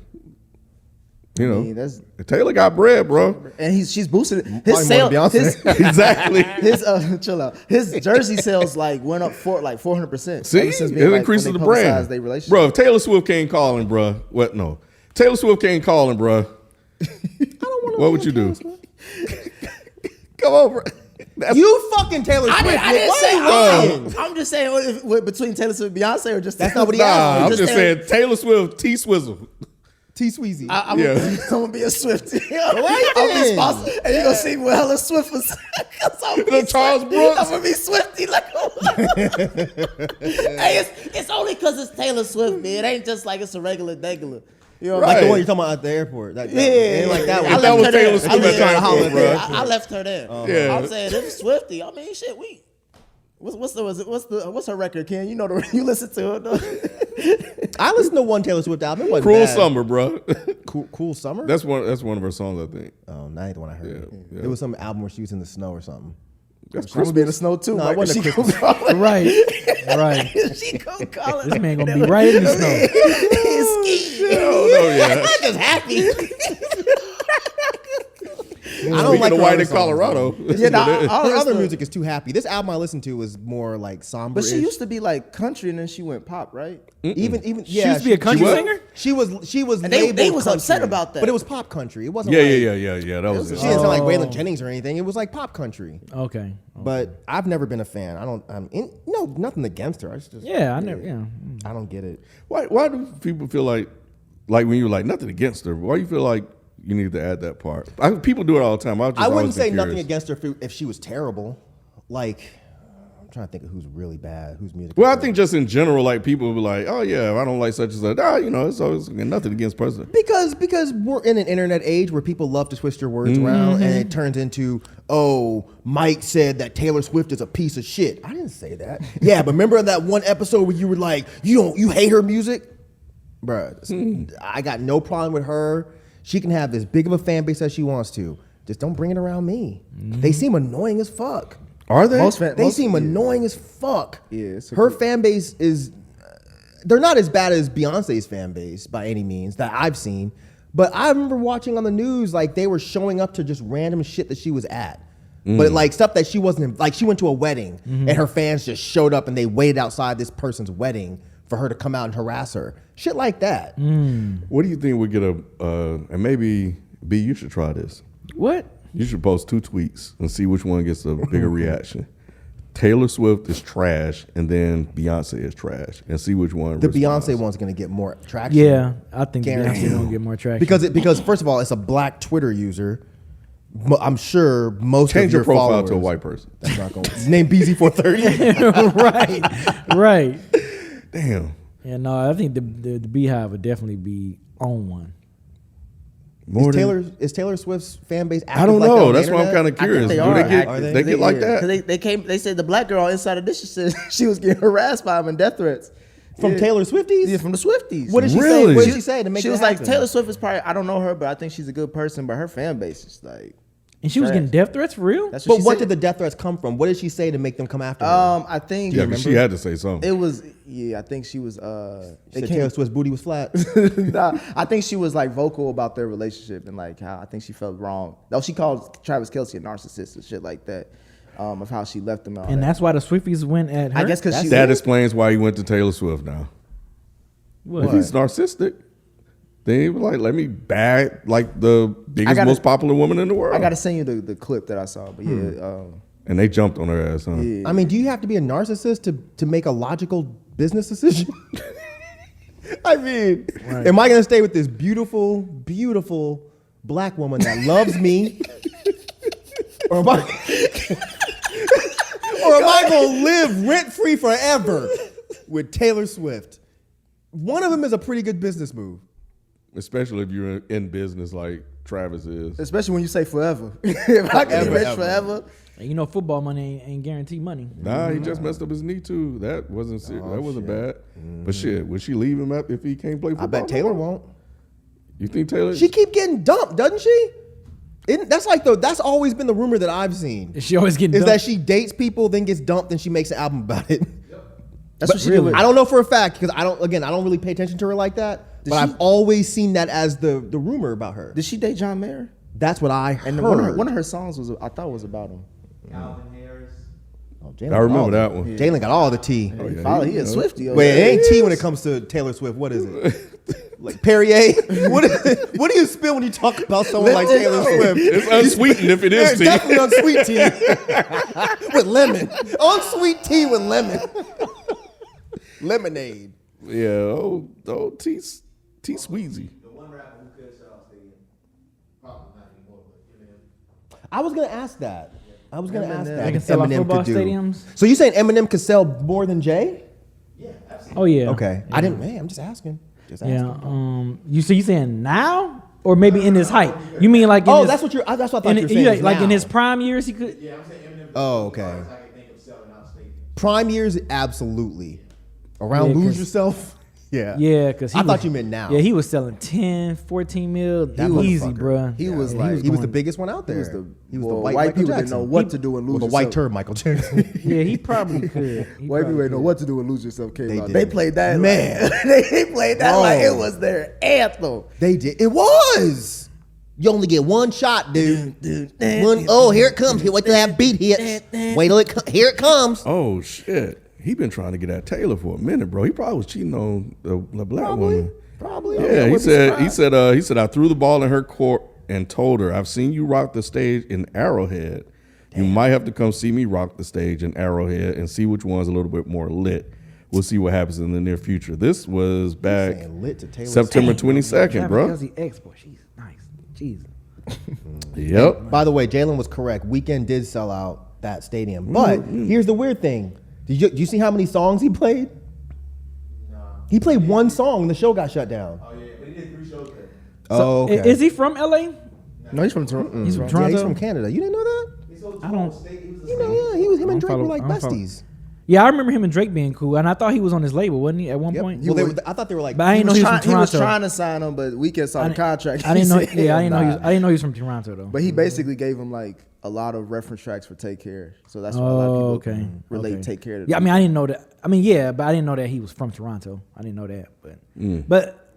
You know, mean, that's- Taylor got bread, bro. And she's boosted it. Probably His sale, more than his, Beyonce. Exactly. his chill out. His jersey sales like went up 400%. See, ever since it being, like, increases when the they brand, publicized their relationship. bro. If Taylor Swift came calling, bro, what? No, Taylor Swift came calling, bro. What would you do? Come on, bro. That's- You fucking Taylor Swift. I didn't Why say are you lying? I'm just saying what, between Taylor Swift and Beyonce or just That's not what he Nah, asked. I'm just just saying Taylor Swift, T Swizzle. T Sweezy. I'm Yeah. gonna be a Swiftie. Why I'm you be been? sponsored, and you gonna see me with hella Swift. The Charles Brooks. I'm gonna be Swiftie. Like, hey, it's only because it's Taylor Swift, man. It ain't just like it's a regular. You know, Like the Right. one you're talking about at the airport. That, Yeah, ain't like that I one. That left was her Taylor there. Swift I at the left- airport, yeah, bro. I left her there. Yeah. I'm saying it's Swiftie. I mean, shit, what's her record, Ken? You know you listen to it. Though. I listened to one Taylor Swift album. It wasn't Cruel bad. Summer, bro. Cool Summer? That's one of her songs, I think. Oh, that ain't the one I heard. Yeah. It was some album where she was in the snow or something. That's I'm gonna be in the snow too. No, right? it wasn't She a gonna call it. Right. She gonna call it. This man gonna be right in the snow. He's ski. Oh yeah. I'm just happy. I don't like the her white other in songs, Colorado. though. Yeah, nah, Her other listen- music is too happy. This album I listened to was more like somber. But she used to be like country, and then she went pop, right? even She used to be a country was? singer? She was And they labeled was country, upset about that. but it was pop country. It wasn't. Yeah, like, yeah. That was it. She didn't sound like Oh. Waylon Jennings or anything. It was like pop country. Okay. But I've never been a fan. No, nothing against her. I just Yeah, I never. Yeah. I don't get it. Why do people feel like when you're like nothing against her? Why you feel like you need to add that part? People do it all the time. I wouldn't always say been nothing curious. against her if she was terrible. Like, I'm trying to think of who's really bad, whose music. Well, is I think just in general, like people will be like, oh yeah, I don't like such and such. It's always nothing against person. because we're in an internet age where people love to twist your words around, and it turns into, oh, Mike said that Taylor Swift is a piece of shit. I didn't say that. Yeah, but remember that one episode where you were like, you hate her music, bruh. I got no problem with her. She can have as big of a fan base as she wants to. Just don't bring it around me. They seem annoying as fuck. Are they? They seem annoying as fuck. Yeah, it's a her good- fan base is. They're not as bad as Beyonce's fan base by any means that I've seen. But I remember watching on the news like they were showing up to just random shit that she was at. But like stuff that she wasn't like she went to a wedding and her fans just showed up and they waited outside this person's wedding for her to come out and harass her. Shit like that. What do you think would get and maybe B, you should try this. What? You should post 2 tweets and see which one gets a bigger reaction. Taylor Swift is trash, and then Beyonce is trash, and see which one. The responds. Beyonce one's gonna get more traction. Yeah, I think Guaranteed. Beyonce gonna get more traction Because first of all, it's a black Twitter user. I'm sure most Change of your your profile followers, to a white person. That's not going. Name BZ430. right. Damn. Yeah, no, I think the Beehive would definitely be on one. More Is than- Taylor Swift's fan base? I don't active like that know. on the That's why I'm internet? kind of curious. they Do are they get active. they get like Yeah, 'cause that? They said the black girl inside of this said she was getting harassed by him and death threats From Yeah. Taylor Swifties? Yeah, from the Swifties. What did she say? Really? What did she say to make She that was like, happen? Taylor Swift is probably, I don't know her, but I think she's a good person, but her fan base is like, And she was Trash. getting death threats for real? that's But she what said. did the death threats come from? What did she say to make them come after her? I think Yeah, because she had to say something. it was, I think she was, She it said came, Taylor Swift's booty was flat. nah, I think she was like vocal about their relationship and like how I think she felt wrong. Though she called Travis Kelce a narcissist and shit like that, of how she left him out. And that's why the Swifties went at her? I guess because she That explains why he went to Taylor Swift now. What? If he's narcissistic, then he was like, let me bag like the biggest, gotta- most popular woman in the world. I gotta send you the clip that I saw, but yeah, And they jumped on her ass, huh? I mean, do you have to be a narcissist to make a logical business decision? I mean, am I going to stay with this beautiful, beautiful black woman that loves me? Or am I going to live rent-free forever with Taylor Swift? One of them is a pretty good business move. Especially if you're in business like Travis is. Especially when you say forever. If I can be rich forever. And you know, football money ain't guaranteed money. Nah, he just messed up his knee too. That wasn't that wasn't bad. But shit, would she leave him up if he can't play football? I bet Taylor won't. You think Taylor? She keep getting dumped, doesn't she? That's always been the rumor that I've seen. Is she always getting Is dumped? that she dates people, then gets dumped, and she makes an album about it. That's what she did. I don't know for a fact because I don't really pay attention to her like that. But I've always seen that as the rumor about her. Did she date John Mayer? That's what I heard. And one of her songs I thought was about him. Calvin Harris. Oh, Jalen I got remember all that the- one. Jalen got all the tea. He a Swiftie. Wait, it ain't tea when it comes to Taylor Swift. What is it? Like Perrier? What do you spill when you talk about someone like Taylor Swift? It's unsweetened if it is It's tea. definitely unsweet tea with lemon. Unsweet tea with lemon. Lemonade. Yeah, old T Sweezy. The one rapper who could sell out stadium. Probably not anymore, but Eminem. I was gonna ask that. They can sell out football stadiums? So you saying Eminem could sell more than Jay? Yeah, absolutely. Oh yeah. Okay, I didn't. Man, I'm just asking. Yeah. You saying now or maybe in his height? You mean like? In his, that's what you're. That's what I thought in, you were saying. like in now. his prime years, he could. Yeah, I'm saying Eminem. Oh, okay. I can think of selling out stadium. Prime years, absolutely. Around Yeah, lose 'cause- yourself. Yeah. Yeah, because I thought you meant now. Yeah, he was selling 10, 14 mil. Easy, bro. He was He like was, the biggest one out there. He was the white white Michael people Jackson. didn't know what to do and lose The yourself. white turd Michael Jackson. Yeah, he probably could. White people ain't know what to do and lose yourself. Came out. did. They played that. Man. They played that like Bro. it was their anthem. They did. It was. You only get one shot, dude. Oh, here it comes. Wait till that beat hits. Wait till here it comes. Oh shit. He been trying to get at Taylor for a minute, bro. He probably was cheating on the black woman. Probably. Yeah, he said I threw the ball in her court and told her, I've seen you rock the stage in Arrowhead. You might have to come see me rock the stage in Arrowhead and see which one's a little bit more lit. We'll see what happens in the near future. This was back saying lit to Taylor September Swift. 22nd, bro. Kelsey X, boy, she's nice. Jesus. Yep. By the way, Jalen was correct. Weekend did sell out that stadium. But here's the weird thing. Did you see how many songs he played? No. He played one song when the show got shut down. Oh yeah, but he did 3 shows there. Oh, okay. Is he from LA? No, he's from Toronto. He's from Yeah, Toronto. he's from Canada. You didn't know that? He sold I don't- State. He was a You know, yeah. He was him and I don't Drake were follow- like I don't follow. besties. Yeah, I remember him and Drake being cool, and I thought he was on his label, wasn't he? At one point. Well, I thought they were like. But I didn't know he was from He was Toronto. trying to sign him, but Weekend saw the contract. I didn't know. He said, Yeah, I didn't know. "Nah." I didn't know he was from Toronto though. But he basically gave him like a lot of reference tracks for Take Care. So that's why a lot of people okay. relate Okay. Take Care to. Yeah, I mean, I didn't know that. I mean, yeah, but I didn't know that he was from Toronto. I didn't know that, but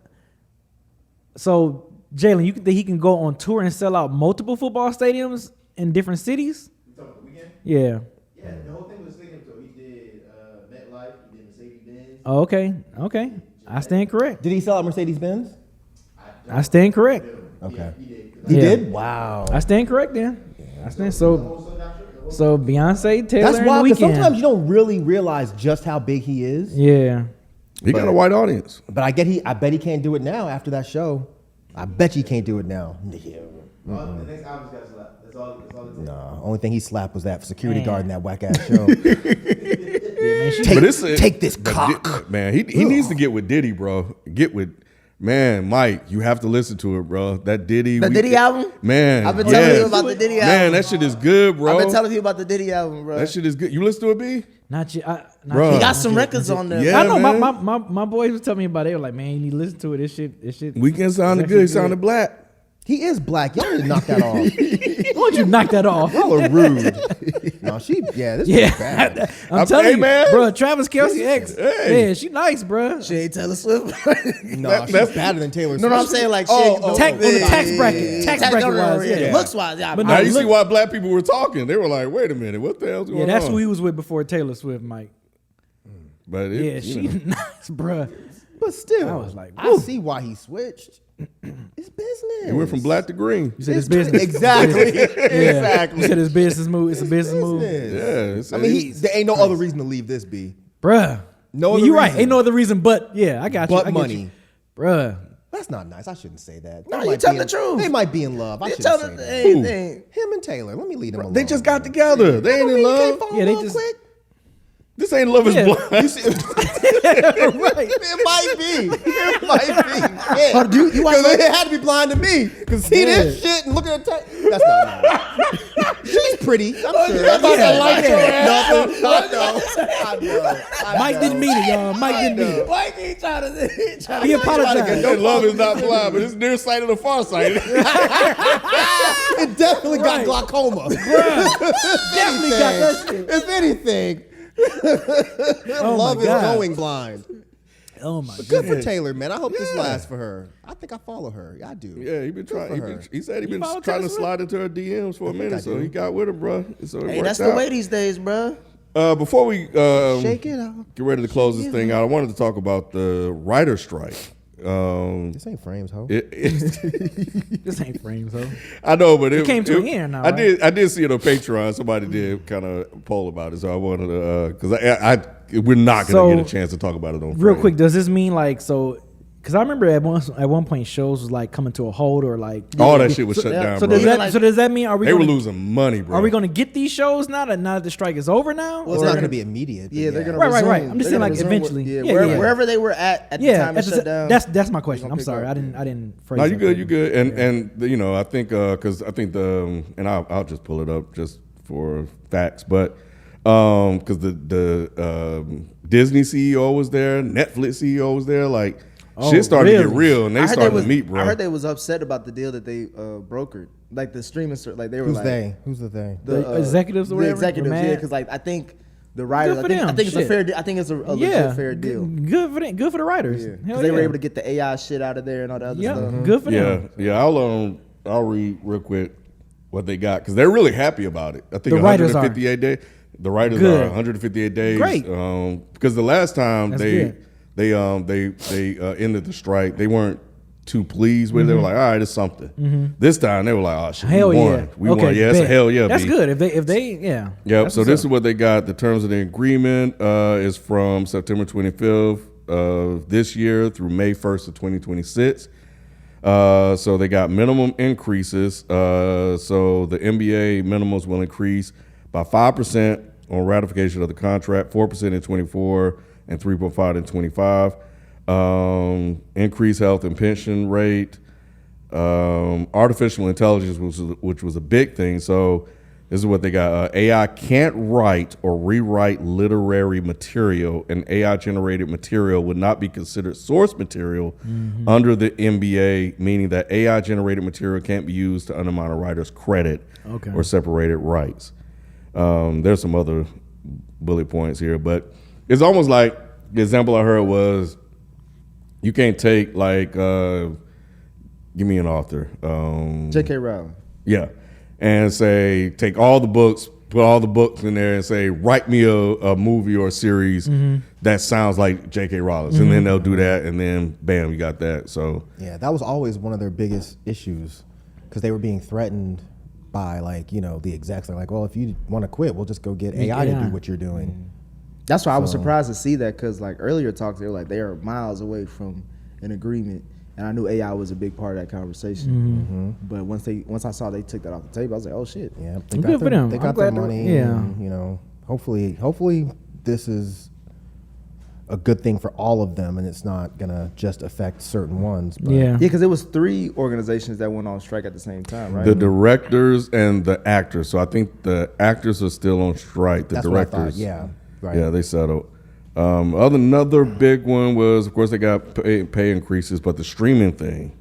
so Jalen, you think he can go on tour and sell out multiple football stadiums in different cities? You talking about the weekend? Yeah. Yeah, the whole thing was a stadium tour. He did MetLife, he did Mercedes-Benz. Oh, okay. Okay. I stand correct. Did he sell out Mercedes Benz? I stand correct. Okay. He did. He Yeah. did? Wow. I stand correct then. I stand so Beyonce, Taylor, That's and wild The because Weeknd. sometimes you don't really realize just how big he is. Yeah. He got a white audience. But I bet he can't do it now after that show. I bet you can't do it now. Yeah. The next album's got slapped. That's all it takes. Nah, only thing he slapped was that security guard in that whack ass show. Take this cock. Man, he needs to get with Diddy, bro. Mike, you have to listen to it, bro. That Diddy. The Diddy album? Man. I've been telling yes. you about the Diddy album. Man, that shit is good, bro. I've been telling you about the Diddy album, bro. That shit is good. You listen to it, B? Not you. Not Bruh. yet. He got some records on there. Yeah. I know man. my boys was telling me about it. They were like, man, you need to listen to it. This shit. Weekend sounded it's good. He actually sounded black. He is black. Y'all need to knock that off. Why don't you knock that off? Y'all are rude. No, this is bad. I'm telling hey, you, man. bro. Travis Kelsey X. Hey. Yeah, she nice, bro. She ain't Taylor Swift. No, she's better than Taylor Swift. No, I'm saying like Oh, shit. Tax- on the tax bracket. Tax bracket wise, yeah. Looks wise, yeah. But Now no, you see look- why black people were talking. They were like, wait a minute, what the hell's going Yeah, on? that's who he was with before Taylor Swift, Mike. But Yeah, she nice, bro. But still, I was like, I see why he switched. It's business. He went from black to green. You said it's business. Exactly. Yeah. Exactly. You said it's business move. It's a business move. Yeah, I mean, there ain't no other reason to leave this be. Bruh. No Yeah, other you're right. reason. Ain't no other reason but, yeah, I got you. But I get money. you. Bruh. That's not nice. I shouldn't say that. No, They you might tell be the in- truth. They might be in love. I You shouldn't tell say them that. anything. Him and Taylor. Let me leave them alone. They just got together. They ain't in love. Yeah, they just- quick. This ain't Love Is Yeah. Blind. You see, Right. it might be. It might be. Yeah. Oh, you watch Because it had to be blind to me. Because see this Yeah. shit and look at her. That's not nice. She's pretty. I'm sure. I thought I liked your Nothing. I know. Mike didn't mean it, y'all. Mike didn't mean it. Mike ain't trying to. He apologized. That love is not blind, but it's nearsighted or farsighted. It definitely got Right. glaucoma. Definitely got that shit. If anything, Oh love my is God. going blind. Oh my Good god. for Taylor, man. I hope this lasts for her. I think I follow her. Yeah, I do. Yeah, he been trying. her. He said he been follow trying to Taylor slide into her DMs for a I minute, so do. he got with her, bro. So it Hey, worked that's the out. way these days, bro. Before we Shake it out. get ready to close this thing out, I wanted to talk about the writer strike. This ain't frames, ho. This ain't frames, though. I know, but it came to an end now, I right? did see it on Patreon. Somebody did kind of poll about it, so I wanted to because we're not going to get a chance to talk about it on Real Frame. quick, does this mean like so? Because I remember at one point shows was like coming to a hold or like All that shit was shut down, So bro. does that mean They were losing money, bro. Are we going to get these shows now that the strike is over now? Well, it's Or- not going to be immediate. but Yeah, they're gonna Right, resume. right. I'm just They're saying, gonna like, resume eventually. Yeah, Yeah, wherever, yeah. wherever they were at the Yeah, time it shut down. that's my question. gonna I'm pick sorry, up. I didn't phrase. No, it you good, correctly. you good, and you know, I think because I think and I'll just pull it up just for facts, but because the Disney CEO was there, Netflix CEO was there, like shit started to get really? real, and they started to meet, bro. I heard they was upset about the deal that they brokered, like the streaming, like they were Who's like they? Who's the they? The executives or the whatever? executives, Were yeah, mad? because like I think the writers, Good I for think, them, I think it's a shit. fair, I think it's a legit fair deal. Good for them. Good for the writers. Yeah, Hell because they were yeah. able to get the AI shit out of there and all the other Yeah, stuff. good for yeah, them. yeah. I'll read real quick what they got because they're really happy about it. I think The writers are. 158 days. The writers Good. are 158 days. Great. Because the last time That's they good. they ended the strike, they weren't too pleased with it. They were like, all right, it's something. This time they were like, oh shit, Mm-hmm. Hell we won. yeah. We won. Yeah, it's a bet. hell yeah. That's B. good. If they yeah. Yep. That's So what's this up. is what they got. The terms of the agreement is from September 25th of this year through May 1st of 2026. So they got minimum increases. So the NBA minimums will increase by 5% on ratification of the contract, 4% in 24, and 3.5 in 25. Increased health and pension rate. Artificial intelligence, which was a big thing. So this is what they got. AI can't write or rewrite literary material, and AI-generated material would not be considered source material under the NBA, meaning that AI-generated material can't be used to undermine a writer's credit or separated rights. There's some other bullet points here, but it's almost like the example I heard was you can't take like give me an author. J.K. Rowling. Yeah. And say, take all the books, put all the books in there and say, write me a movie or a series that sounds like J.K. Rowling. And then they'll do that, and then bam, you got that. So Yeah, that was always one of their biggest issues because they were being threatened by like, you know, the execs. They're like, well, if you want to quit, we'll just go get AI to do what you're doing. That's why I was surprised to see that because like earlier talks, they were like they are miles away from an agreement, and I knew AI was a big part of that conversation. But once I saw they took that off the table, I was like, oh shit. Yeah, Good for them. They I'm got their glad money. they're- yeah. And, you know, hopefully this is a good thing for all of them, and it's not gonna just affect certain ones. But Yeah. Yeah, because it was 3 organizations that went on strike at the same time, right? the directors and the actors. So I think the actors are still on strike. The that's what I directors. thought. Yeah, right. Yeah, they settled. Another big one was, of course, they got pay increases, but the streaming thing.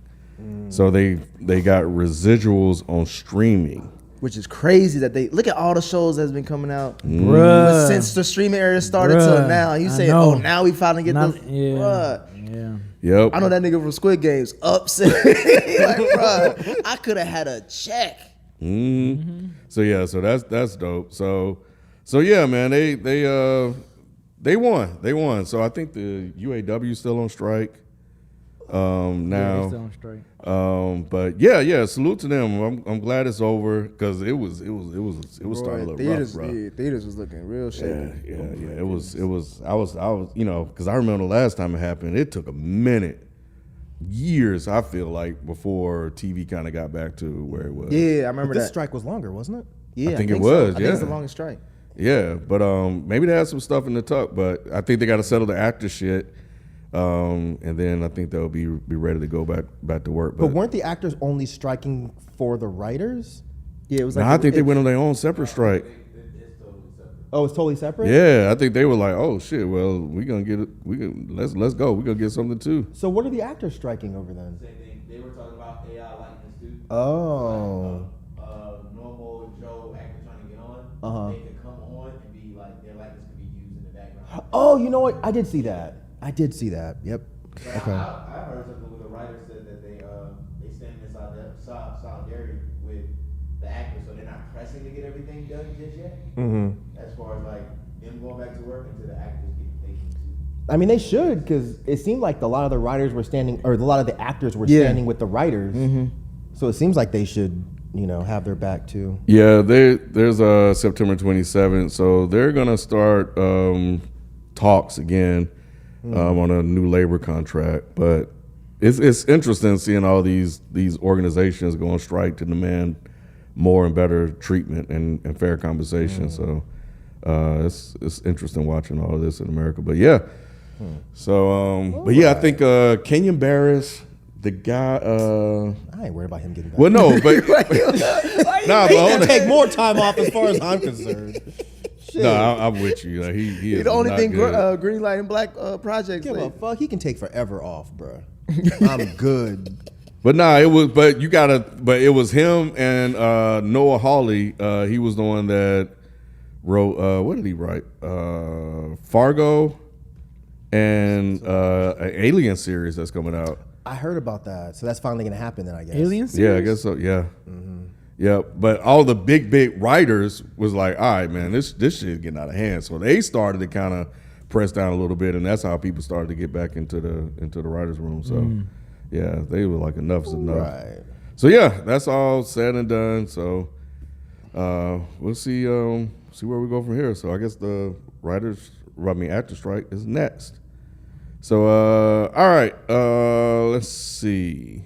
So they got residuals on streaming. Which is crazy that they look at all the shows that's been coming out Bruh. since the streaming era started Bruh. till now. You I say, know. oh, now we finally get Not- this. yeah. Bruh. Yeah. Yep. I know that nigga from Squid Games upset. Like, bruh, I could have had a check. So yeah, so that's dope. So yeah, man, they won. So I think the UAW is still on strike. Yeah, they now. still on strike. But yeah, salute to them. I'm glad it's over because it was starting to look rough, bro. Yeah, theaters was looking real shaky. Yeah. It was. I was, because I remember the last time it happened. It took a minute, years. I feel like before TV kind of got back to where it was. Yeah, I But remember this that. strike was longer, wasn't it? Yeah, I think it so. was, I think it's yeah. the longest strike. Yeah, but maybe they had some stuff in the tuck, but I think they got to settle the actor shit, and then I think they'll be ready to go back to work. But weren't the actors only striking for the writers? Yeah, it was No, like I think they went on their own separate strike. Oh, it's totally separate? Yeah, I think they were like, "Oh shit, well we gonna get it. Let's go. We gonna get something too." So what are the actors striking over then? Same thing. They were talking about AI likeness too. Oh. Normal Joe actor trying to get on. Uh-huh. They could come on and be like their likeness could be used in the background. Oh, you know what? I did see that. Yep. But Okay. I heard something where the writer said that they stand in solidarity with the actors, so they're not pressing to get everything done just yet. Mm-hmm. As far as like them going back to work until the actors get taken too. I mean, they should, because it seemed like a lot of the writers were standing, or a lot of the actors were Yeah. standing with the writers. So it seems like they should, have their back too. Yeah, there's September 27th, so they're gonna start talks again on a new labor contract. But it's interesting seeing all these organizations go on strike to demand more and better treatment and fair compensation. So it's interesting watching all of this in America. But yeah, so but yeah, I think Kenyon Barris, the guy. I ain't worried about him getting back. Well, no, but nah, but hold on. Take more time off as far as I'm concerned. Shit. No, I'm with you. Like, he is the only not thing good. green light and black projects. Give a like, fuck. He can take forever off, bro. I'm good. But nah, it was. But you gotta. But it was him and Noah Hawley. He was the one that wrote. What did he write? Fargo, and an Alien series that's coming out. I heard about that. So that's finally gonna happen then, I guess. Aliens? Yeah, I guess so. Yeah. Yeah, but all the big writers was like, all right, man, this shit getting out of hand. So they started to kind of press down a little bit, and that's how people started to get back into the writers' room. So yeah, they were like, enough's enough. Right. So yeah, that's all said and done. So we'll see where we go from here. So I guess the actor strike is next. So all right, let's see.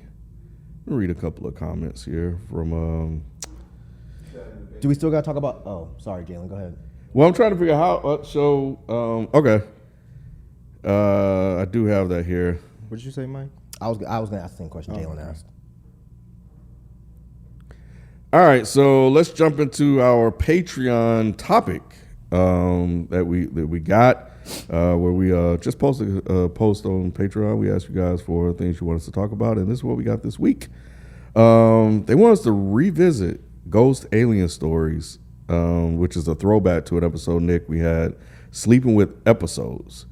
Let me read a couple of comments here from. Do we still gotta talk about? Oh, sorry, Jalen. Go ahead. Well, I'm trying to figure out how. Okay. I do have that here. what did you say, Mike? I was gonna ask the same question Jalen asked. All right, so let's jump into our Patreon topic that we got. Where we just posted a post on Patreon. We asked you guys for things you want us to talk about, and this is what we got this week. They want us to revisit Ghost Alien Stories, which is a throwback to an episode, Nick, we had, Sleeping with Episodes,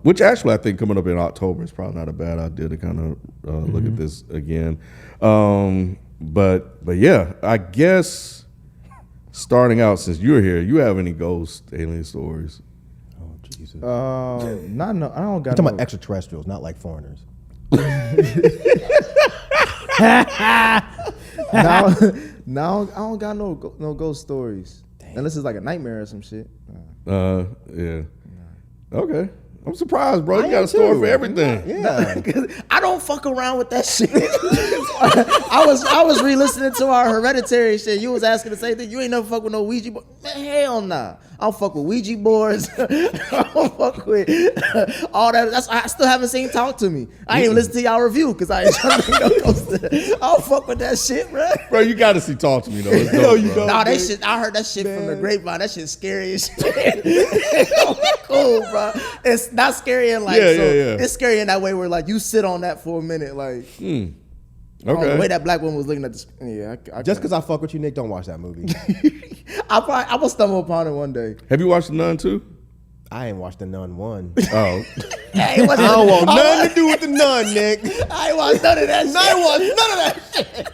which actually I think coming up in October is probably not a bad idea to kind of look at this again. But yeah, I guess starting out, since you're here, you have any Ghost Alien Stories? Jesus. Not no. I don't You're got. talking No, about extraterrestrials, not like foreigners. now, I don't got no ghost stories. Unless it's like a nightmare or some shit. Yeah. Okay. I'm surprised, bro. You I got am a story too. for everything. Yeah. I don't fuck around with that shit. I was re-listening to our Hereditary shit. You was asking the same thing. You ain't never fuck with no Ouija board. Man, hell nah. I don't fuck with Ouija boards. I don't fuck with all that. I still haven't seen Talk to Me. I ain't even listened to y'all review because I ain't trying to no ghost. I don't fuck with that shit, bro. Bro, you got to see Talk to Me, though. It's dope, No, you bro. don't. Nah, that shit. I heard that shit from the grapevine. That shit's scary as shit. Cool, bro. It's not scary in like. Yeah, so yeah. It's scary in that way where like you sit on that for a minute, like. Oh, the way Okay. that black woman was looking at the yeah, I Just because I fuck with you, Nick, don't watch that movie. I will stumble upon it one day. Have you watched The Nun, too? I ain't watched the Nun 1. Oh. I ain't watched I don't want nothing to do with the Nun, Nick. I ain't watched none of that shit. I want none of that shit.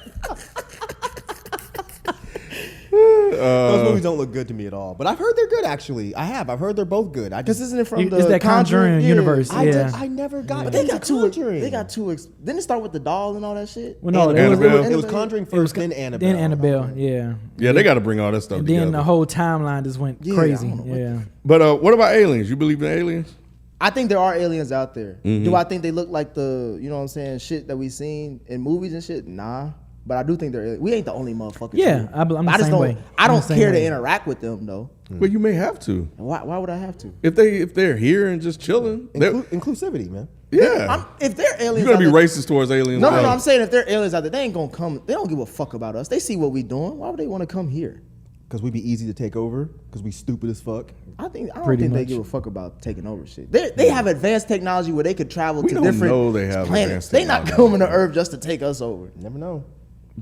Those movies don't look good to me at all. But I've heard they're good, actually. I've heard they're both good. Because isn't it from It's the that Conjuring universe. Yeah. I never got But they into got two. Conjuring. They got two. Didn't it start with the doll and all that shit? Well, no, Annabelle. It was Conjuring first, then Annabelle. Then Annabelle, yeah. Yeah, they got to bring all that stuff And together. then the whole timeline just went Yeah, crazy. I don't know Yeah. But what about aliens? You believe in aliens? I think there are aliens out there. Mm-hmm. Do I think they look like the, you know what I'm saying, shit that we seen in movies and shit? Nah. But I do think they're aliens. We ain't the only motherfuckers. Yeah, here. I'm the I just same don't. way. I I'm the don't same care way. to interact with them though. Well, you may have to. Why would I have to? If they're here and just chilling. Inclusivity, man. Yeah. If they're aliens, You're going to be out there- racist towards aliens. No, bro. I'm saying if they're aliens out there, they ain't gonna come. They don't give a fuck about us. They see what we doing. Why would they want to come here? Because we be easy to take over. Because we stupid as fuck. I don't Pretty think they much. give a fuck about taking over shit. They have advanced technology where they could travel We to don't different know they have planets. advanced They not technology. coming to Earth just to take us over. You never know.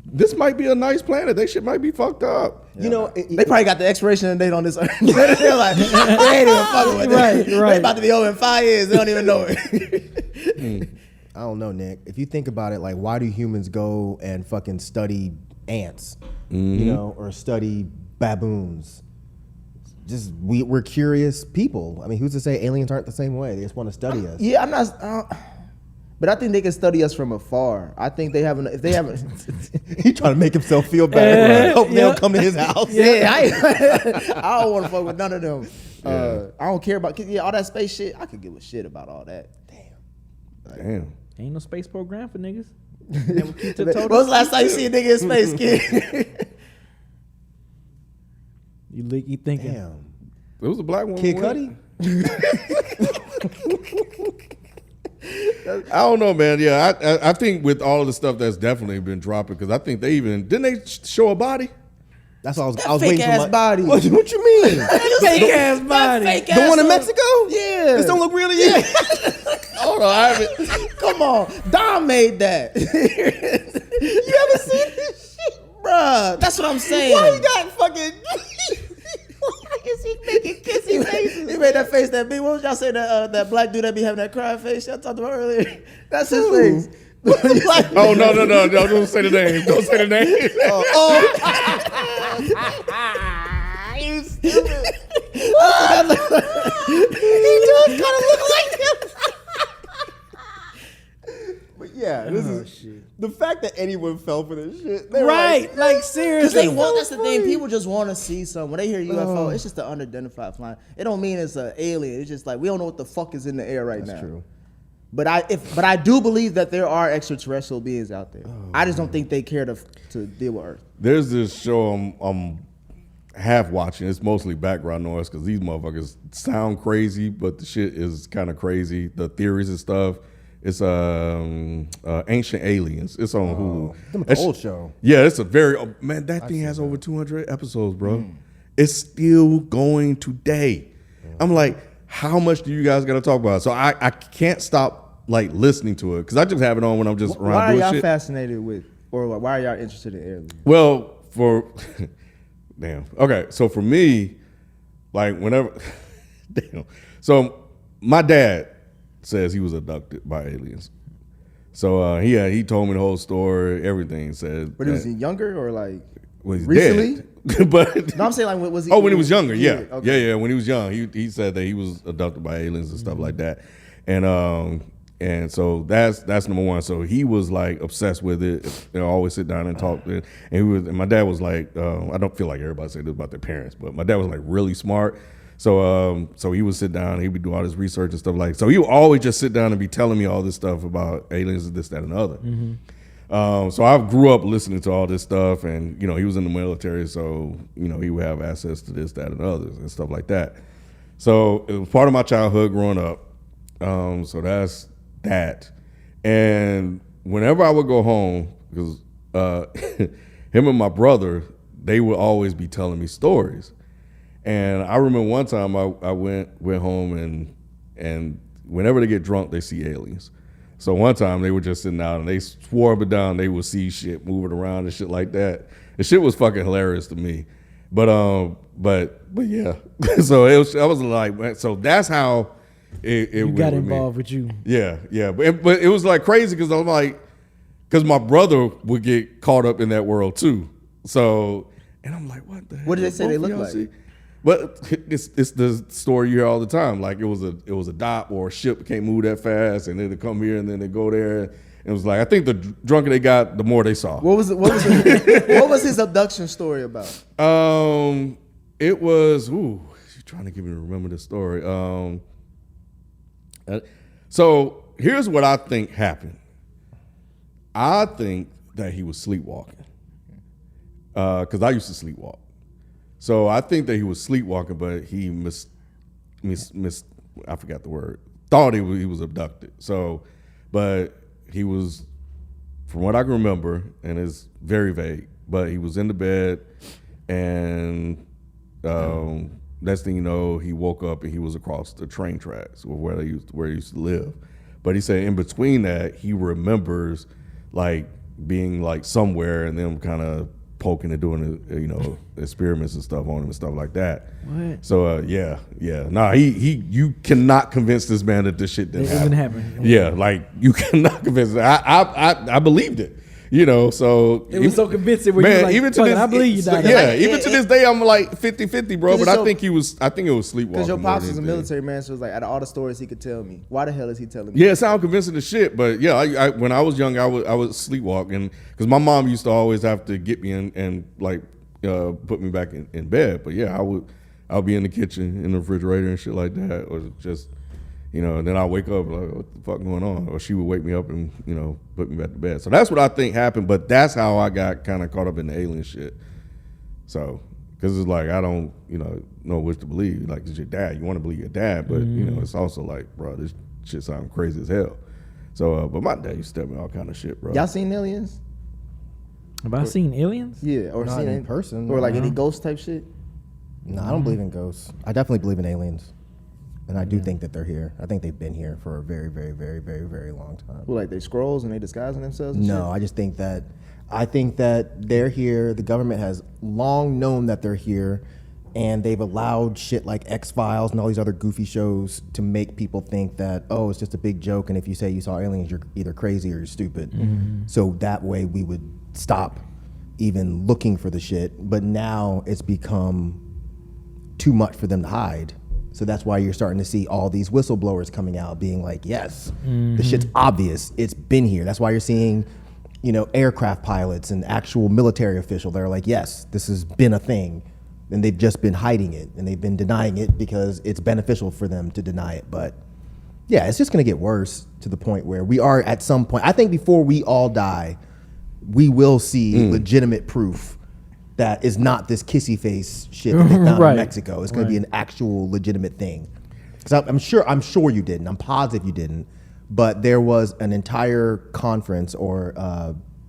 This might be a nice planet. They shit might be fucked up. You know, They probably got the expiration date on this Earth. They're like, they ain't even fucking with Right, it. right. They about to be over in 5 years. They don't even know it. I don't know, Nick. If you think about it, like, why do humans go and fucking study ants, you know, or study baboons? Just we're curious people. I mean, who's to say aliens aren't the same way? They just want to study us. Yeah, I'm not. But I think they can study us from afar. I think they haven't. If they haven't, He trying to make himself feel bad. Hope they don't come to his house. yeah, I don't want to fuck with none of them. I don't care about all that space shit. I could give a shit about all that. Damn. Ain't no space program for niggas. When was the last time you see a nigga in space, kid? You thinking? Damn. There was a black one. Kid Cudi? I don't know, man. Yeah, I think with all of the stuff that's definitely been dropping, because I think they even didn't they show a body? That's all I was, That I was fake waiting for ass my body. What you mean? Fake ass body. The one in Mexico? Yeah. This don't look real to you. Hold on, I haven't. Come on, Dom made that. You ever seen this shit, bruh? That's what I'm saying. Why you got fucking? Why is he making kissy faces? He made that face that big. What was y'all saying that black dude that be having that crying face y'all talked about earlier? That's his face. Oh no, don't say the name. Don't say the name. You stupid. He does kind of look like him. But yeah, this is the fact that anyone fell for this shit. They were Right, like seriously. That's the thing. People just want to see something. When they hear UFO, it's just an unidentified flying. It don't mean it's an alien. It's just like we don't know what the fuck is in the air right now. true. But I do believe that there are extraterrestrial beings out there. I just don't think they care to deal with Earth. There's this show I'm half watching. It's mostly background noise because these motherfuckers sound crazy, but the shit is kind of crazy. The theories and stuff. It's Ancient Aliens. It's on Hulu. Them That's- old show. Yeah, it's a very man. That thing has over 200 episodes, bro. It's still going today. I'm like, how much do you guys got to talk about? So I can't stop like listening to it because I just have it on when I'm just around Why are doing y'all shit. fascinated with, or why are y'all interested in aliens? Well, damn. Okay, so for me, like whenever, damn. So my dad says he was abducted by aliens. So he told me the whole story, everything. Said, But was he younger or like well, he's recently? dead. But No, I'm saying like was he? oh, when he was younger, yeah, okay. yeah. When he was young, he said that he was abducted by aliens and stuff like that, and so that's number one. So he was like obsessed with it. You know, always sit down and talk to it. And my dad was like, I don't feel like everybody say this about their parents, but my dad was like really smart. So he would sit down, he would do all this research and stuff like. So he would always just sit down and be telling me all this stuff about aliens and this, that, and the other. So I grew up listening to all this stuff, and he was in the military, so he would have access to this, that, and others and stuff like that. So it was part of my childhood growing up. So that's that. And whenever I would go home, because him and my brother, they would always be telling me stories. And I remember one time I went home and whenever they get drunk, they see aliens. So one time they were just sitting out and they swore up and down they would see shit moving around and shit like that. The shit was fucking hilarious to me. But yeah. So I was like, so that's how it You went got with me. involved with you. Yeah. But it was like crazy because I'm like, because my brother would get caught up in that world too. So And I'm like, what the hell? What did they say they Both look of y'all like? see? But it's the story you hear all the time. Like it was a dock or a ship can't move that fast, and then they come here and then they go there. And it was like I think the drunker they got, the more they saw. What was his abduction story about? It was you're trying to get me to remember this story. So here's what I think happened. I think that he was sleepwalking. Because I used to sleepwalk. So I think that he was sleepwalking, but he I forgot the word. Thought he was abducted. So, but he was, from what I can remember, and it's very vague, but he was in the bed, and next thing you know, he woke up and he was across the train tracks or where he used to live. But he said in between that, he remembers like being like somewhere and them kind of poking and doing experiments and stuff on him and stuff like that. What? So yeah. Nah, you cannot convince this man that this shit didn't happen. Yeah, like you cannot convince. I believed it. So It was so convincing when man, you were like, even to "Fuck it, this, I believe you died." Yeah, even to this day, I'm like 50-50, bro. But I think it was sleepwalking. Because your more pops than was a anything. military man, so it was like out of all the stories he could tell me, why the hell is he telling me? Yeah, it sounded convincing as shit, but yeah, I when I was young, I would sleepwalk, and because my mom used to always have to get me in and like put me back in bed. But yeah, I'll be in the kitchen, in the refrigerator and shit like that, or just and then I'll wake up like, what the fuck going on? Or she would wake me up and put me back to bed. So that's what I think happened. But that's how I got kind of caught up in the alien shit. So because it's like I don't know which to believe. Like it's your dad, you want to believe your dad, but it's also like, bro, this shit sounds crazy as hell. So but my dad used to tell me all kind of shit, bro. Y'all seen aliens? Have I seen aliens? Yeah, or Not seen in any- person, or like no. any ghost type shit? No, I don't believe in ghosts. I definitely believe in aliens. And I do think that they're here. I think they've been here for a very, very, very, very, very long time. Who, like they scrolls and they disguising themselves? And No, I just think that they're here. The government has long known that they're here, and they've allowed shit like X-Files and all these other goofy shows to make people think that, oh, it's just a big joke, and if you say you saw aliens, you're either crazy or you're stupid. So that way we would stop even looking for the shit. But now it's become too much for them to hide. So that's why you're starting to see all these whistleblowers coming out being like, yes, the shit's obvious. It's been here. That's why you're seeing, aircraft pilots and actual military officials that are like, yes, this has been a thing. And they've just been hiding it and they've been denying it because it's beneficial for them to deny it. But yeah, it's just going to get worse to the point where we are at some point. I think before we all die, we will see legitimate proof that is not this kissy face shit that they found Right. in Mexico. It's going to be an actual legitimate thing. Because I'm sure you didn't. I'm positive you didn't. But there was an entire conference, or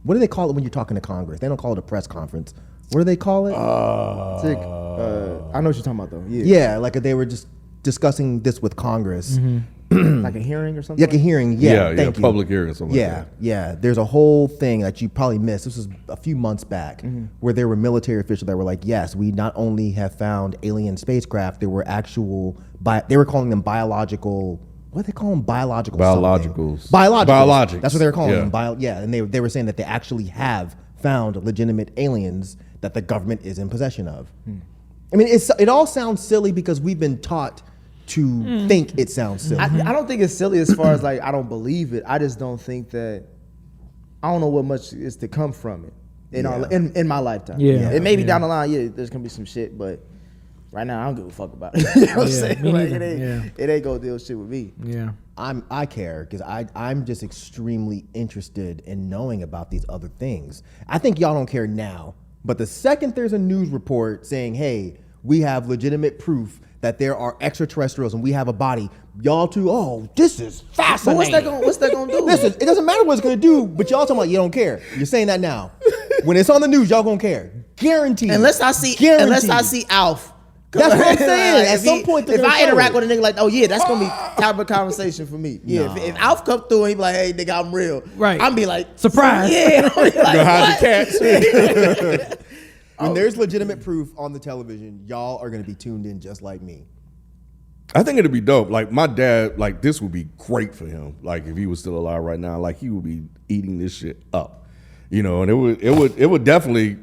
what do they call it when you're talking to Congress? They don't call it a press conference. What do they call it? Sick. I know what you're talking about though. Yeah. Yeah, like they were just discussing this with Congress. Like a hearing or something? Like a hearing, yeah. Thank you. Public hearing or something Yeah, like that. yeah. There's a whole thing that you probably missed. This was a few months back, where there were military officials that were like, "Yes, we not only have found alien spacecraft, there were actual. They were calling them biological. What do they call them? Biological. Biologicals. Something. Biologicals. Biologics. That's what they were calling Yeah. them. And they were saying that they actually have found legitimate aliens that the government is in possession of. I mean, it all sounds silly because we've been taught to think it sounds silly. I don't think it's silly as far as like I don't believe it. I just don't think that I don't know what much is to come from it in my lifetime. Yeah. It may be down the line, there's gonna be some shit, but right now I don't give a fuck about it. You know what I'm saying? me Like, neither. it ain't gonna deal shit with me. Yeah. I care because I'm just extremely interested in knowing about these other things. I think y'all don't care now, but the second there's a news report saying, hey, we have legitimate proof that there are extraterrestrials and we have a body, y'all too, oh, this is But fascinating. what's that gonna do? Listen, it doesn't matter what it's gonna do, but y'all talking about you don't care. You're saying that now. When it's on the news, y'all gonna care. Guaranteed. Unless I see Guaranteed. Alf. That's what I'm saying. At If some point, they're if gonna I show interact it. with a nigga like, oh yeah, that's gonna be type of conversation for me. Yeah, Nah. if Alf come through and he be like, hey nigga, I'm real. Right. I'm be like, Surprise. Yeah. I'm be like, Go hide what? your cats. When there's legitimate proof on the television, y'all are gonna be tuned in just like me. I think it'd be dope. Like my dad, like this would be great for him. Like if he was still alive right now, like he would be eating this shit up, and it would definitely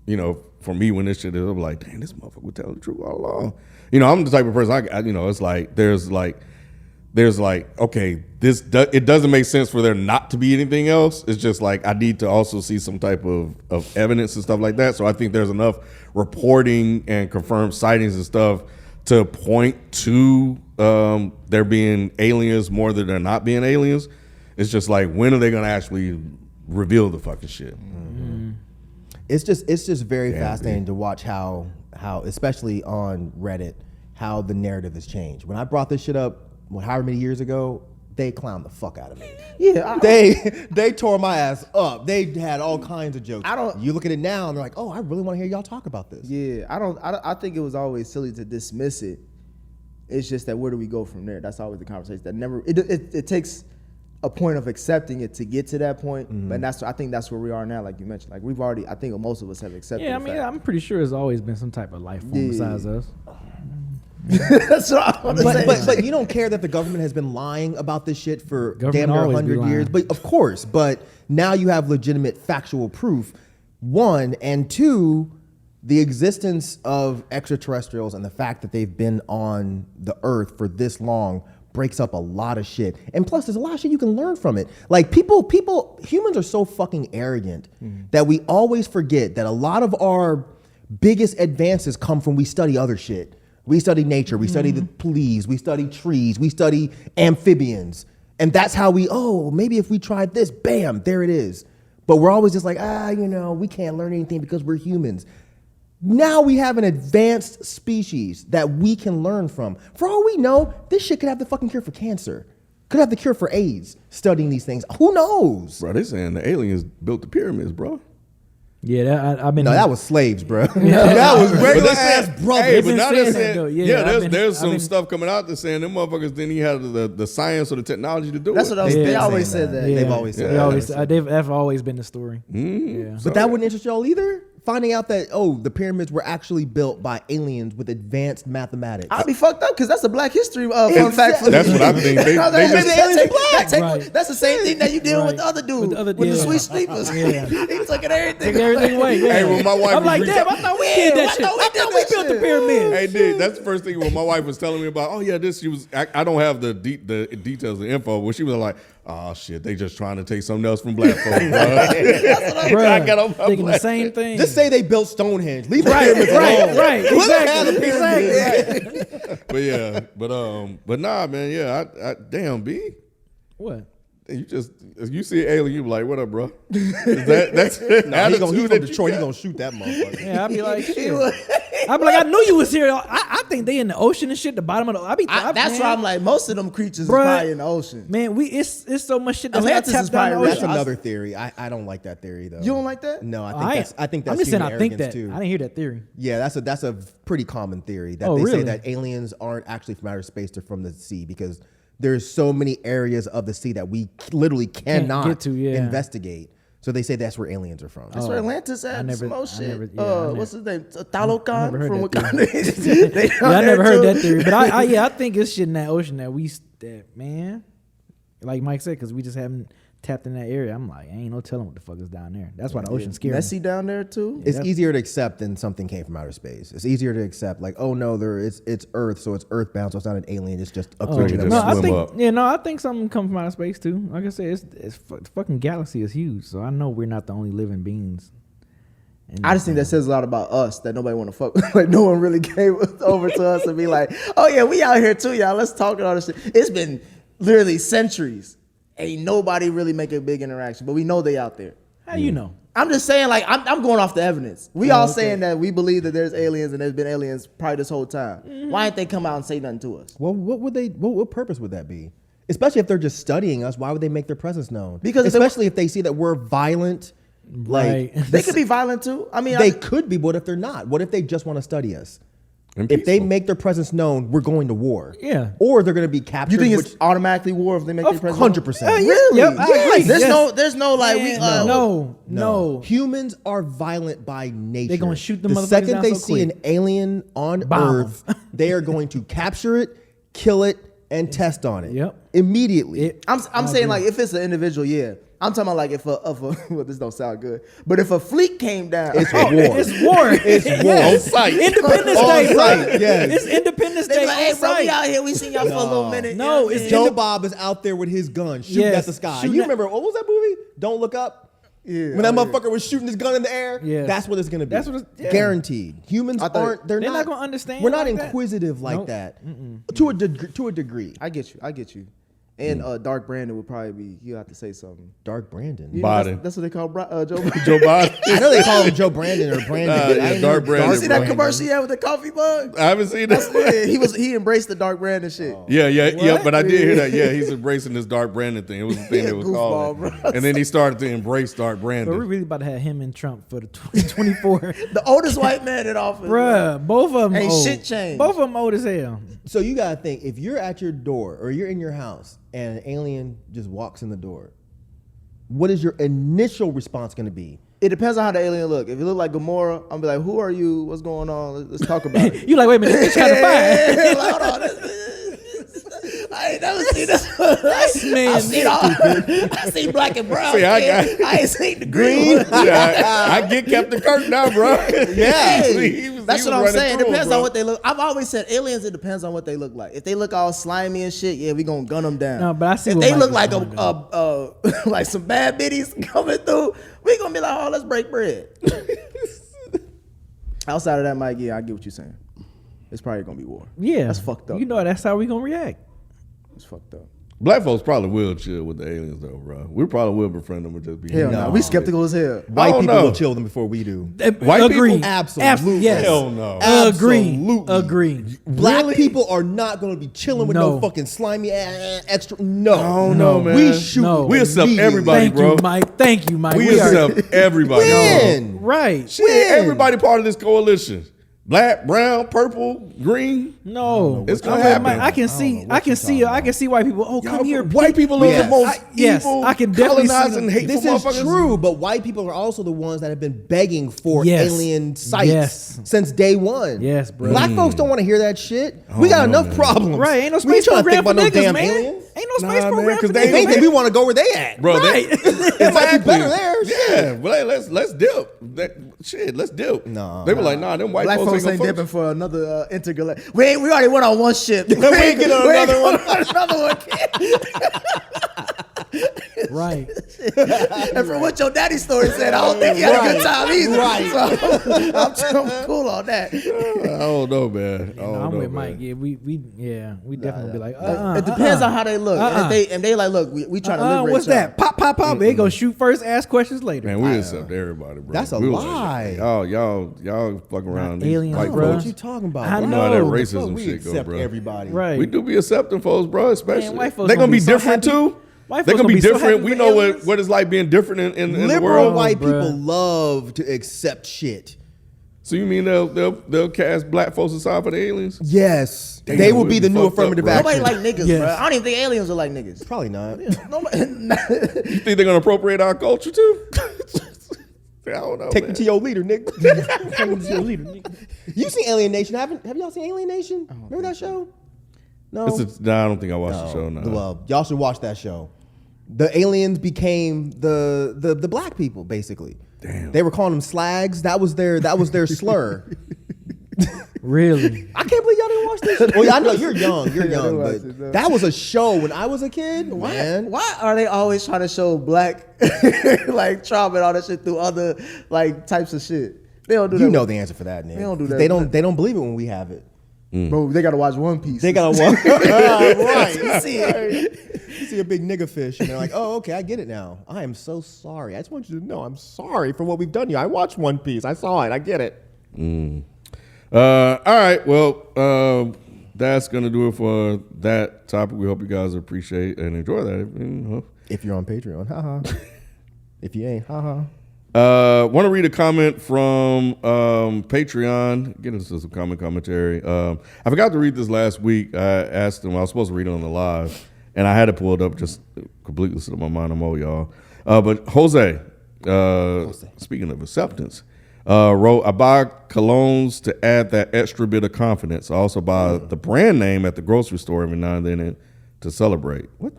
you know, for me when this shit is, I'm like, dang, this motherfucker would tell the truth all along. You know, I'm the type of person, you know, it's like, there's like, okay, it doesn't make sense for there not to be anything else. It's just like, I need to also see some type of evidence and stuff like that. So I think there's enough reporting and confirmed sightings and stuff to point to there being aliens more than there not being aliens. It's just like, when are they going to actually reveal the fucking shit? Mm-hmm. It's just very fascinating to watch how especially on Reddit, how the narrative has changed. When I brought this shit up, however many years ago, they clowned the fuck out of me. Yeah, they tore my ass up. They had all kinds of jokes. You look at it now and they're like, oh, I really want to hear y'all talk about this. Yeah, I think it was always silly to dismiss it. It's just that where do we go from there? That's always the conversation. That never it takes a point of accepting it to get to that point. Mm-hmm. But I think that's where we are now. Like you mentioned, like we've already. I think most of us have accepted. Yeah, I mean, I'm pretty sure there's always been some type of life form besides us. That's what I want to say. But you don't care that the government has been lying about this shit for Government damn near always be 100 years. lying. But of course, but now you have legitimate factual proof. One, and two, the existence of extraterrestrials and the fact that they've been on the earth for this long breaks up a lot of shit. And plus, there's a lot of shit you can learn from it. Like humans are so fucking arrogant that we always forget that a lot of our biggest advances come from we study other shit. We study nature, we study the leaves, we study trees, we study amphibians. And that's how maybe if we tried this, bam, there it is. But we're always just like, we can't learn anything because we're humans. Now we have an advanced species that we can learn from. For all we know, this shit could have the fucking cure for cancer. Could have the cure for AIDS, studying these things. Who knows? Bro, they saying the aliens built the pyramids, bro. Yeah, I've been. No, that was slaves, bro. Yeah. That was But regular they said- ass brothers. Hey, They've but been now saying they're that, saying, though. Yeah, there's some I've been- stuff coming out that's saying them motherfuckers didn't even have the science or the technology to do That's it. what I was. Yeah. They always saying said that. that. They've always said Yeah. That's always been the story. Yeah. But that wouldn't interest y'all either? Finding out that, the pyramids were actually built by aliens with advanced mathematics. I'd be fucked up because that's a Black history fun fact for That's me. what I think. They just, Right. That's the same thing that you did with Right. the other dude, With with the other- the yeah. sweet sleepers. Yeah. He took everything. Take everything away. Yeah. Hey, when my wife I'm was like, reaching- damn, I thought we did that shit. I thought we built the pyramid. Hey, dude, that's the first thing when my wife was telling me about. Oh yeah, this. She was. I don't have the details, the info, but she was like, "Oh shit, they just trying to take something else from black folks." Bruh, I got on my thinking the black- same thing. Just say they built Stonehenge. Leave the pyramids alone. right. Let them have the Exactly. pyramids. Exactly. But yeah, but nah, man, yeah. I damn B. What? You see an alien, you be like, "What up, bro?" That's Nah, he from attitude that you Detroit. He got. gonna shoot that motherfucker. Yeah, I'd be like, shit. I'd be like, I knew you was here. I think they in the ocean and shit, the bottom of the. That's why I'm like, most of them creatures Bruh, are probably in the ocean. Man, it's so much shit that's Atlantis tapped is down the probably That's ocean. another theory. I don't like that theory though. You don't like that? No, I'm I think that's just saying human I think arrogance that. too. I didn't hear that theory. Yeah, that's a pretty common theory that Oh, they really? say that aliens aren't actually from outer space; they're from the sea because there's so many areas of the sea that we literally cannot get to, yeah. investigate. So they say that's where aliens are from. That's where Atlantis had never- some more I shit. never- yeah, I What's never- his name? Talokan never heard from that Wakanda. They Yeah, down I there never heard too. that theory, but I think it's shit in that ocean that man, like Mike said, because we just haven't tapped in that area. I'm like, ain't no telling what the fuck is down there. That's why the ocean's scary. Messy down there too. It's easier to accept than something came from outer space. It's easier to accept, like, oh no, it's Earth, so it's earthbound, so it's not an alien. It's just a creature that just no, was I swim think up. I think something comes from outer space too. Like I said, the fucking galaxy is huge, so I know we're not the only living beings. And I just think that says a lot about us that nobody want to fuck with. Like no one really came over to us and be like, oh yeah, we out here too, y'all. Let's talk about all this shit. It's been literally centuries. Ain't nobody really make a big interaction, but we know they out there. how you know? I'm just saying, like, I'm going off the evidence. We all saying that we believe that there's aliens and there's been aliens probably this whole time. Why ain't they come out and say nothing to us? Well, what purpose would that be? Especially if they're just studying us, why would they make their presence known? Because especially if they see that we're violent, like Right. They could be violent too. I mean, they could be. What if they're not? What if they just want to study us? And If they peaceful. make their presence known, we're going to war. Yeah. Or they're going to be captured. you think it's automatically war if they make their presence? 100%. Really? Yep, I agree. There's Yes. there's no like we. No. Humans are violent by nature. They gonna shoot the the motherfuckers second down they so see quick. an alien on Bomb 'em. Earth, they are going to capture it, kill it, and test on it. Yep. Immediately. I'm saying like if it's an individual, yeah. I'm talking about like if a well, this don't sound good, but if a fleet came down, It's war. It's war. It's war. Yes. On site. Independence On Day, bro. site, yes. It's Independence they Day be like, hey, on bro, we site. out here, we seen y'all for a little minute. No, you know what I it's mean? Joe Bob is out there with his gun shooting Yes, at the sky. shooting You at- remember what was that movie? Don't Look Up. Yeah, When that oh, yeah. motherfucker was shooting his gun in the air. Yes. That's what it's gonna be. That's what it's- yeah. Guaranteed. Humans I thought- aren't. They're not gonna understand We're not like that. inquisitive like Nope. that. To a degree. I get you. And Dark Brandon would probably be. You have to say something. Dark Brandon. You know, Biden. that's what they call Joe. Joe Biden. I know they call him Joe Brandon or Brandon. but I yeah, didn't Dark know Brandon, See that Brandon. commercial he had with the coffee mug? I haven't seen that. Yeah, he embraced the Dark Brandon shit. Yeah, but I did hear that. Yeah, he's embracing this Dark Brandon thing. It was the thing that was Goofball, called. bro. And then he started to embrace Dark But we're Brandon. really about to have him and Trump for the 2024. The oldest white man in office. Bruh, both of them Ain't old. shit changed. Both of them old as hell. So you gotta think, if you're at your door or you're in your house and an alien just walks in the door, what is your initial response gonna be? It depends on how the alien look. If it look like Gamora, I'm be like, "Who are you? What's going on? Let's talk about it." You like, wait a minute, this kind of fine. Like, hold on. I ain't never seen this. Man, I seen black and brown. See, I kid. I ain't seen the green. one. Yeah, I get Captain Kirk now, bro. Yeah, He was that's what I'm running saying. It through 'em, depends bro. on what they look. I've always said aliens. It depends on what they look like. If they look all slimy and shit, yeah, we gonna gun them down. No, but I see If what they Mike look is like going like some bad biddies coming through, we gonna be like, oh, let's break bread. Outside of that, Mike, yeah, I get what you're saying. It's probably gonna be war. Yeah. That's fucked up. You know that's how we gonna react. It's fucked up. Black folks probably will chill with the aliens, though, bro. We probably will befriend them and just be Hell no, we skeptical as hell. White don't people know. will chill them before we do. White Agree. people? Absolutely. Yes. Hell no. Agree. Absolutely. Agree. Black people are not going to be chilling with no No. fucking slimy extra. No, no, man. We shoot. No. We accept immediately. everybody, Thank bro. you, Mike. Thank you, Mike. We are accept everybody. When? right. Shit, everybody part of this coalition. Black, brown, purple, green. No, It's gonna I'm with happen. Mike. I can see white people. Oh, come here, White people are Yes. the most Yes, evil, I can definitely see colonizing, them. hateful This is motherfuckers. true, but white people are also the ones that have been begging for Yes. alien sites Yes. since day one. Yes, bro. Black folks don't want to hear that shit. We got no, enough man. problems. Right? Ain't no We ain't space trying to think program for about no niggas, damn man. aliens. Ain't no space Nah, man, program 'cause for they If niggas. anything, we want to go where they at. Bro, Right. It might be better there. Yeah, but let's dip. Let's dip. No. They were like, nah, them white Black folks folks ain't ain't gonna dipping fuck. for another intergalactic. We already went on one ship. We ain't getting on another one. Another one. Right. And from what your daddy story said, I don't think he had a good time either. Right. So I'm cool on that. I don't know, man. I don't I'm know, with man. Mike. Yeah, we definitely be like, It depends on how they look. And if they like, look, we trying to liberate what's y'all. that? Pop, pop, pop. They go shoot first, ask questions later. Man, we accept everybody, bro. That's a We lie. Y'all fuck around. These aliens, white bro. What folks. you talking about? I bro? You know how that know. racism We shit go, accept bro. everybody. Right. We do be accepting folks, bro. Especially Man, white folks they're gonna gonna be be so different happy. too. White They're folks gonna be gonna be so different. happy We with know aliens. what it's like being different in the Liberal world. white bruh. people love to accept shit. So you mean they'll cast black folks aside for the aliens? Yes, Damn, they will we be the new fucked up, affirmative bro. action. Nobody like niggas, Yes. bro. I don't even think aliens are like niggas. Probably not. Nobody. You think they're gonna appropriate our culture too? I don't know. Take man. me to your leader, nigga. You seen Alien Nation? Have y'all seen Alien Nation? Remember that show? No. Nah, I don't think I watched the show. No. Well, y'all should watch that show. The aliens became the black people, basically. Damn. They were calling them slags. That was their slur. Really? I can't believe y'all didn't watch this. Well, yeah, I know you're young. You're Yeah, I young, watched it, though. but that was a show when I was a kid. Man, Why are they always trying to show black like trauma and all that shit through other like types of shit? They don't do that. you know the answer for that, nigga. They don't do that. They don't believe it when we have it. Bro, they gotta watch One Piece. They gotta watch. Right. You see it. You see a big nigga fish, and they're like, "Oh, okay, I get it now. I am so sorry. I just want you to know I'm sorry for what we've done to you. I watched One Piece. I saw it. I get it." All right. Well, that's gonna do it for that topic. We hope you guys appreciate and enjoy that. If you're on Patreon, haha. If you ain't, haha. Want to read a comment from Patreon. Get into some commentary. I forgot to read this last week. I asked them. I was supposed to read it on the live, and I had to pull it up. Just completely slipped my mind. I'm old, y'all. But Jose, speaking of acceptance, wrote, "I buy colognes to add that extra bit of confidence. I also buy the brand name at the grocery store every now and then to celebrate. What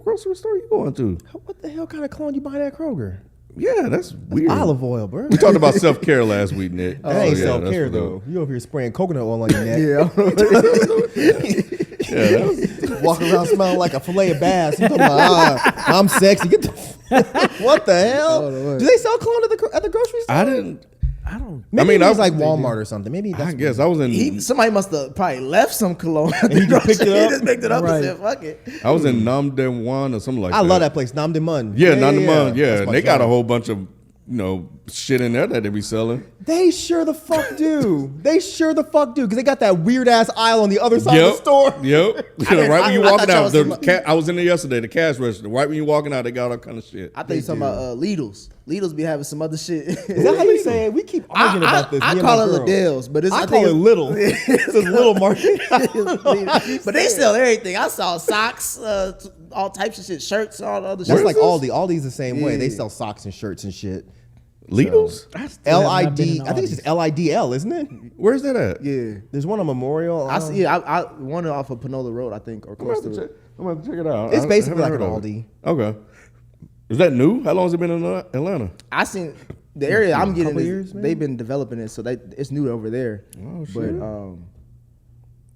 grocery store you going to? What the hell kind of cologne you buy at Kroger? Yeah, that's weird. Olive oil, bro. We talked about self-care last week, Nick. That ain't So, yeah, that's self-care what though. You over here spraying coconut oil on your neck. Yeah, that was, Walking around smelling like a fillet of bass. You talking about, I'm sexy. Get the what the hell? Do they sell cologne at the grocery store? I didn't. I don't. Maybe I it was like Walmart or something. Maybe that's I guess I was in. Somebody must have probably left some cologne. And he just picked it up? He just picked it up Right. and said, "Fuck it." I was in Nam Den Wan or something like that. I love that place, Nam de Mun. Yeah, Nam Den Mun. That's Yeah, my they got a joint. whole bunch of shit in there that they be selling. They sure the fuck do. Because they got that weird ass aisle on the other side of the store. Yep. didn't- Right when you I walking thought y'all out, was the talking about- I was in there yesterday. The cash register. Right when you walking out, they got all kind of shit. I thought you talking about Lidl's. Lidl's be having some other shit. Is that how you say it? We keep arguing about this. I me and call my it girl. Liddell's, but it's, I think call it it's- little. It's a little market. But they sell everything. I saw socks, all types of shit, shirts, all the other shit. That's like Aldi. Aldi's the same way. They Yeah. sell socks and shirts and shit. Lidl's? LID. I think it's just LIDL, isn't it? Where's that at? Yeah. There's one on Memorial. I see. I one off of Panola Road, I think, or I'm gonna close have to to it. check. I'm gonna have to check it out. It's I basically like haven't an heard of Aldi. it. Okay. Is that new? How long has it been in Atlanta? I seen the area I'm getting. Couple Is, years, maybe? they've been developing it, so it's new over there. Oh, shit. But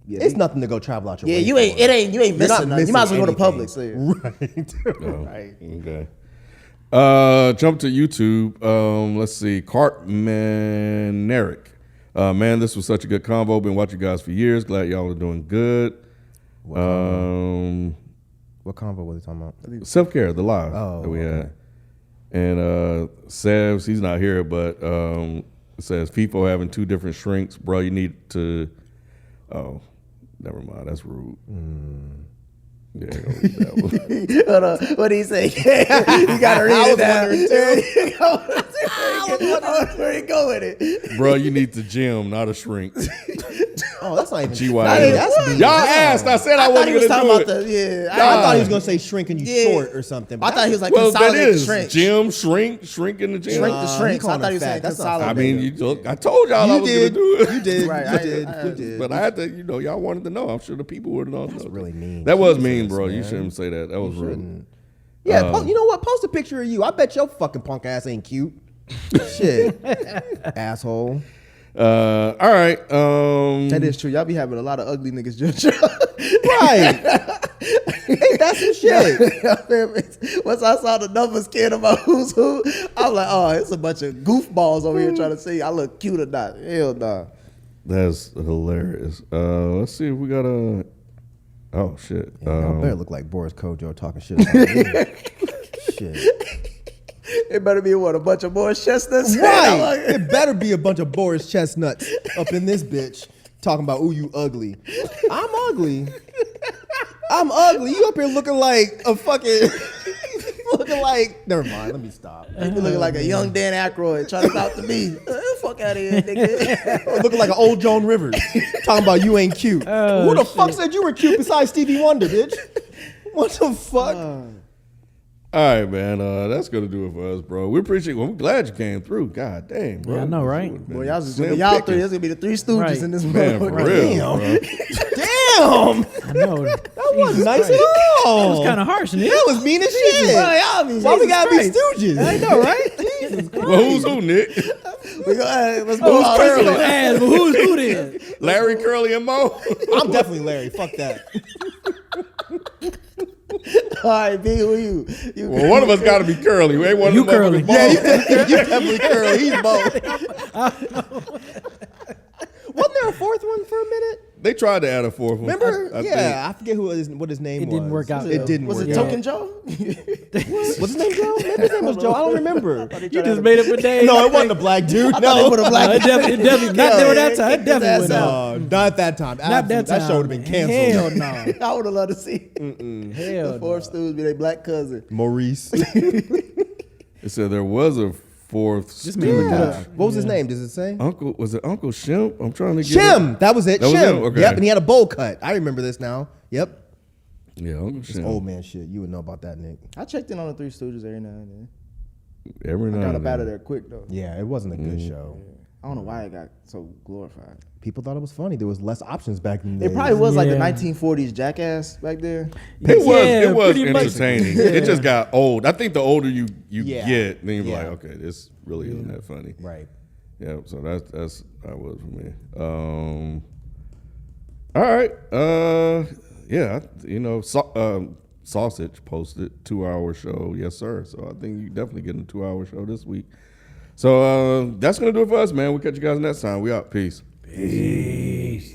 yeah, It's nothing to go travel out your way. you ain't. for. It ain't. You ain't You're not missing nothing. You might as well go to missing Publix. So, yeah. Right. Okay. Jump to YouTube. Let's see. Cartmaneric. Man, this was such a good convo. Been watching you guys for years. Glad y'all are doing good. What convo was he talking about? Self-care, the live that we okay. had. And Sevs, he's not here, but it says FIFO having two different shrinks. Bro, you need to... Oh, never mind. That's rude. Yeah, I ain't gonna read that one. Hold on. What did he say? You gotta read it down. Where you go with it? Bro, you need to gym, not a shrink. Oh, that's not even GYN. That's being Y'all dumb. asked. I said I, I thought wasn't he was gonna talking do about it. the I thought he was gonna say shrinking you Yeah. short or something. I thought he was like Well, that consolidate is shrink. gym, shrink in the gym. Shrink the he shrinks. I calling thought he her was saying fat. That's not consolidate. I mean, I told y'all I You was did. gonna do it. You did. Right, You did. You did. But I had to, y'all wanted to know. I'm sure the people would know. That's really mean. That was Jesus, mean, bro. You man. shouldn't say that. That was rude. Yeah, you know what? Post a picture of you. I bet your fucking punk ass ain't cute. Shit, asshole. All right. That is true. Y'all be having a lot of ugly niggas judge y'all. Right? Ain't that some shit? Once I saw the numbers kid about who's who, I'm like, oh, it's a bunch of goofballs over here trying to see I look cute or not. Hell nah. That's hilarious. Let's see if we got a. Oh shit. Y'all better look like Boris Kojo talking shit about me. Shit. It better be what, a bunch of Morris chestnuts? Right. It better be a bunch of Boris chestnuts up in this bitch talking about, ooh, you ugly. I'm ugly. I'm ugly. You up here looking like a fucking... looking like... Never mind. Let me stop. You be looking like a young Dan Aykroyd trying to talk to me. Fuck out of here, nigga. Looking like an old Joan Rivers. Talking about you ain't cute. Who the fuck said you were cute besides Stevie Wonder, bitch? What the fuck? All right, man. That's gonna do it for us, bro. We appreciate. Well, we're glad you came through. God damn, bro. Yeah, I know, right? Boy, y'all three. Slim Y'all three. pickings. There's gonna be the three stooges Right. in this Man, for motherfucker. real, bro. Damn! I know. That wasn't nice at all. That was kind of harsh, Nick. That was mean as shit. Y'all be Why we gotta Christ. be stooges? I know, right? Jesus Christ. Well, who's who, Nick? We go, let's Oh, move on. Curly. Ass, but who's who then? Larry, Curly, and Mo. I'm definitely Larry. Fuck that. All right, B, who you? You Well, one of us got to be Curly. We ain't one You of them Curly. motherfuckers You definitely Curly. He's both. Wasn't there a fourth one for a minute? They tried to add a fourth one. Remember? I I forget what his name was. It didn't work out. It didn't Was work it out. Token Joe? What's his name, Joe? Maybe his name was Joe. I don't remember. You just made up a day. No, it wasn't a black dude. I thought they put a black. It definitely not there that time. It definitely went out. No, not that time. Not that time. That show would have been canceled. Hell no. I would have loved to see Hell the fourth stooge be their black cousin. Maurice. It said there was a fourth. Just made it Yeah. up. What was his name? Does it say? Was it Uncle Shemp? I'm trying to get Shim. That was it. That was Shim. him? Okay. Yep. And he had a bowl cut. I remember this now. Yep. Yeah, Uncle Shemp. Old man shit. You would know about that, Nick. I checked in on the Three Stooges every now and then. Every I night. got up out of there quick though. Yeah, it wasn't a good show. I don't know why it got so glorified. People thought it was funny. There was less options back then. It probably was like the Yeah. 1940s Jackass back there. It was pretty much. entertaining. It just got old. I think the older you Yeah. get, then you're Yeah. like, okay, this really isn't that funny. Right. Yeah, so that was for me. All right. Yeah, Sausage posted 2-hour show. Yes, sir. So I think you definitely getting a 2-hour show this week. So that's gonna do it for us, man. We'll catch you guys next time. We out. Peace. Peace.